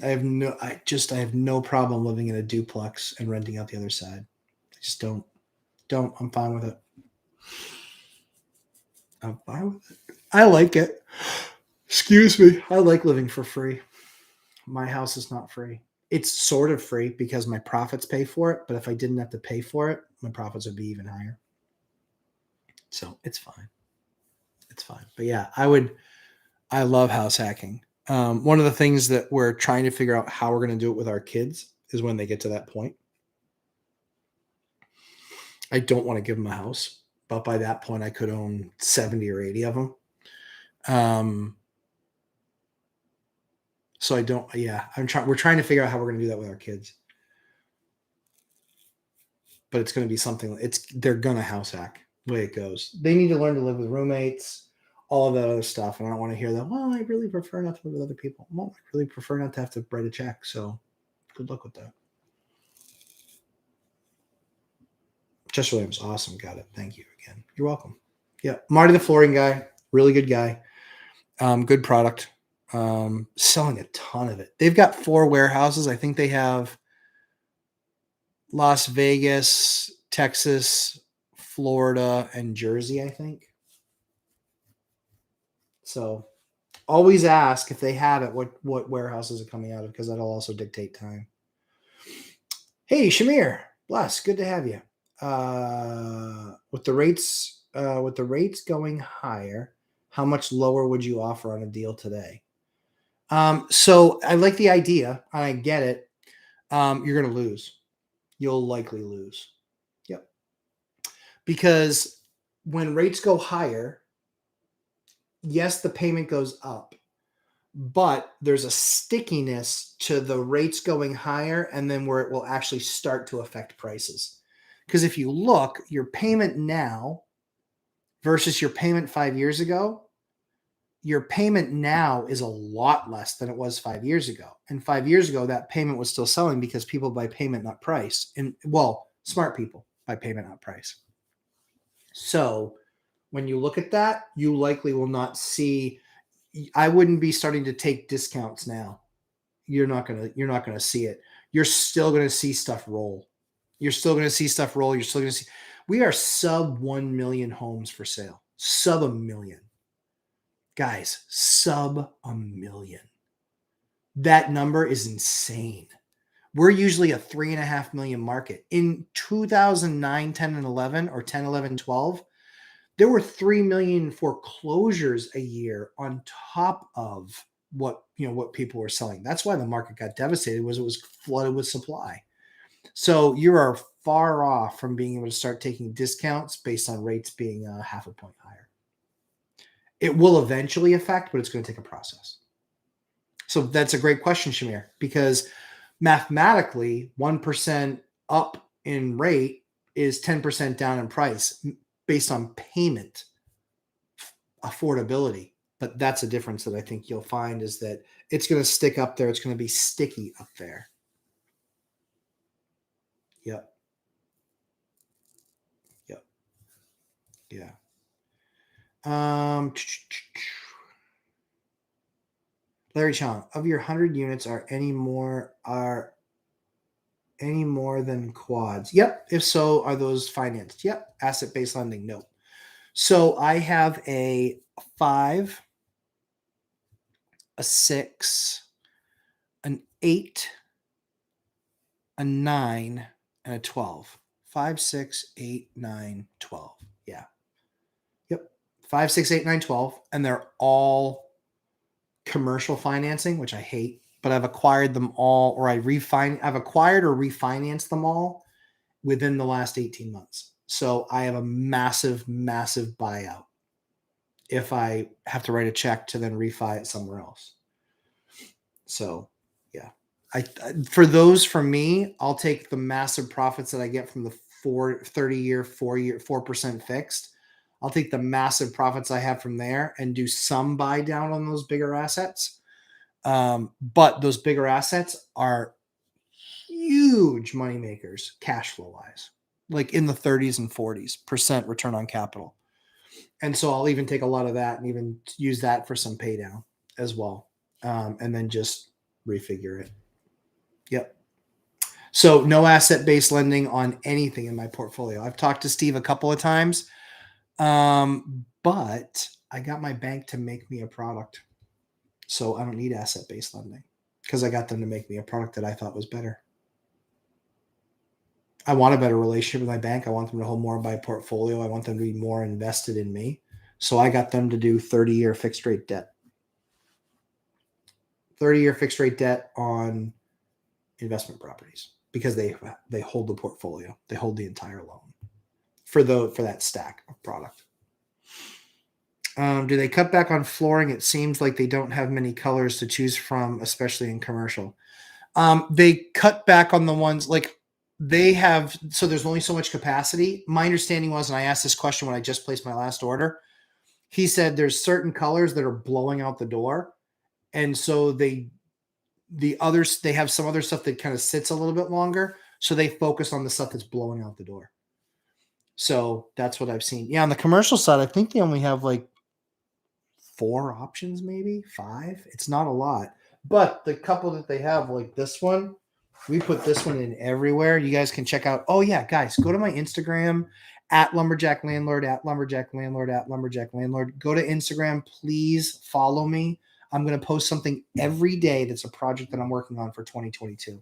I have no problem living in a duplex and renting out the other side. I just don't. I'm fine with it. I like it. Excuse me. I like living for free. My house is not free. It's sort of free because my profits pay for it. But if I didn't have to pay for it, my profits would be even higher. So it's fine. But yeah, I love house hacking. One of the things that we're trying to figure out how we're going to do it with our kids is when they get to that point. I don't want to give them a house, but by that point I could own 70 or 80 of them. So we're trying to figure out how we're going to do that with our kids. But it's going to be something, they're going to house hack the way it goes. They need to learn to live with roommates, all of that other stuff. And I don't want to hear that, well, I really prefer not to live with other people. Well, I really prefer not to have to write a check. So good luck with that. Jess Williams, awesome. Got it. Thank you again. You're welcome. Yeah. Marty, the flooring guy, really good guy. Good product. Selling a ton of it. They've got 4 warehouses. I think they have Las Vegas, Texas, Florida, and Jersey, I think. So always ask if they have it, what warehouses are coming out of, because that'll also dictate time. Hey, Shamir, bless. Good to have you. With the rates going higher, how much lower would you offer on a deal today? So I like the idea. I get it. You're going to lose. You'll likely lose. Yep. Because when rates go higher, yes, the payment goes up, but there's a stickiness to the rates going higher and then where it will actually start to affect prices. Because if you look, your payment now versus your payment 5 years ago, your payment now is a lot less than it was 5 years ago. And 5 years ago, that payment was still selling because people buy payment, not price. And well, smart people buy payment, not price. So when you look at that, you likely will not see, I wouldn't be starting to take discounts now. You're not going to see it. You're still going to see stuff roll. You're still going to see, we are sub 1 million homes for sale, sub 1 million. Guys, sub 1 million. That number is insane. We're usually a 3.5 million market. In 2009, 10, and 11, or 10, 11, 12, there were 3 million foreclosures a year on top of what people were selling. That's why the market got devastated, was it was flooded with supply. So you are far off from being able to start taking discounts based on rates being half a point higher. It will eventually affect, but it's going to take a process. So that's a great question, Shamir, because mathematically 1% up in rate is 10% down in price based on payment affordability. But that's a difference that I think you'll find, is that it's going to stick up there. It's going to be sticky up there. Yep. Yeah. Larry Chong, of your 100 units, are any more than quads? Yep. If so, are those financed? Yep. Asset-based lending? No. So I have a 5, a 6, an 8, a 9, and a 12. 5, 6, 8, 9, 12. Yeah. Yep. 5, 6, 8, 9, 12. And they're all commercial financing, which I hate, but I've acquired them all, or I've acquired or refinanced them all within the last 18 months. So I have a massive, massive buyout if I have to write a check to then refi it somewhere else. So yeah, for me, I'll take the massive profits that I get from the 30-year, 4% fixed. I'll take the massive profits I have from there and do some buy down on those bigger assets. But those bigger assets are huge money makers, cash flow wise, like in the 30s and 40% return on capital. And so I'll even take a lot of that and even use that for some pay down as well. And then just refigure it. Yep. So no asset-based lending on anything in my portfolio. I've talked to Steve a couple of times, but I got my bank to make me a product. So I don't need asset-based lending because I got them to make me a product that I thought was better. I want a better relationship with my bank. I want them to hold more of my portfolio. I want them to be more invested in me. So I got them to do 30-year fixed rate debt. 30-year fixed rate debt on investment properties because they hold the portfolio. They hold the entire loan for that stack of product. Do they cut back on flooring? It seems like they don't have many colors to choose from, especially in commercial. They cut back on the ones like they have. So there's only so much capacity. My understanding was, and I asked this question when I just placed my last order, he said there's certain colors that are blowing out the door. And so they have some other stuff that kind of sits a little bit longer. So they focus on the stuff that's blowing out the door. So that's what I've seen. Yeah. On the commercial side, I think they only have like 4 options, maybe 5. It's not a lot, but the couple that they have, like this one, we put this one in everywhere. You guys can check out. Oh yeah, guys, go to my Instagram at Lumberjack Landlord, at Lumberjack Landlord, at Lumberjack Landlord. Go to Instagram, please follow me. I'm going to post something every day that's a project that I'm working on for 2022.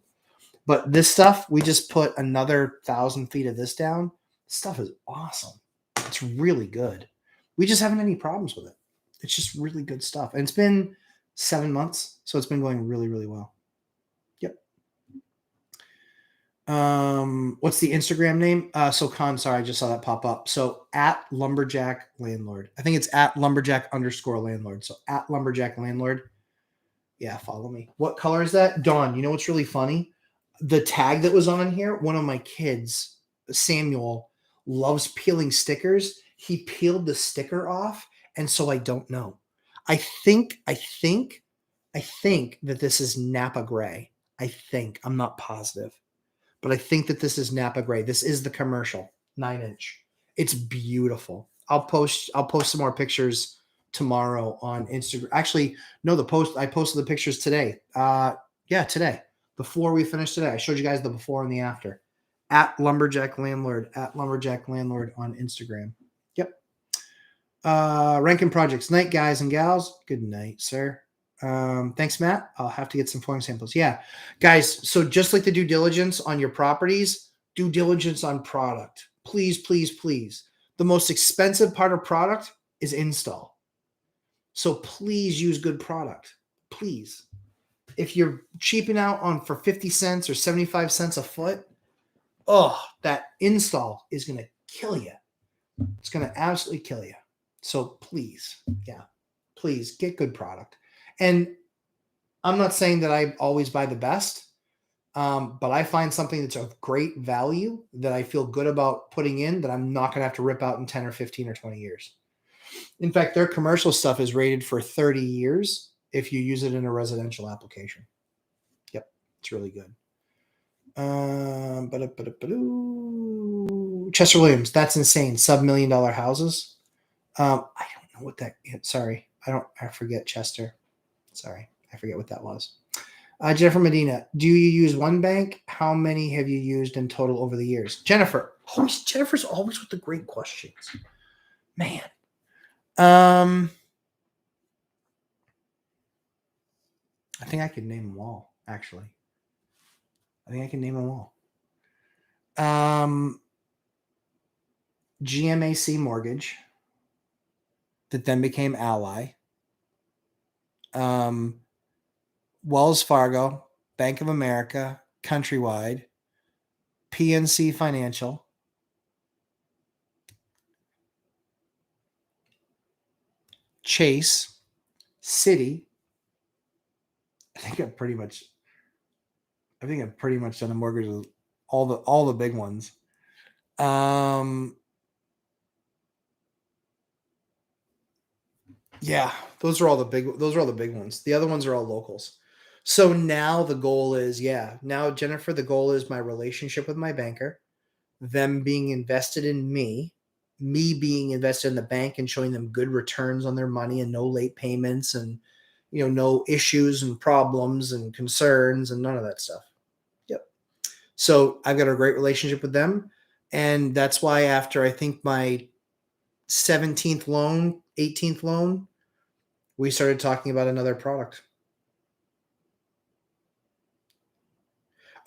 But this stuff, we just put another 1,000 feet of this down. This stuff is awesome. It's really good. We just haven't had any problems with it. It's just really good stuff. And it's been 7 months, so it's been going really, really well. Yep. What's the Instagram name? So Con, sorry, I just saw that pop up. So at Lumberjack Landlord. I think it's at Lumberjack_Landlord. So at Lumberjack Landlord. Yeah, follow me. What color is that? Dawn, you know what's really funny? The tag that was on here, one of my kids, Samuel, loves peeling stickers. He peeled the sticker off, and so I don't know. I think that this is Napa Gray. I think. I'm not positive. But I think that this is Napa Gray. This is the commercial 9-inch. It's beautiful. I'll post some more pictures tomorrow on Instagram. Actually, no, I posted the pictures today. Today. Before we finished today. I showed you guys the before and the after. At Lumberjack Landlord, at Lumberjack Landlord on Instagram. Yep. Rankin Projects. Night, guys and gals. Good night, sir. Thanks, Matt. I'll have to get some flooring samples. Yeah, guys. So just like the due diligence on your properties, due diligence on product. Please, please, please. The most expensive part of product is install. So please use good product. Please. If you're cheaping out on for 50 cents or 75 cents a foot, that install is going to kill you. It's going to absolutely kill you. So please, please get good product. And I'm not saying that I always buy the best, but I find something that's of great value that I feel good about putting in that I'm not going to have to rip out in 10 or 15 or 20 years. In fact, their commercial stuff is rated for 30 years if you use it in a residential application. Yep, it's really good. Chester Williams, that's insane. Sub-$1 million houses. I don't know what that is. Sorry. I forget Chester. Sorry. I forget what that was. Jennifer Medina, do you use one bank? How many have you used in total over the years? Jennifer's always with the great questions. Man. I think I could name them all, actually. I think I can name them all. GMAC Mortgage, that then became Ally. Wells Fargo, Bank of America, Countrywide, PNC Financial, Chase, Citi. I think I've pretty much done a mortgage with all the big ones. Yeah, those are all the big ones. The other ones are all locals. So now the goal is, Jennifer, the goal is my relationship with my banker, them being invested in me being invested in the bank and showing them good returns on their money and no late payments and, no issues and problems and concerns and none of that stuff. Yep. So I've got a great relationship with them. And that's why after I think my 17th loan, 18th loan, we started talking about another product.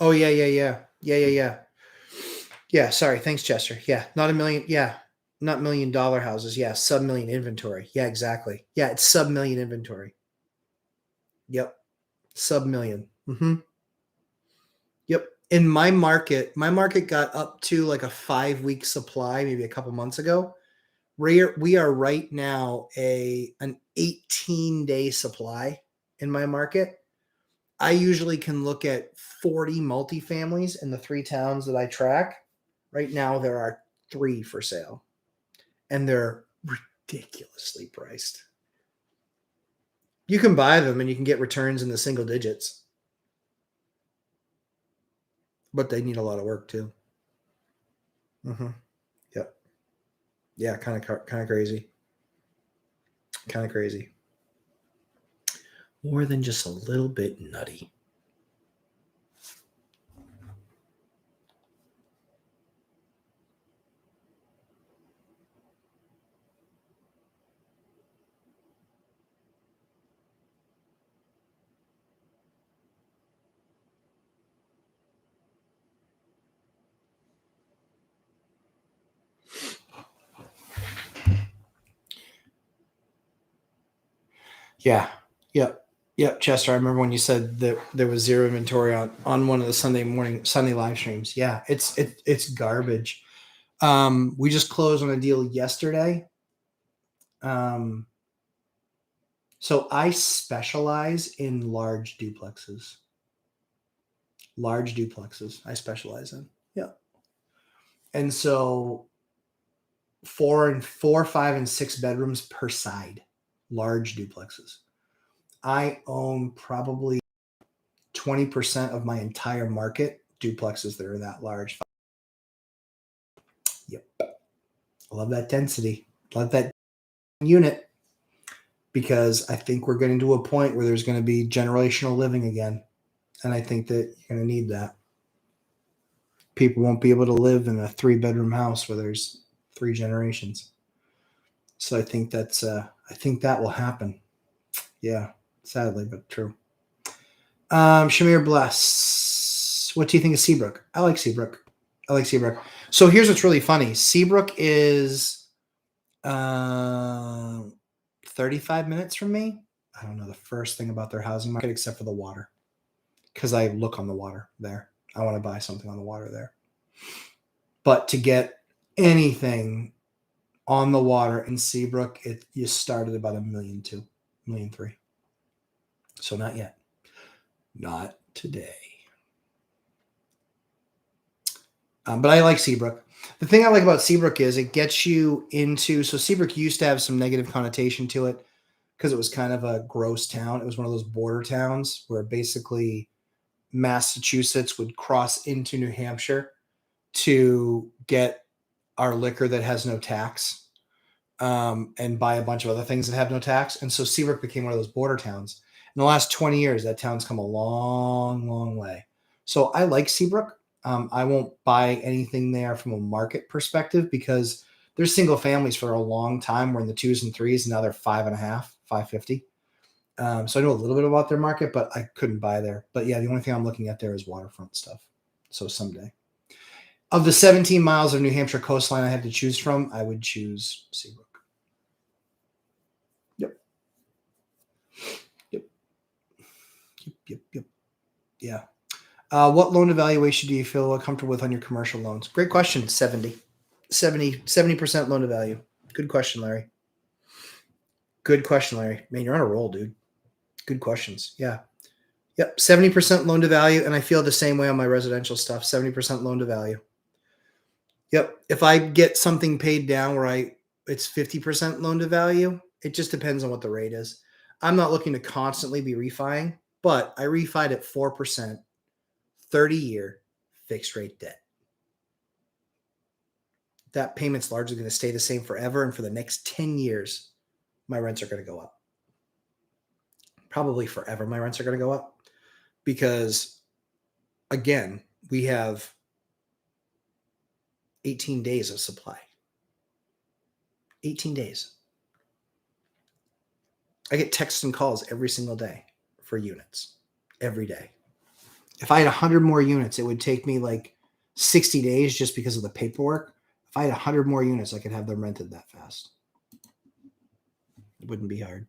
Oh, yeah. Yeah, sorry. Thanks, Chester. Yeah, not $1 million. Yeah, not $1 million houses. Yeah, sub-million inventory. Yeah, exactly. Yeah, it's sub-million inventory. Yep, sub-million. Yep. In my market got up to like a 5-week supply maybe a couple months ago. We are right now an 18-day supply in my market. I usually can look at 40 multifamilies in the 3 towns that I track. Right now, there are 3 for sale, and they're ridiculously priced. You can buy them, and you can get returns in the single digits, but they need a lot of work too. Yep. Yeah, kind of crazy. Kind of crazy. More than just a little bit nutty. Yeah. Yep, Chester. I remember when you said that there was zero inventory on one of the Sunday live streams. Yeah, it's garbage. We just closed on a deal yesterday. So I specialize in large duplexes. I specialize in. Yeah. And so 4, 5, and 6 bedrooms per side, large duplexes. I own probably 20% of my entire market duplexes that are that large. Yep. I love that density. Love that unit, because I think we're getting to a point where there's going to be generational living again. And I think that you're going to need that. People won't be able to live in a 3-bedroom house where there's 3 generations. So I think that will happen. Yeah, sadly, but true. Shamir Bless, what do you think of Seabrook? I like Seabrook. So here's what's really funny. Seabrook is 35 minutes from me. I don't know the first thing about their housing market except for the water, because I look on the water there. I want to buy something on the water there. But to get anything on the water in Seabrook, you start at about $1.2 million, $1.3 million. So not yet. Not today. But I like Seabrook. The thing I like about Seabrook is it gets you into, so Seabrook used to have some negative connotation to it because it was kind of a gross town. It was one of those border towns where basically Massachusetts would cross into New Hampshire to get our liquor that has no tax, and buy a bunch of other things that have no tax. And so Seabrook became one of those border towns. In the last 20 years, that town's come a long, long way. So I like Seabrook. I won't buy anything there from a market perspective because there's single families for a long time were in the 2s and 3s, and now they're 5.5, 550. So I know a little bit about their market, but I couldn't buy there. But yeah, the only thing I'm looking at there is waterfront stuff. So someday. Of the 17 miles of New Hampshire coastline I had to choose from, I would choose Seabrook. Yep. Yeah. What loan evaluation do you feel comfortable with on your commercial loans? Great question. 70% loan to value. Good question, Larry. Good question, Larry. Man, you're on a roll, dude. Good questions. Yeah. Yep. 70% loan to value. And I feel the same way on my residential stuff. 70% loan to value. Yep. If I get something paid down where it's 50% loan to value, it just depends on what the rate is. I'm not looking to constantly be refining, but I refied at 4%, 30-year fixed rate debt. That payment's largely going to stay the same forever. And for the next 10 years, my rents are going to go up. Probably forever, my rents are going to go up because, again, we have 18 days of supply. 18 days. I get texts and calls every single day for units. Every day. If I had 100 more units, it would take me like 60 days just because of the paperwork. If I had 100 more units, I could have them rented that fast. It wouldn't be hard.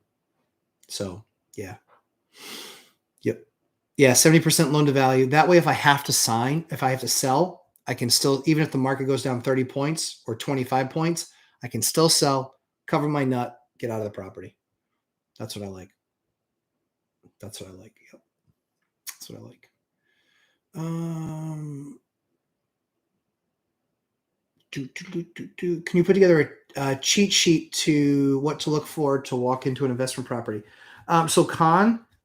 So, yeah. Yep. Yeah, 70% loan to value. That way, if I have to sell, I can still, even if the market goes down 30 points or 25 points, I can still sell, cover my nut, get out of the property. That's what I like. Yep. That's what I like. Can you put together a cheat sheet to what to look for to walk into an investment property? So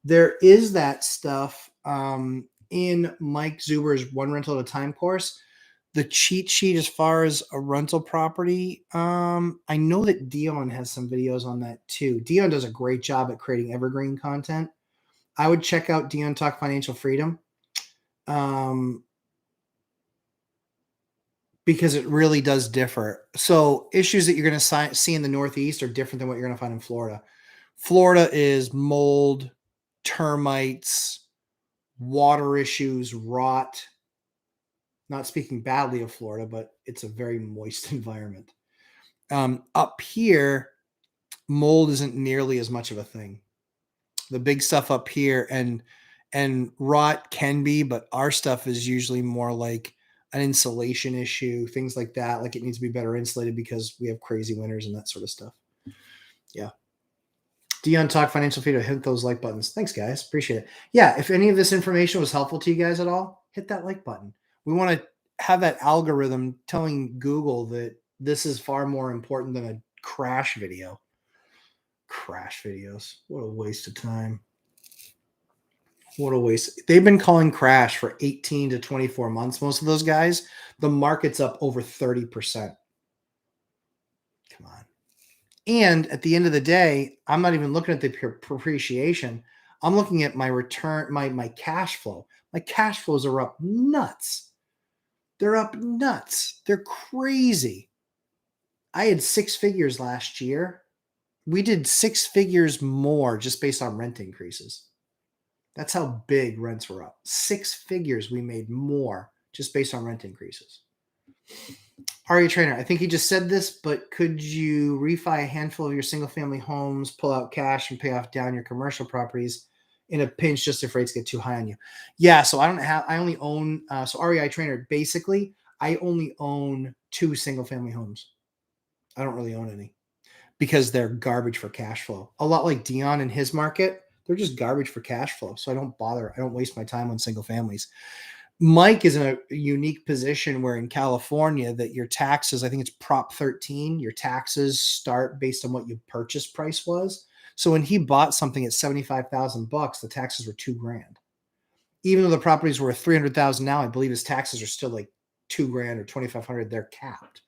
there is that stuff in Mike Zuber's One Rental at a Time course. The cheat sheet as far as a rental property, I know that Dion has some videos on that too. Dion does a great job at creating evergreen content. I would check out Dion Talk Financial Freedom. Because it really does differ. So issues that you're going to see in the Northeast are different than what you're going to find in Florida. Florida is mold, termites, water issues, rot. Not speaking badly of Florida, but it's a very moist environment. Up here, mold isn't nearly as much of a thing. The big stuff up here and rot can be, but our stuff is usually more like an insulation issue, things like that. Like it needs to be better insulated because we have crazy winters and that sort of stuff. Yeah. Dion Talk Financial Freedom, hit those like buttons. Thanks, guys. Appreciate it. Yeah. If any of this information was helpful to you guys at all, hit that like button. We want to have that algorithm telling Google that this is far more important than a crash video. Crash videos. What a waste of time. What a waste. They've been calling crash for 18 to 24 months. Most of those guys, the market's up over 30%. Come on. And at the end of the day, I'm not even looking at the appreciation. I'm looking at my return, my cash flow. My cash flows are up nuts. They're up nuts. They're crazy. I had 6 figures last year. We did 6 figures more just based on rent increases. That's how big rents were up. 6 figures we made more just based on rent increases. REI Trainer, I think he just said this, but could you refi a handful of your single-family homes, pull out cash, and pay off down your commercial properties in a pinch just if rates get too high on you? Yeah, so I only own, so REI Trainer, basically, I only own 2 single-family homes. I don't really own any because they're garbage for cash flow. A lot like Dion in his market, they're just garbage for cash flow. So I don't bother. I don't waste my time on single families. Mike is in a unique position where in California that your taxes, I think it's Prop 13, your taxes start based on what your purchase price was. So when he bought something at $75,000, the taxes were $2,000. Even though the properties were 300,000 now, I believe his taxes are still like $2,000 or 2,500. They're capped.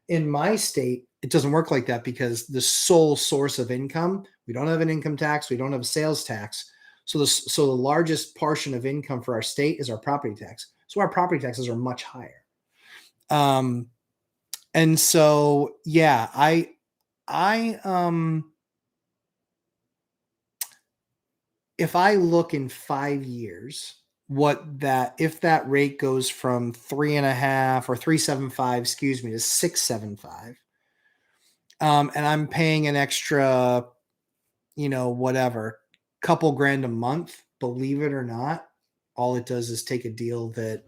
In my state, it doesn't work like that because the sole source of income, we don't have an income tax, we don't have a sales tax. So the largest portion of income for our state is our property tax. So our property taxes are much higher. And so, yeah, if I look in 5 years, if that rate goes from 3.5 or 3.75, excuse me, to 6.75, and I'm paying an extra, whatever, couple grand a month, believe it or not, all it does is take a deal that,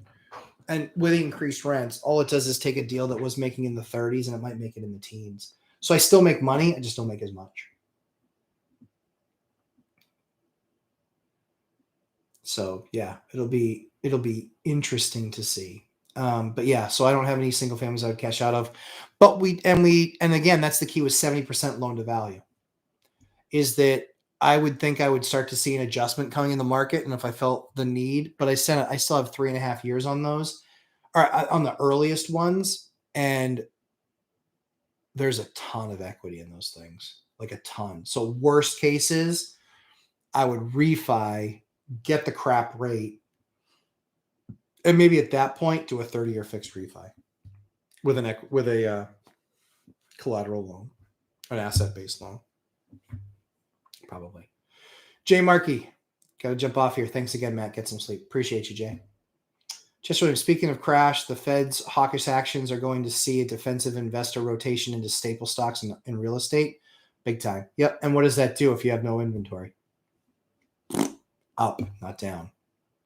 and with increased rents, all it does is take a deal that was making in the 30s and it might make it in the teens. So I still make money. I just don't make as much. So yeah, it'll be interesting to see. But yeah, so I don't have any single families I would cash out of, but and again, that's the key with 70% loan to value, is that I would think I would start to see an adjustment coming in the market. And if I felt the need, but I still have 3.5 years on those, or on the earliest ones. And there's a ton of equity in those things, like a ton. So worst cases, I would refi, get the crap rate, and maybe at that point do a 30-year fixed refi with a collateral loan, an asset-based loan, probably. Jay Markey, got to jump off here. Thanks again, Matt. Get some sleep. Appreciate you, Jay. Just Williams, speaking of crash, the Fed's hawkish actions are going to see a defensive investor rotation into staple stocks in real estate. Big time. Yep. And what does that do if you have no inventory? Up, not down.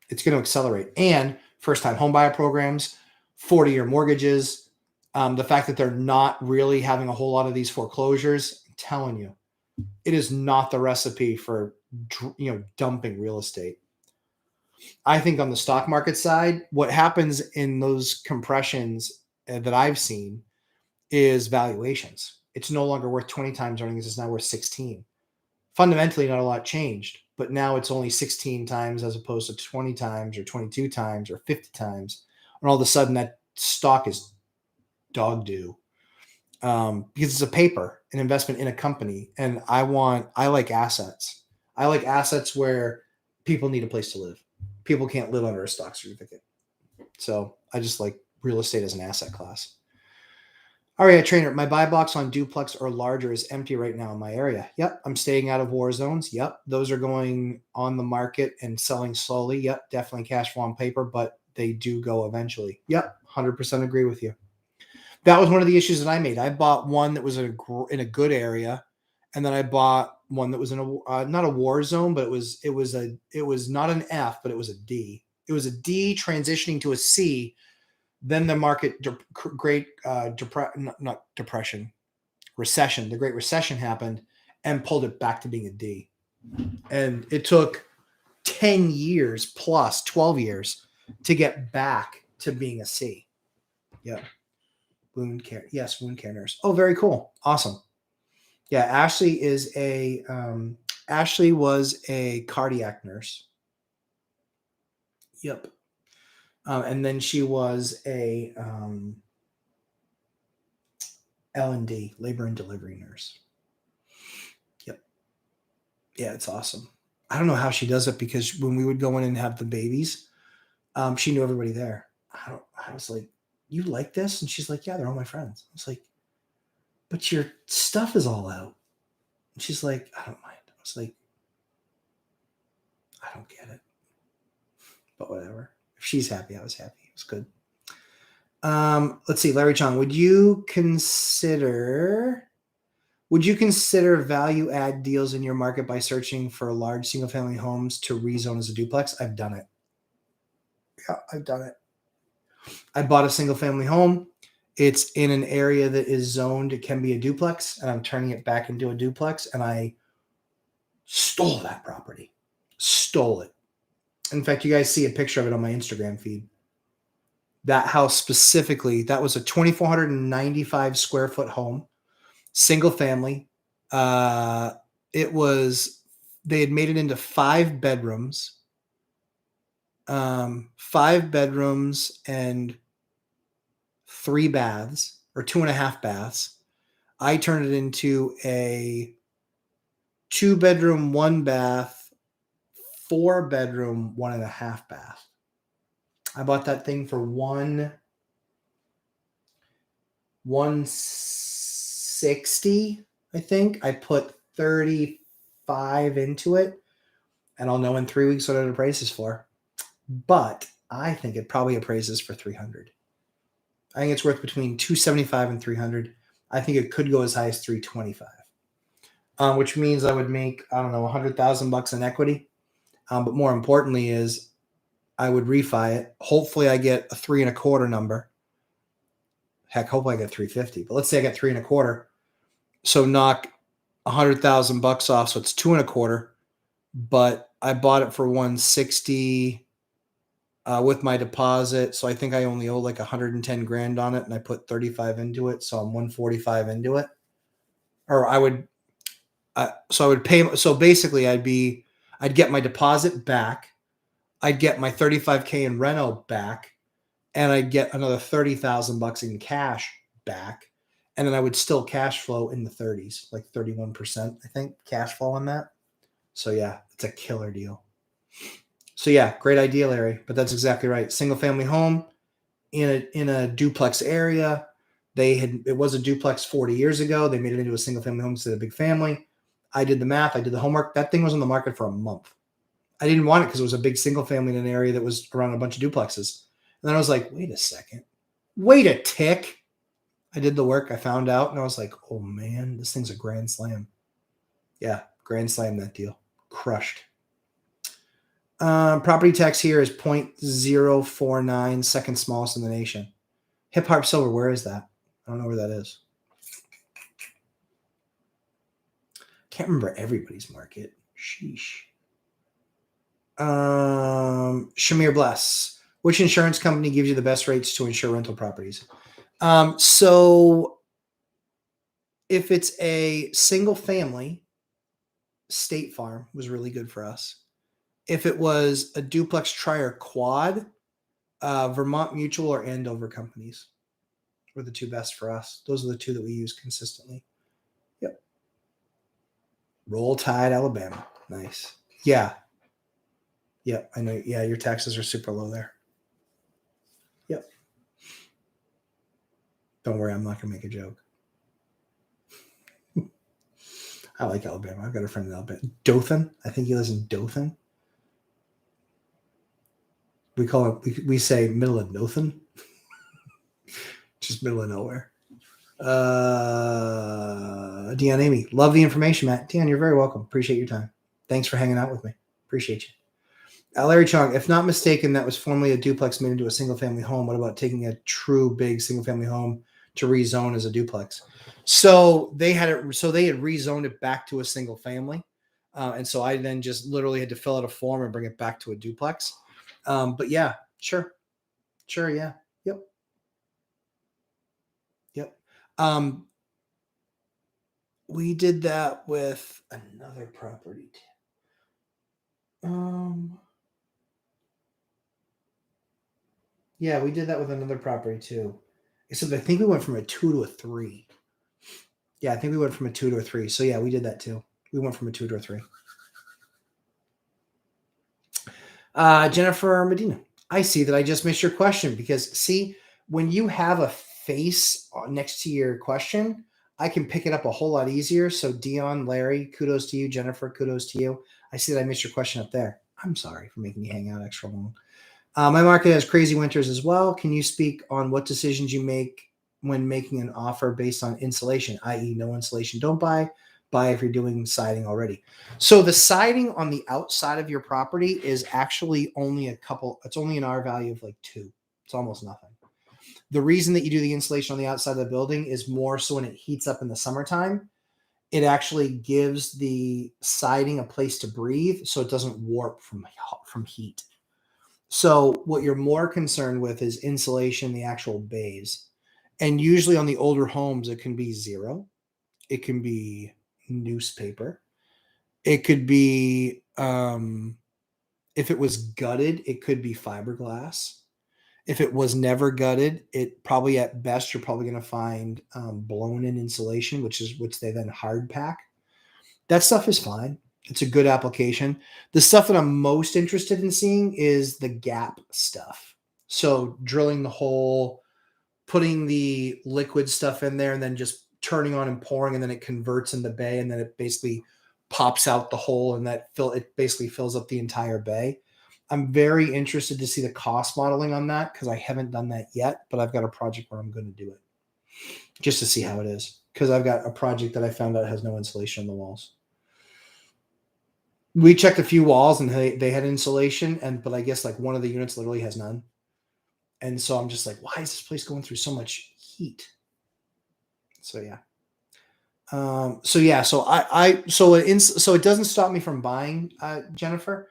It's going to accelerate. And first-time homebuyer programs, 40-year mortgages, the fact that they're not really having a whole lot of these foreclosures, I'm telling you, it is not the recipe for dumping real estate. I think on the stock market side, what happens in those compressions that I've seen is valuations. It's no longer worth 20 times earnings. It's now worth 16. Fundamentally, not a lot changed, but now it's only 16 times as opposed to 20 times or 22 times or 50 times. And all of a sudden that stock is dog doo, because it's a paper, an investment in a company. And I like assets. I like assets where people need a place to live. People can't live under a stock certificate. So I just like real estate as an asset class. All right, Trainer, my buy box on duplex or larger is empty right now in my area. Yep, I'm staying out of war zones. Yep, those are going on the market and selling slowly. Yep, definitely cash flow on paper, but they do go eventually. Yep, 100% agree with you. That was one of the issues that I made. I bought one that was in a good area, and then I bought one that was in a not a war zone, but it was not an F, but it was a D. It was a D transitioning to a C. Then the market the Great Recession happened and pulled it back to being a D. And it took 10 years plus 12 years to get back to being a C. Yeah. Wound care. Yes, wound care nurse. Oh, very cool. Awesome. Yeah, Ashley was a cardiac nurse. Yep. And then she was a L&D, labor and delivery nurse. Yep. Yeah, it's awesome. I don't know how she does it, because when we would go in and have the babies, she knew everybody there. I was like, you like this? And she's like, yeah, they're all my friends. I was like, but your stuff is all out. And she's like, I don't mind. I was like, I don't get it. But whatever. If she's happy, I was happy. It was good. Let's see, Larry Chong, would you consider value add deals in your market by searching for large single family homes to rezone as a duplex? I've done it. Yeah, I've done it. I bought a single family home. It's in an area that is zoned. It can be a duplex, and I'm turning it back into a duplex, and I stole that property. Stole it. In fact, you guys see a picture of it on my Instagram feed. That house specifically, that was a 2,495 square foot home, single family. They had made it into 5 bedrooms, 5 bedrooms and 3 baths, or 2.5 baths. I turned it into a 2-bedroom, 1 bath, 4-bedroom, 1.5 bath. I bought that thing for $160, I think. I put $35 into it, and I'll know in 3 weeks what it appraises for. But I think it probably appraises for $300. I think it's worth between $275 and $300. I think it could go as high as $325, which means I would make, I don't know, $100,000 in equity. But more importantly is I would refi it. Hopefully I get a 3.25 number. Heck, hopefully I get 350. But let's say I get 3.25. So knock $100,000 off. So it's 2.25. But I bought it for $160 with my deposit. So I think I only owe like $110,000 on it, and I put $35 into it. So I'm $145 into it. Or I would pay. So basically I'd get my deposit back. I'd get my $35,000 in reno back, and I'd get another $30,000 in cash back. And then I would still cash flow in the 30s, like 31%, I think, cash flow on that. So yeah, it's a killer deal. So yeah, great idea, Larry. But that's exactly right. Single family home in a duplex area. It was a duplex 40 years ago. They made it into a single family home instead of a big family. I did the math. I did the homework. That thing was on the market for a month. I didn't want it because it was a big single family in an area that was around a bunch of duplexes. And then I was like, wait a second. Wait a tick. I did the work. I found out, and I was like, oh man, this thing's a grand slam. Yeah, grand slam, that deal. Crushed. Property tax here is 0.049, second smallest in the nation. Hip Hop Silver, where is that? I don't know where that is. Can't remember everybody's market. Sheesh. Shamir Bless. Which insurance company gives you the best rates to insure rental properties? So if it's a single family, State Farm was really good for us. If it was a duplex, tri, or quad, Vermont Mutual or Andover companies were the 2 best for us. Those are the 2 that we use consistently. Yep. Roll Tide, Alabama. Nice. Yeah. Yep. I know. Yeah. Your taxes are super low there. Yep. Don't worry. I'm not going to make a joke. I like Alabama. I've got a friend in Alabama. Dothan. I think he lives in Dothan. We call it, we say middle of Dothan. Just middle of nowhere. Dion Amy. Love the information, Matt. Dion, you're very welcome. Appreciate your time. Thanks for hanging out with me. Appreciate you. Larry Chong, if not mistaken, that was formerly a duplex made into a single family home. What about taking a true big single family home to rezone as a duplex? So they had rezoned it back to a single family. And so I then just literally had to fill out a form and bring it back to a duplex. But yeah, sure. Yeah. Yep. We did that with another property. Yeah, we did that with another property too. Except I think we went from a 2 to a 3. Yeah, I think we went from a 2 to a 3. So yeah, we did that too. We went from a 2 to a 3. Jennifer Medina, I see that I just missed your question because see, when you have a face next to your question, I can pick it up a whole lot easier. So Dion, Larry, kudos to you. Jennifer, kudos to you. I see that I missed your question up there. I'm sorry for making you hang out extra long. My market has crazy winters as well. Can you speak on what decisions you make when making an offer based on insulation, i.e. no insulation, don't buy if you're doing siding already? So the siding on the outside of your property is actually only it's only an R value of like 2. It's almost nothing. The reason that you do the insulation on the outside of the building is more so when it heats up in the summertime, it actually gives the siding a place to breathe so it doesn't warp from heat. So what you're more concerned with is insulation, the actual bays. And usually on the older homes, it can be 0. It can be newspaper. It could be, if it was gutted, it could be fiberglass. If it was never gutted, it probably at best, you're probably going to find blown in insulation, which they then hard pack. That stuff is fine. It's a good application. The stuff that I'm most interested in seeing is the gap stuff. So drilling the hole, putting the liquid stuff in there, and then just turning on and pouring, and then it converts in the bay, and then it basically pops out the hole, and it basically fills up the entire bay. I'm very interested to see the cost modeling on that because I haven't done that yet, but I've got a project where I'm going to do it just to see how it is, because I've got a project that I found out has no insulation on the walls. We checked a few walls and they had insulation, but I guess like one of the units literally has none. And so I'm just like, why is this place going through so much heat? So yeah. So it doesn't stop me from buying, Jennifer,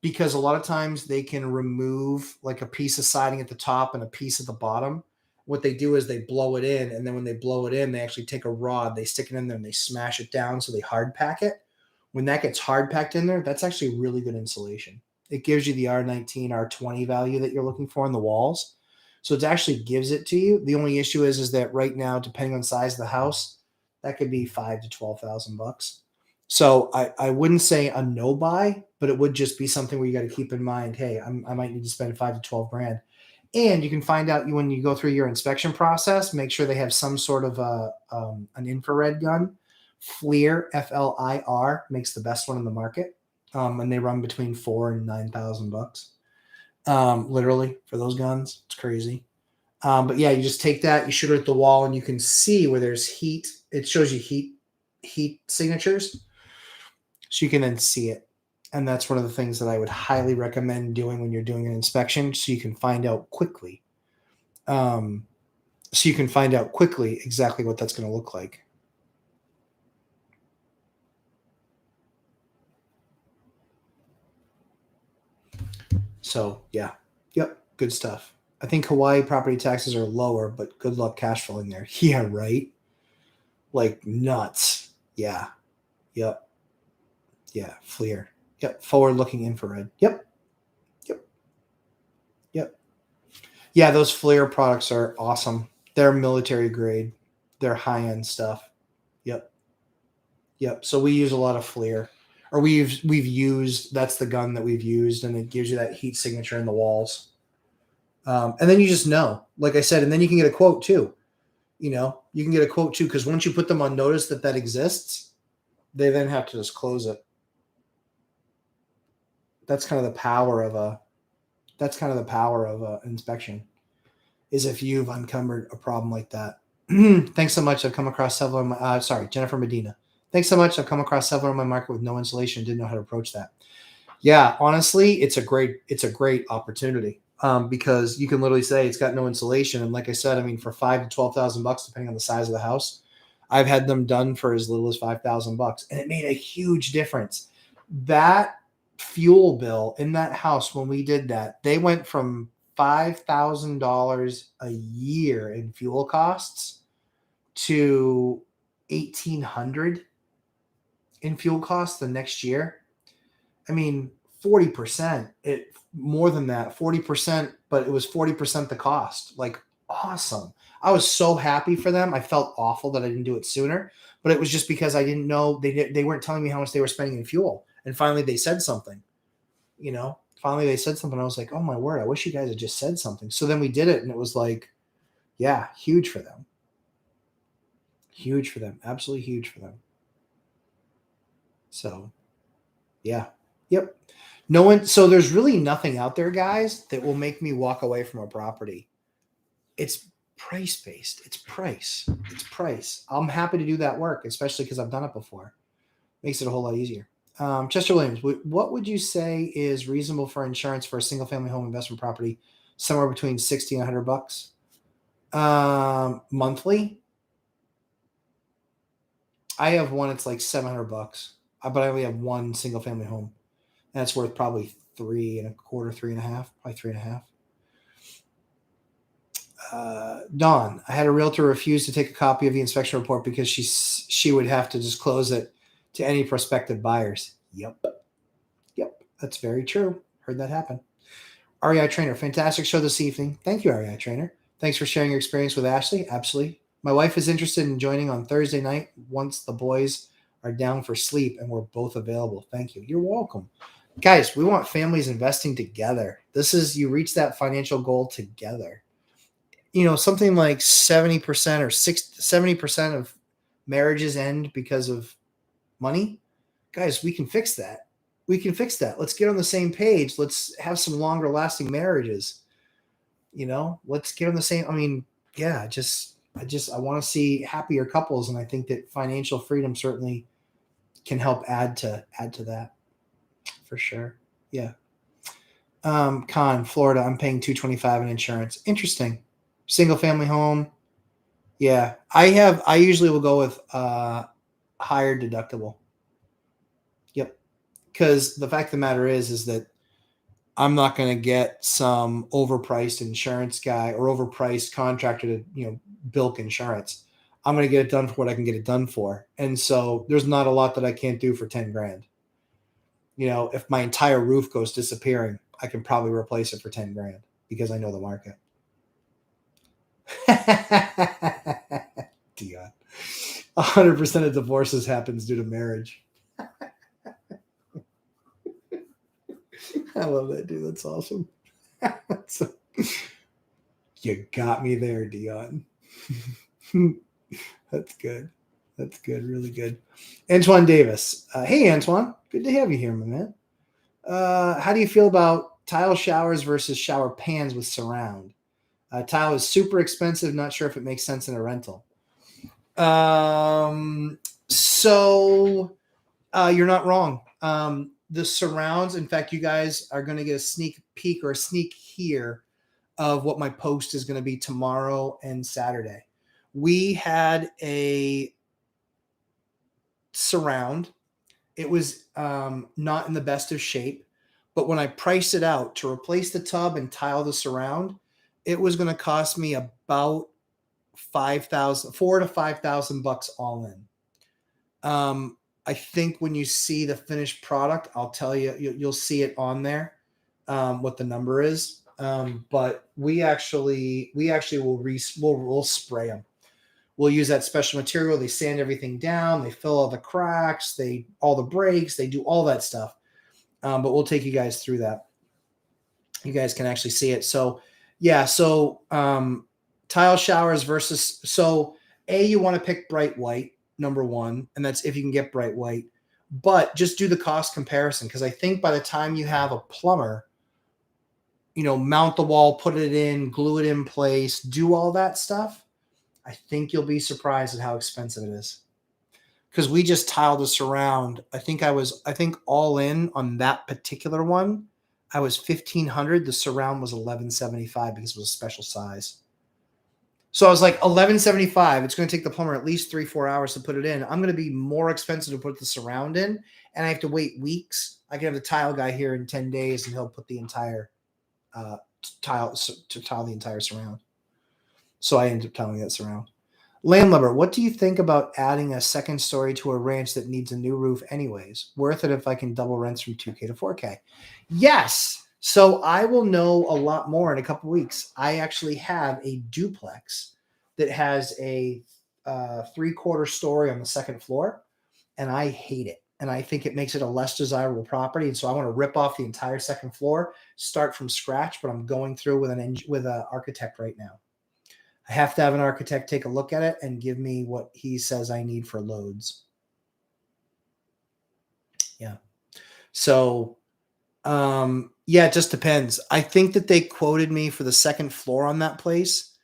because a lot of times they can remove like a piece of siding at the top and a piece at the bottom. What they do is they blow it in, and then when they blow it in, they actually take a rod, they stick it in there, and they smash it down, so they hard pack it. When that gets hard packed in there, that's actually really good insulation. It gives you the R19, R20 value that you're looking for in the walls. So it actually gives it to you. The only issue is that right now, depending on the size of the house, that could be $5,000 to $12,000. So I wouldn't say a no buy, but it would just be something where you got to keep in mind, hey, I might need to spend $5,000 to $12,000. And you can find out when you go through your inspection process, make sure they have some sort of an infrared gun. FLIR, FLIR, makes the best one in the market, and they run between $4,000 and $9,000. Literally for those guns, it's crazy. But yeah, you just take that, you shoot it at the wall, and you can see where there's heat. It shows you heat signatures, so you can then see it. And that's one of the things that I would highly recommend doing when you're doing an inspection, so you can find out quickly. Exactly what that's going to look like. So yeah, yep, good stuff. I think Hawaii property taxes are lower, but good luck cash flowing there. Yeah, right. Like nuts. Yeah. Yep. Yeah. FLIR. Yep. Forward-looking infrared. Yep. Yep. Yep. Yeah, those FLIR products are awesome. They're military grade. They're high-end stuff. Yep. Yep. So we use a lot of FLIR. Or we've used, that's the gun that we've used, and it gives you that heat signature in the walls. And then you just know, like I said, and then you can get a quote too. You can get a quote too, because once you put them on notice that exists, they then have to disclose it. That's kind of the power of inspection, is if you've uncovered a problem like that. Thanks so much. I've come across several. Jennifer Medina. Thanks so much. I've come across several in my market with no insulation. Didn't know how to approach that. Yeah, honestly, it's a great opportunity. Because you can literally say it's got no insulation. And like I said, I mean, for $5,000 to $12,000, depending on the size of the house, I've had them done for as little as $5,000, and it made a huge difference. That fuel bill in that house, when we did that, they went from $5,000 a year in fuel costs to $1,800 in fuel costs the next year. I mean, 40%, more than that, 40%, but it was 40% the cost. Like, awesome. I was so happy for them. I felt awful that I didn't do it sooner, but it was just because I didn't know, they weren't telling me how much they were spending in fuel. And finally they said something, I was like, oh my word, I wish you guys had just said something. So then we did it, and it was like, yeah, huge for them. Absolutely huge for them. So yeah. Yep. No one. So there's really nothing out there, guys, that will make me walk away from a property. It's price based. It's price. It's price. I'm happy to do that work, especially because I've done it before. Makes it a whole lot easier. Chester Williams, what would you say is reasonable for insurance for a single family home investment property? Somewhere between $60 and $100 monthly. I have one. It's like $700, but I only have one single family home. That's worth probably 3.25, 3.5, probably 3.5. Dawn, I had a realtor refuse to take a copy of the inspection report because she would have to disclose it to any prospective buyers. Yep, that's very true. Heard that happen. REI Trainer, fantastic show this evening. Thank you, REI Trainer. Thanks for sharing your experience with Ashley. Absolutely. My wife is interested in joining on Thursday night once the boys are down for sleep and we're both available. Thank you. You're welcome. Guys, we want families investing together. This is, you reach that financial goal together. You know, something like 70% or 70% of marriages end because of money. Guys, we can fix that. Let's get on the same page. Let's have some longer lasting marriages. You know, let's get on the same. I mean, yeah, I want to see happier couples. And I think that financial freedom certainly can help add to that for sure. Yeah. Con, Florida, I'm paying $225 in insurance. Interesting. Single family home. Yeah. I usually will go with higher deductible. Yep. Because the fact of the matter is that I'm not going to get some overpriced insurance guy or overpriced contractor to, bilk insurance. I'm going to get it done for what I can get it done for. And so there's not a lot that I can't do for 10 grand. If my entire roof goes disappearing, I can probably replace it for 10 grand because I know the market. Dion. 100% of divorces happens due to marriage. I love that, dude. That's awesome. You got me there, Dion. That's good. That's good. Really good. Antoine Davis. Hey, Antoine. Good to have you here, my man. How do you feel about tile showers versus shower pans with surround? Tile is super expensive. Not sure if it makes sense in a rental. So you're not wrong. The surrounds, in fact, you guys are going to get a sneak peek or a sneak here of what my post is going to be tomorrow and Saturday. We had a surround. It was not in the best of shape, but when I priced it out to replace the tub and tile the surround, it was going to cost me about $4,000 to $5,000 all in. I think when you see the finished product, I'll tell you, you'll see it on there, what the number is. But we actually we'll spray them. We'll use that special material. They sand everything down. They fill all the cracks. All the breaks. They do all that stuff. But we'll take you guys through that. You guys can actually see it. So yeah. So tile showers versus. So you want to pick bright white, number one, and that's if you can get bright white. But just do the cost comparison, because I think by the time you have a plumber, mount the wall, put it in, glue it in place, do all that stuff, I think you'll be surprised at how expensive it is. Because we just tiled the surround. I think all in on that particular one, I was $1,500. The surround was $1,175 because it was a special size. So I was like, $1,175. It's going to take the plumber at least 3-4 hours to put it in. I'm going to be more expensive to put the surround in, and I have to wait weeks. I can have the tile guy here in 10 days, and he'll put the entire tile the entire surround. So I ended up tiling that surround. Landlord, what do you think about adding a second story to a ranch that needs a new roof anyways? Worth it if I can double rents from $2K to $4K? Yes. So I will know a lot more in a couple weeks. I actually have a duplex that has a 3/4 story on the second floor, and I hate it. And I think it makes it a less desirable property. And so I want to rip off the entire second floor, start from scratch, but I'm going through with an architect right now. I have to have an architect take a look at it and give me what he says I need for loads. Yeah. So Yeah, it just depends. I think that they quoted me for the second floor on that place.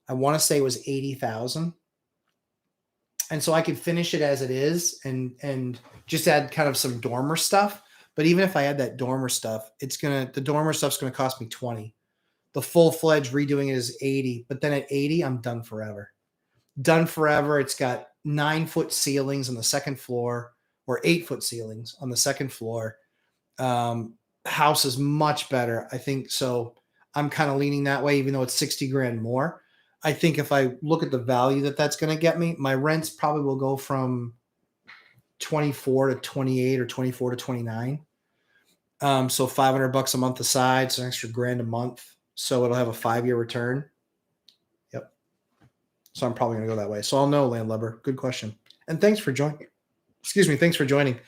I want to say it was 80,000. And so I could finish it as it is and just add kind of some dormer stuff. But even if I add that dormer stuff, the dormer stuff's gonna cost me 20. The full-fledged redoing it is 80, but then at 80, I'm done forever. Done forever. It's got 9-foot ceilings on the second floor, or 8-foot ceilings on the second floor. House is much better, I think. So I'm kind of leaning that way, even though it's 60 grand more. I think if I look at the value that that's going to get me, my rents probably will go from 24 to 28 or 24 to 29. So $500 a month aside, so an extra grand a month. So it'll have a 5-year return. Yep. So I'm probably going to go that way. So I'll know, Landlubber. Good question. And thanks for joining. Excuse me. Thanks for joining.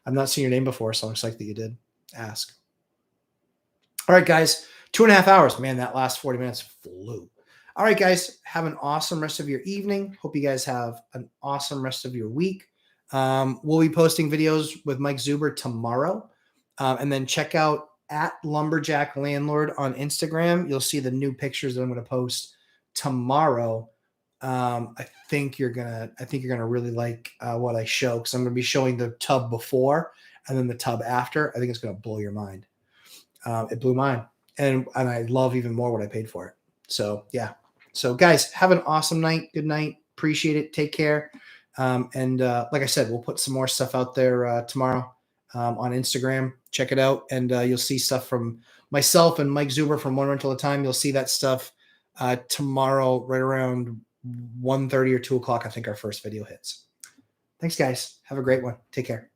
I've not seen your name before, so I'm psyched that you did ask. All right, guys. 2.5 hours. Man, that last 40 minutes flew. All right, guys. Have an awesome rest of your evening. Hope you guys have an awesome rest of your week. We'll be posting videos with Mike Zuber tomorrow. And then check out at Lumberjack Landlord on Instagram. You'll see the new pictures that I'm going to post tomorrow. I think you're gonna really like what I show, because I'm going to be showing the tub before and then the tub after. I think it's going to blow your mind. It blew mine, and I love even more what I paid for it. So yeah. So guys, have an awesome night. Good night. Appreciate it. Take care. And like I said, we'll put some more stuff out there tomorrow on Instagram. Check it out, and you'll see stuff from myself and Mike Zuber from One Rental at a Time. You'll see that stuff tomorrow, right around 1:30 or 2 o'clock. I think our first video hits. Thanks, guys. Have a great one. Take care.